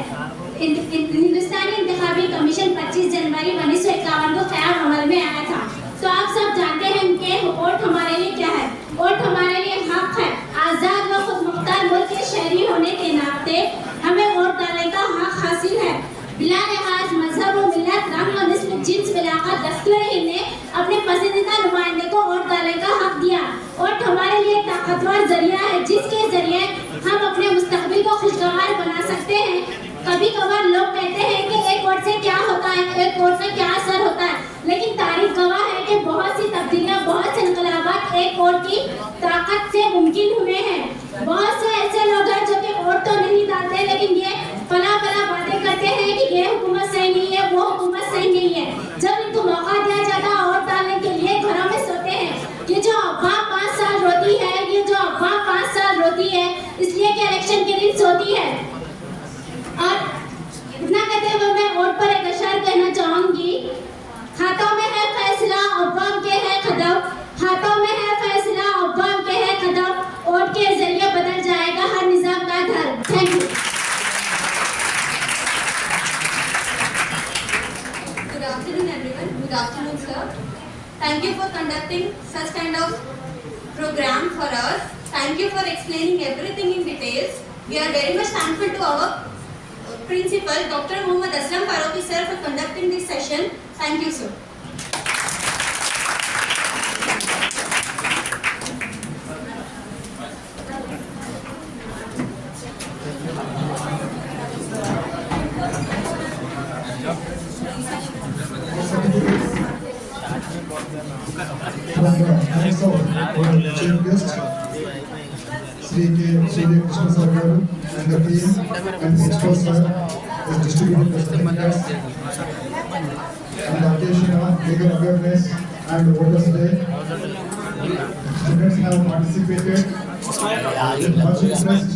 हिंदुस्तानी इंतखाबी कमीशन 25 जनवरी 1951 को क़याम अमल में आया था। तो आप सब जानते हैं कि वोट हमारे लिए क्या है। वोट हमारे लिए हक है। आज़ाद व खुद मुख्तार मुल्क के शहरी होने के नाते हमें वोट डालने का हक हासिल है। बिला लिहाज मजहब व मिल्लत, रंग व नस्ल, जिन्स, इलाका, दस्तूर ने अपने पसंदीदा नुमाइंदे को वोट डालने का हक दिया। वोट हमारे लिए एक ताकतवर जरिया है जिसके जरिए हम अपने मुस्तकबिल को खुशगवार बना सकते हैं। कभी कभार लोग कहते हैं कि एक वोट से क्या होता है, एक वोट से क्या असर होता है, लेकिन तारीख गवाह है कि बहुत सी तब्दीलियां, बहुत से इनकलाबात एक वोट की ताकत से मुमकिन हुए हैं। बहुत से ऐसे लोग हैं जो कि वोट तो नहीं डालते, लेकिन ये फला बातें करते हैं कि ये हुकूमत सही नहीं है, वो हुकूमत सही नहीं है। जब इनको मौका दिया जाता है वोट डालने के लिए, घरों में सोते हैं। ये जो अफवाह 5 साल रोती है, ये जो अफवाह 5 साल रोती है इसलिए कि इलेक्शन के दिन सोती है। और इतना कहते हैं वोट पर एक अशर कहना चाहूंगी। हाथों में है फैसला, अवाम के है कदम। हाथों में है फैसला, अवाम के है कदम। वोट के जरिए बदल जाएगा हर निजाम का धर्म। Thank you. Good afternoon, everyone. Good afternoon, sir. Thank you for conducting such kind of program for us. Thank you for explaining everything in details. We are very much thankful to our principal, Dr. Muhammad Aslam Faruqi sir, for conducting this session. Thank you, sir. Chief guest, Sri K. Surya Krishna Sir garu and the team and principal sir is distributing the certificates on the occasion of legal awareness and voters day. Students have participated with much interest.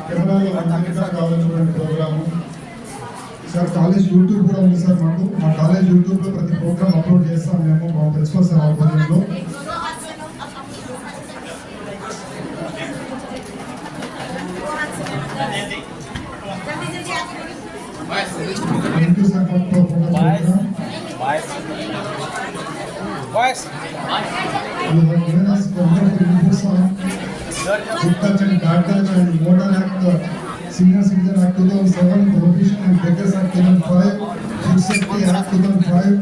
కెమెరాలో అందంగా కావాల్సిన programme sir college YouTube కూడా ఉంది sir మాకు మా college యూట్యూబ్లో ప్రతి programme upload చేస్తాం మేము మా ప్రిన్సిపల్ సార్ ఆధ్వర్యంలో. Thank you sir for program. You have given us wonderful inputs on Good Touch and Bad Touch and Voter Act, Senior Citizen Act 2007, Prohibition and Beggars Act 2005, Food Safety Act 2005,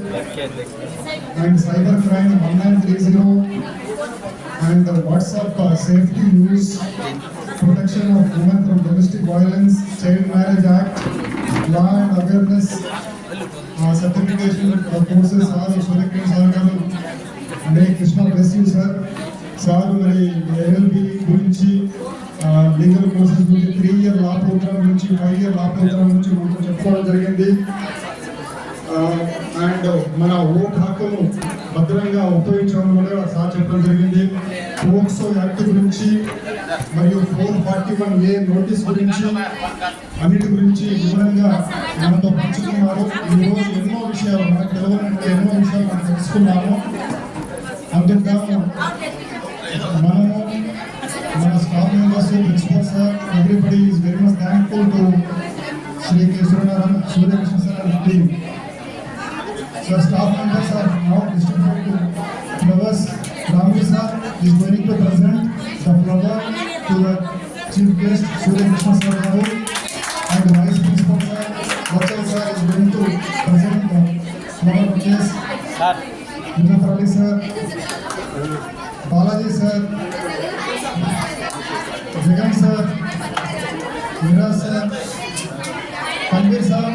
and Cyber Crime 1930, and WhatsApp Safety Use, Protection of Women from Domestic Violence, Child Marriage Act, Law and Awareness Certification courses are Surya Krishna Sir garu. May Krishna bless you, sir. Sir మరి LLB గురించి legal courses గురించి 3-year లా programme నుంచి 5-year లా programme నుంచి మనకు చెప్పుకోవడం జరిగింది. And మన vote హక్కును భద్రంగా ఉపయోగించడం కూడా సార్ చెప్పడం జరిగింది. పోక్సో యాక్ట్ గురించి మరియు 441A నోటీస్ గురించి అన్నిటి గురించి వివరంగా మనతో పంచుకున్నారు. ఈరోజు ఎన్నో విషయాలు మనకు తెలియని ఎన్నో విషయాలు మనం తెలుసుకున్నాము. అందుకు మనము మన staff members, principal sir, everybody is very much thankful to Shri K. Surya Krishna sir and team. So staff members are now distributed to flowers. Ramji sir is going to present the flower to the chief guest Surya Krishna sir garu, and vice principal sir Vachal sir is going to present the flower bouquets. Muzaffar Ali sir, Balaji sir, Jagan sir, Mira sir, Tanvir sir,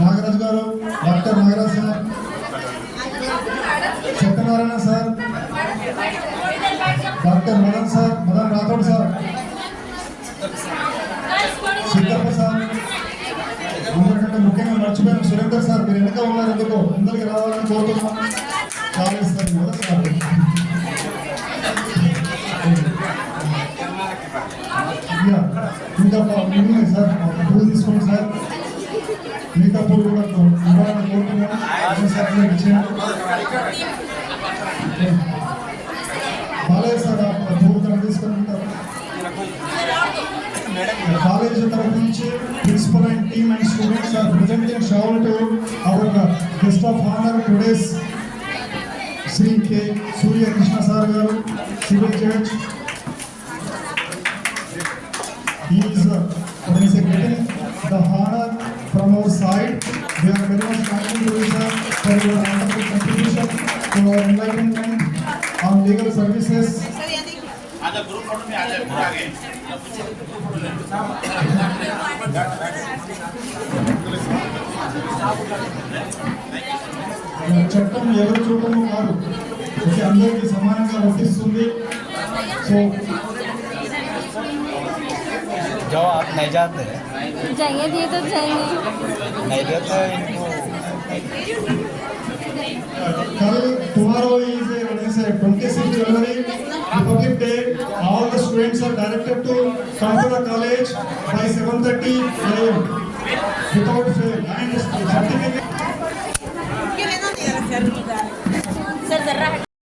Nagaraj garu, Dr. Nagaraj sir, Satyanarayana sir, Dr. Madan sir, Madan Rathod sir, Siddhartha sir, అందరికంటే ముఖ్యంగా మర్చిపోయిన Surender sir, మీరు వెనక ఉన్నారు, ఎందుకు అందరికి రావాలని కోరుతున్నాం. కాలేజ్ సార్ కూడా సార్ ఇంకా ఉన్నాయి సార్, పూలు తీసుకోండి సార్. మిగతా పూలు కూడా ఇవ్వాలని కోరుతున్నాను సార్. బాలయ్య సార్ పూలు తీసుకొని ఉంటారు. కాలేజ్ తరఫు నుంచి principal and team and students are presenting shawl to our guest of honour today's Shri K. Surya Krishna sir garu, civil judge. He is getting the honor from our side. We are very much thankful to you, sir, for your wonderful contribution to our enlightenment on legal services. చట్టం ఎవరు చూడము కాదు, అందరికీ సమానంగా వర్తిస్తుంది. So जो आप नहीं जाते जाएंगे दिए तो जाएंगे नहीं देते इनको tomorrow is what is it, 26th January, Republic Day. All the students are directed to come to the college by 7:30 a.m. without fail, and certificate.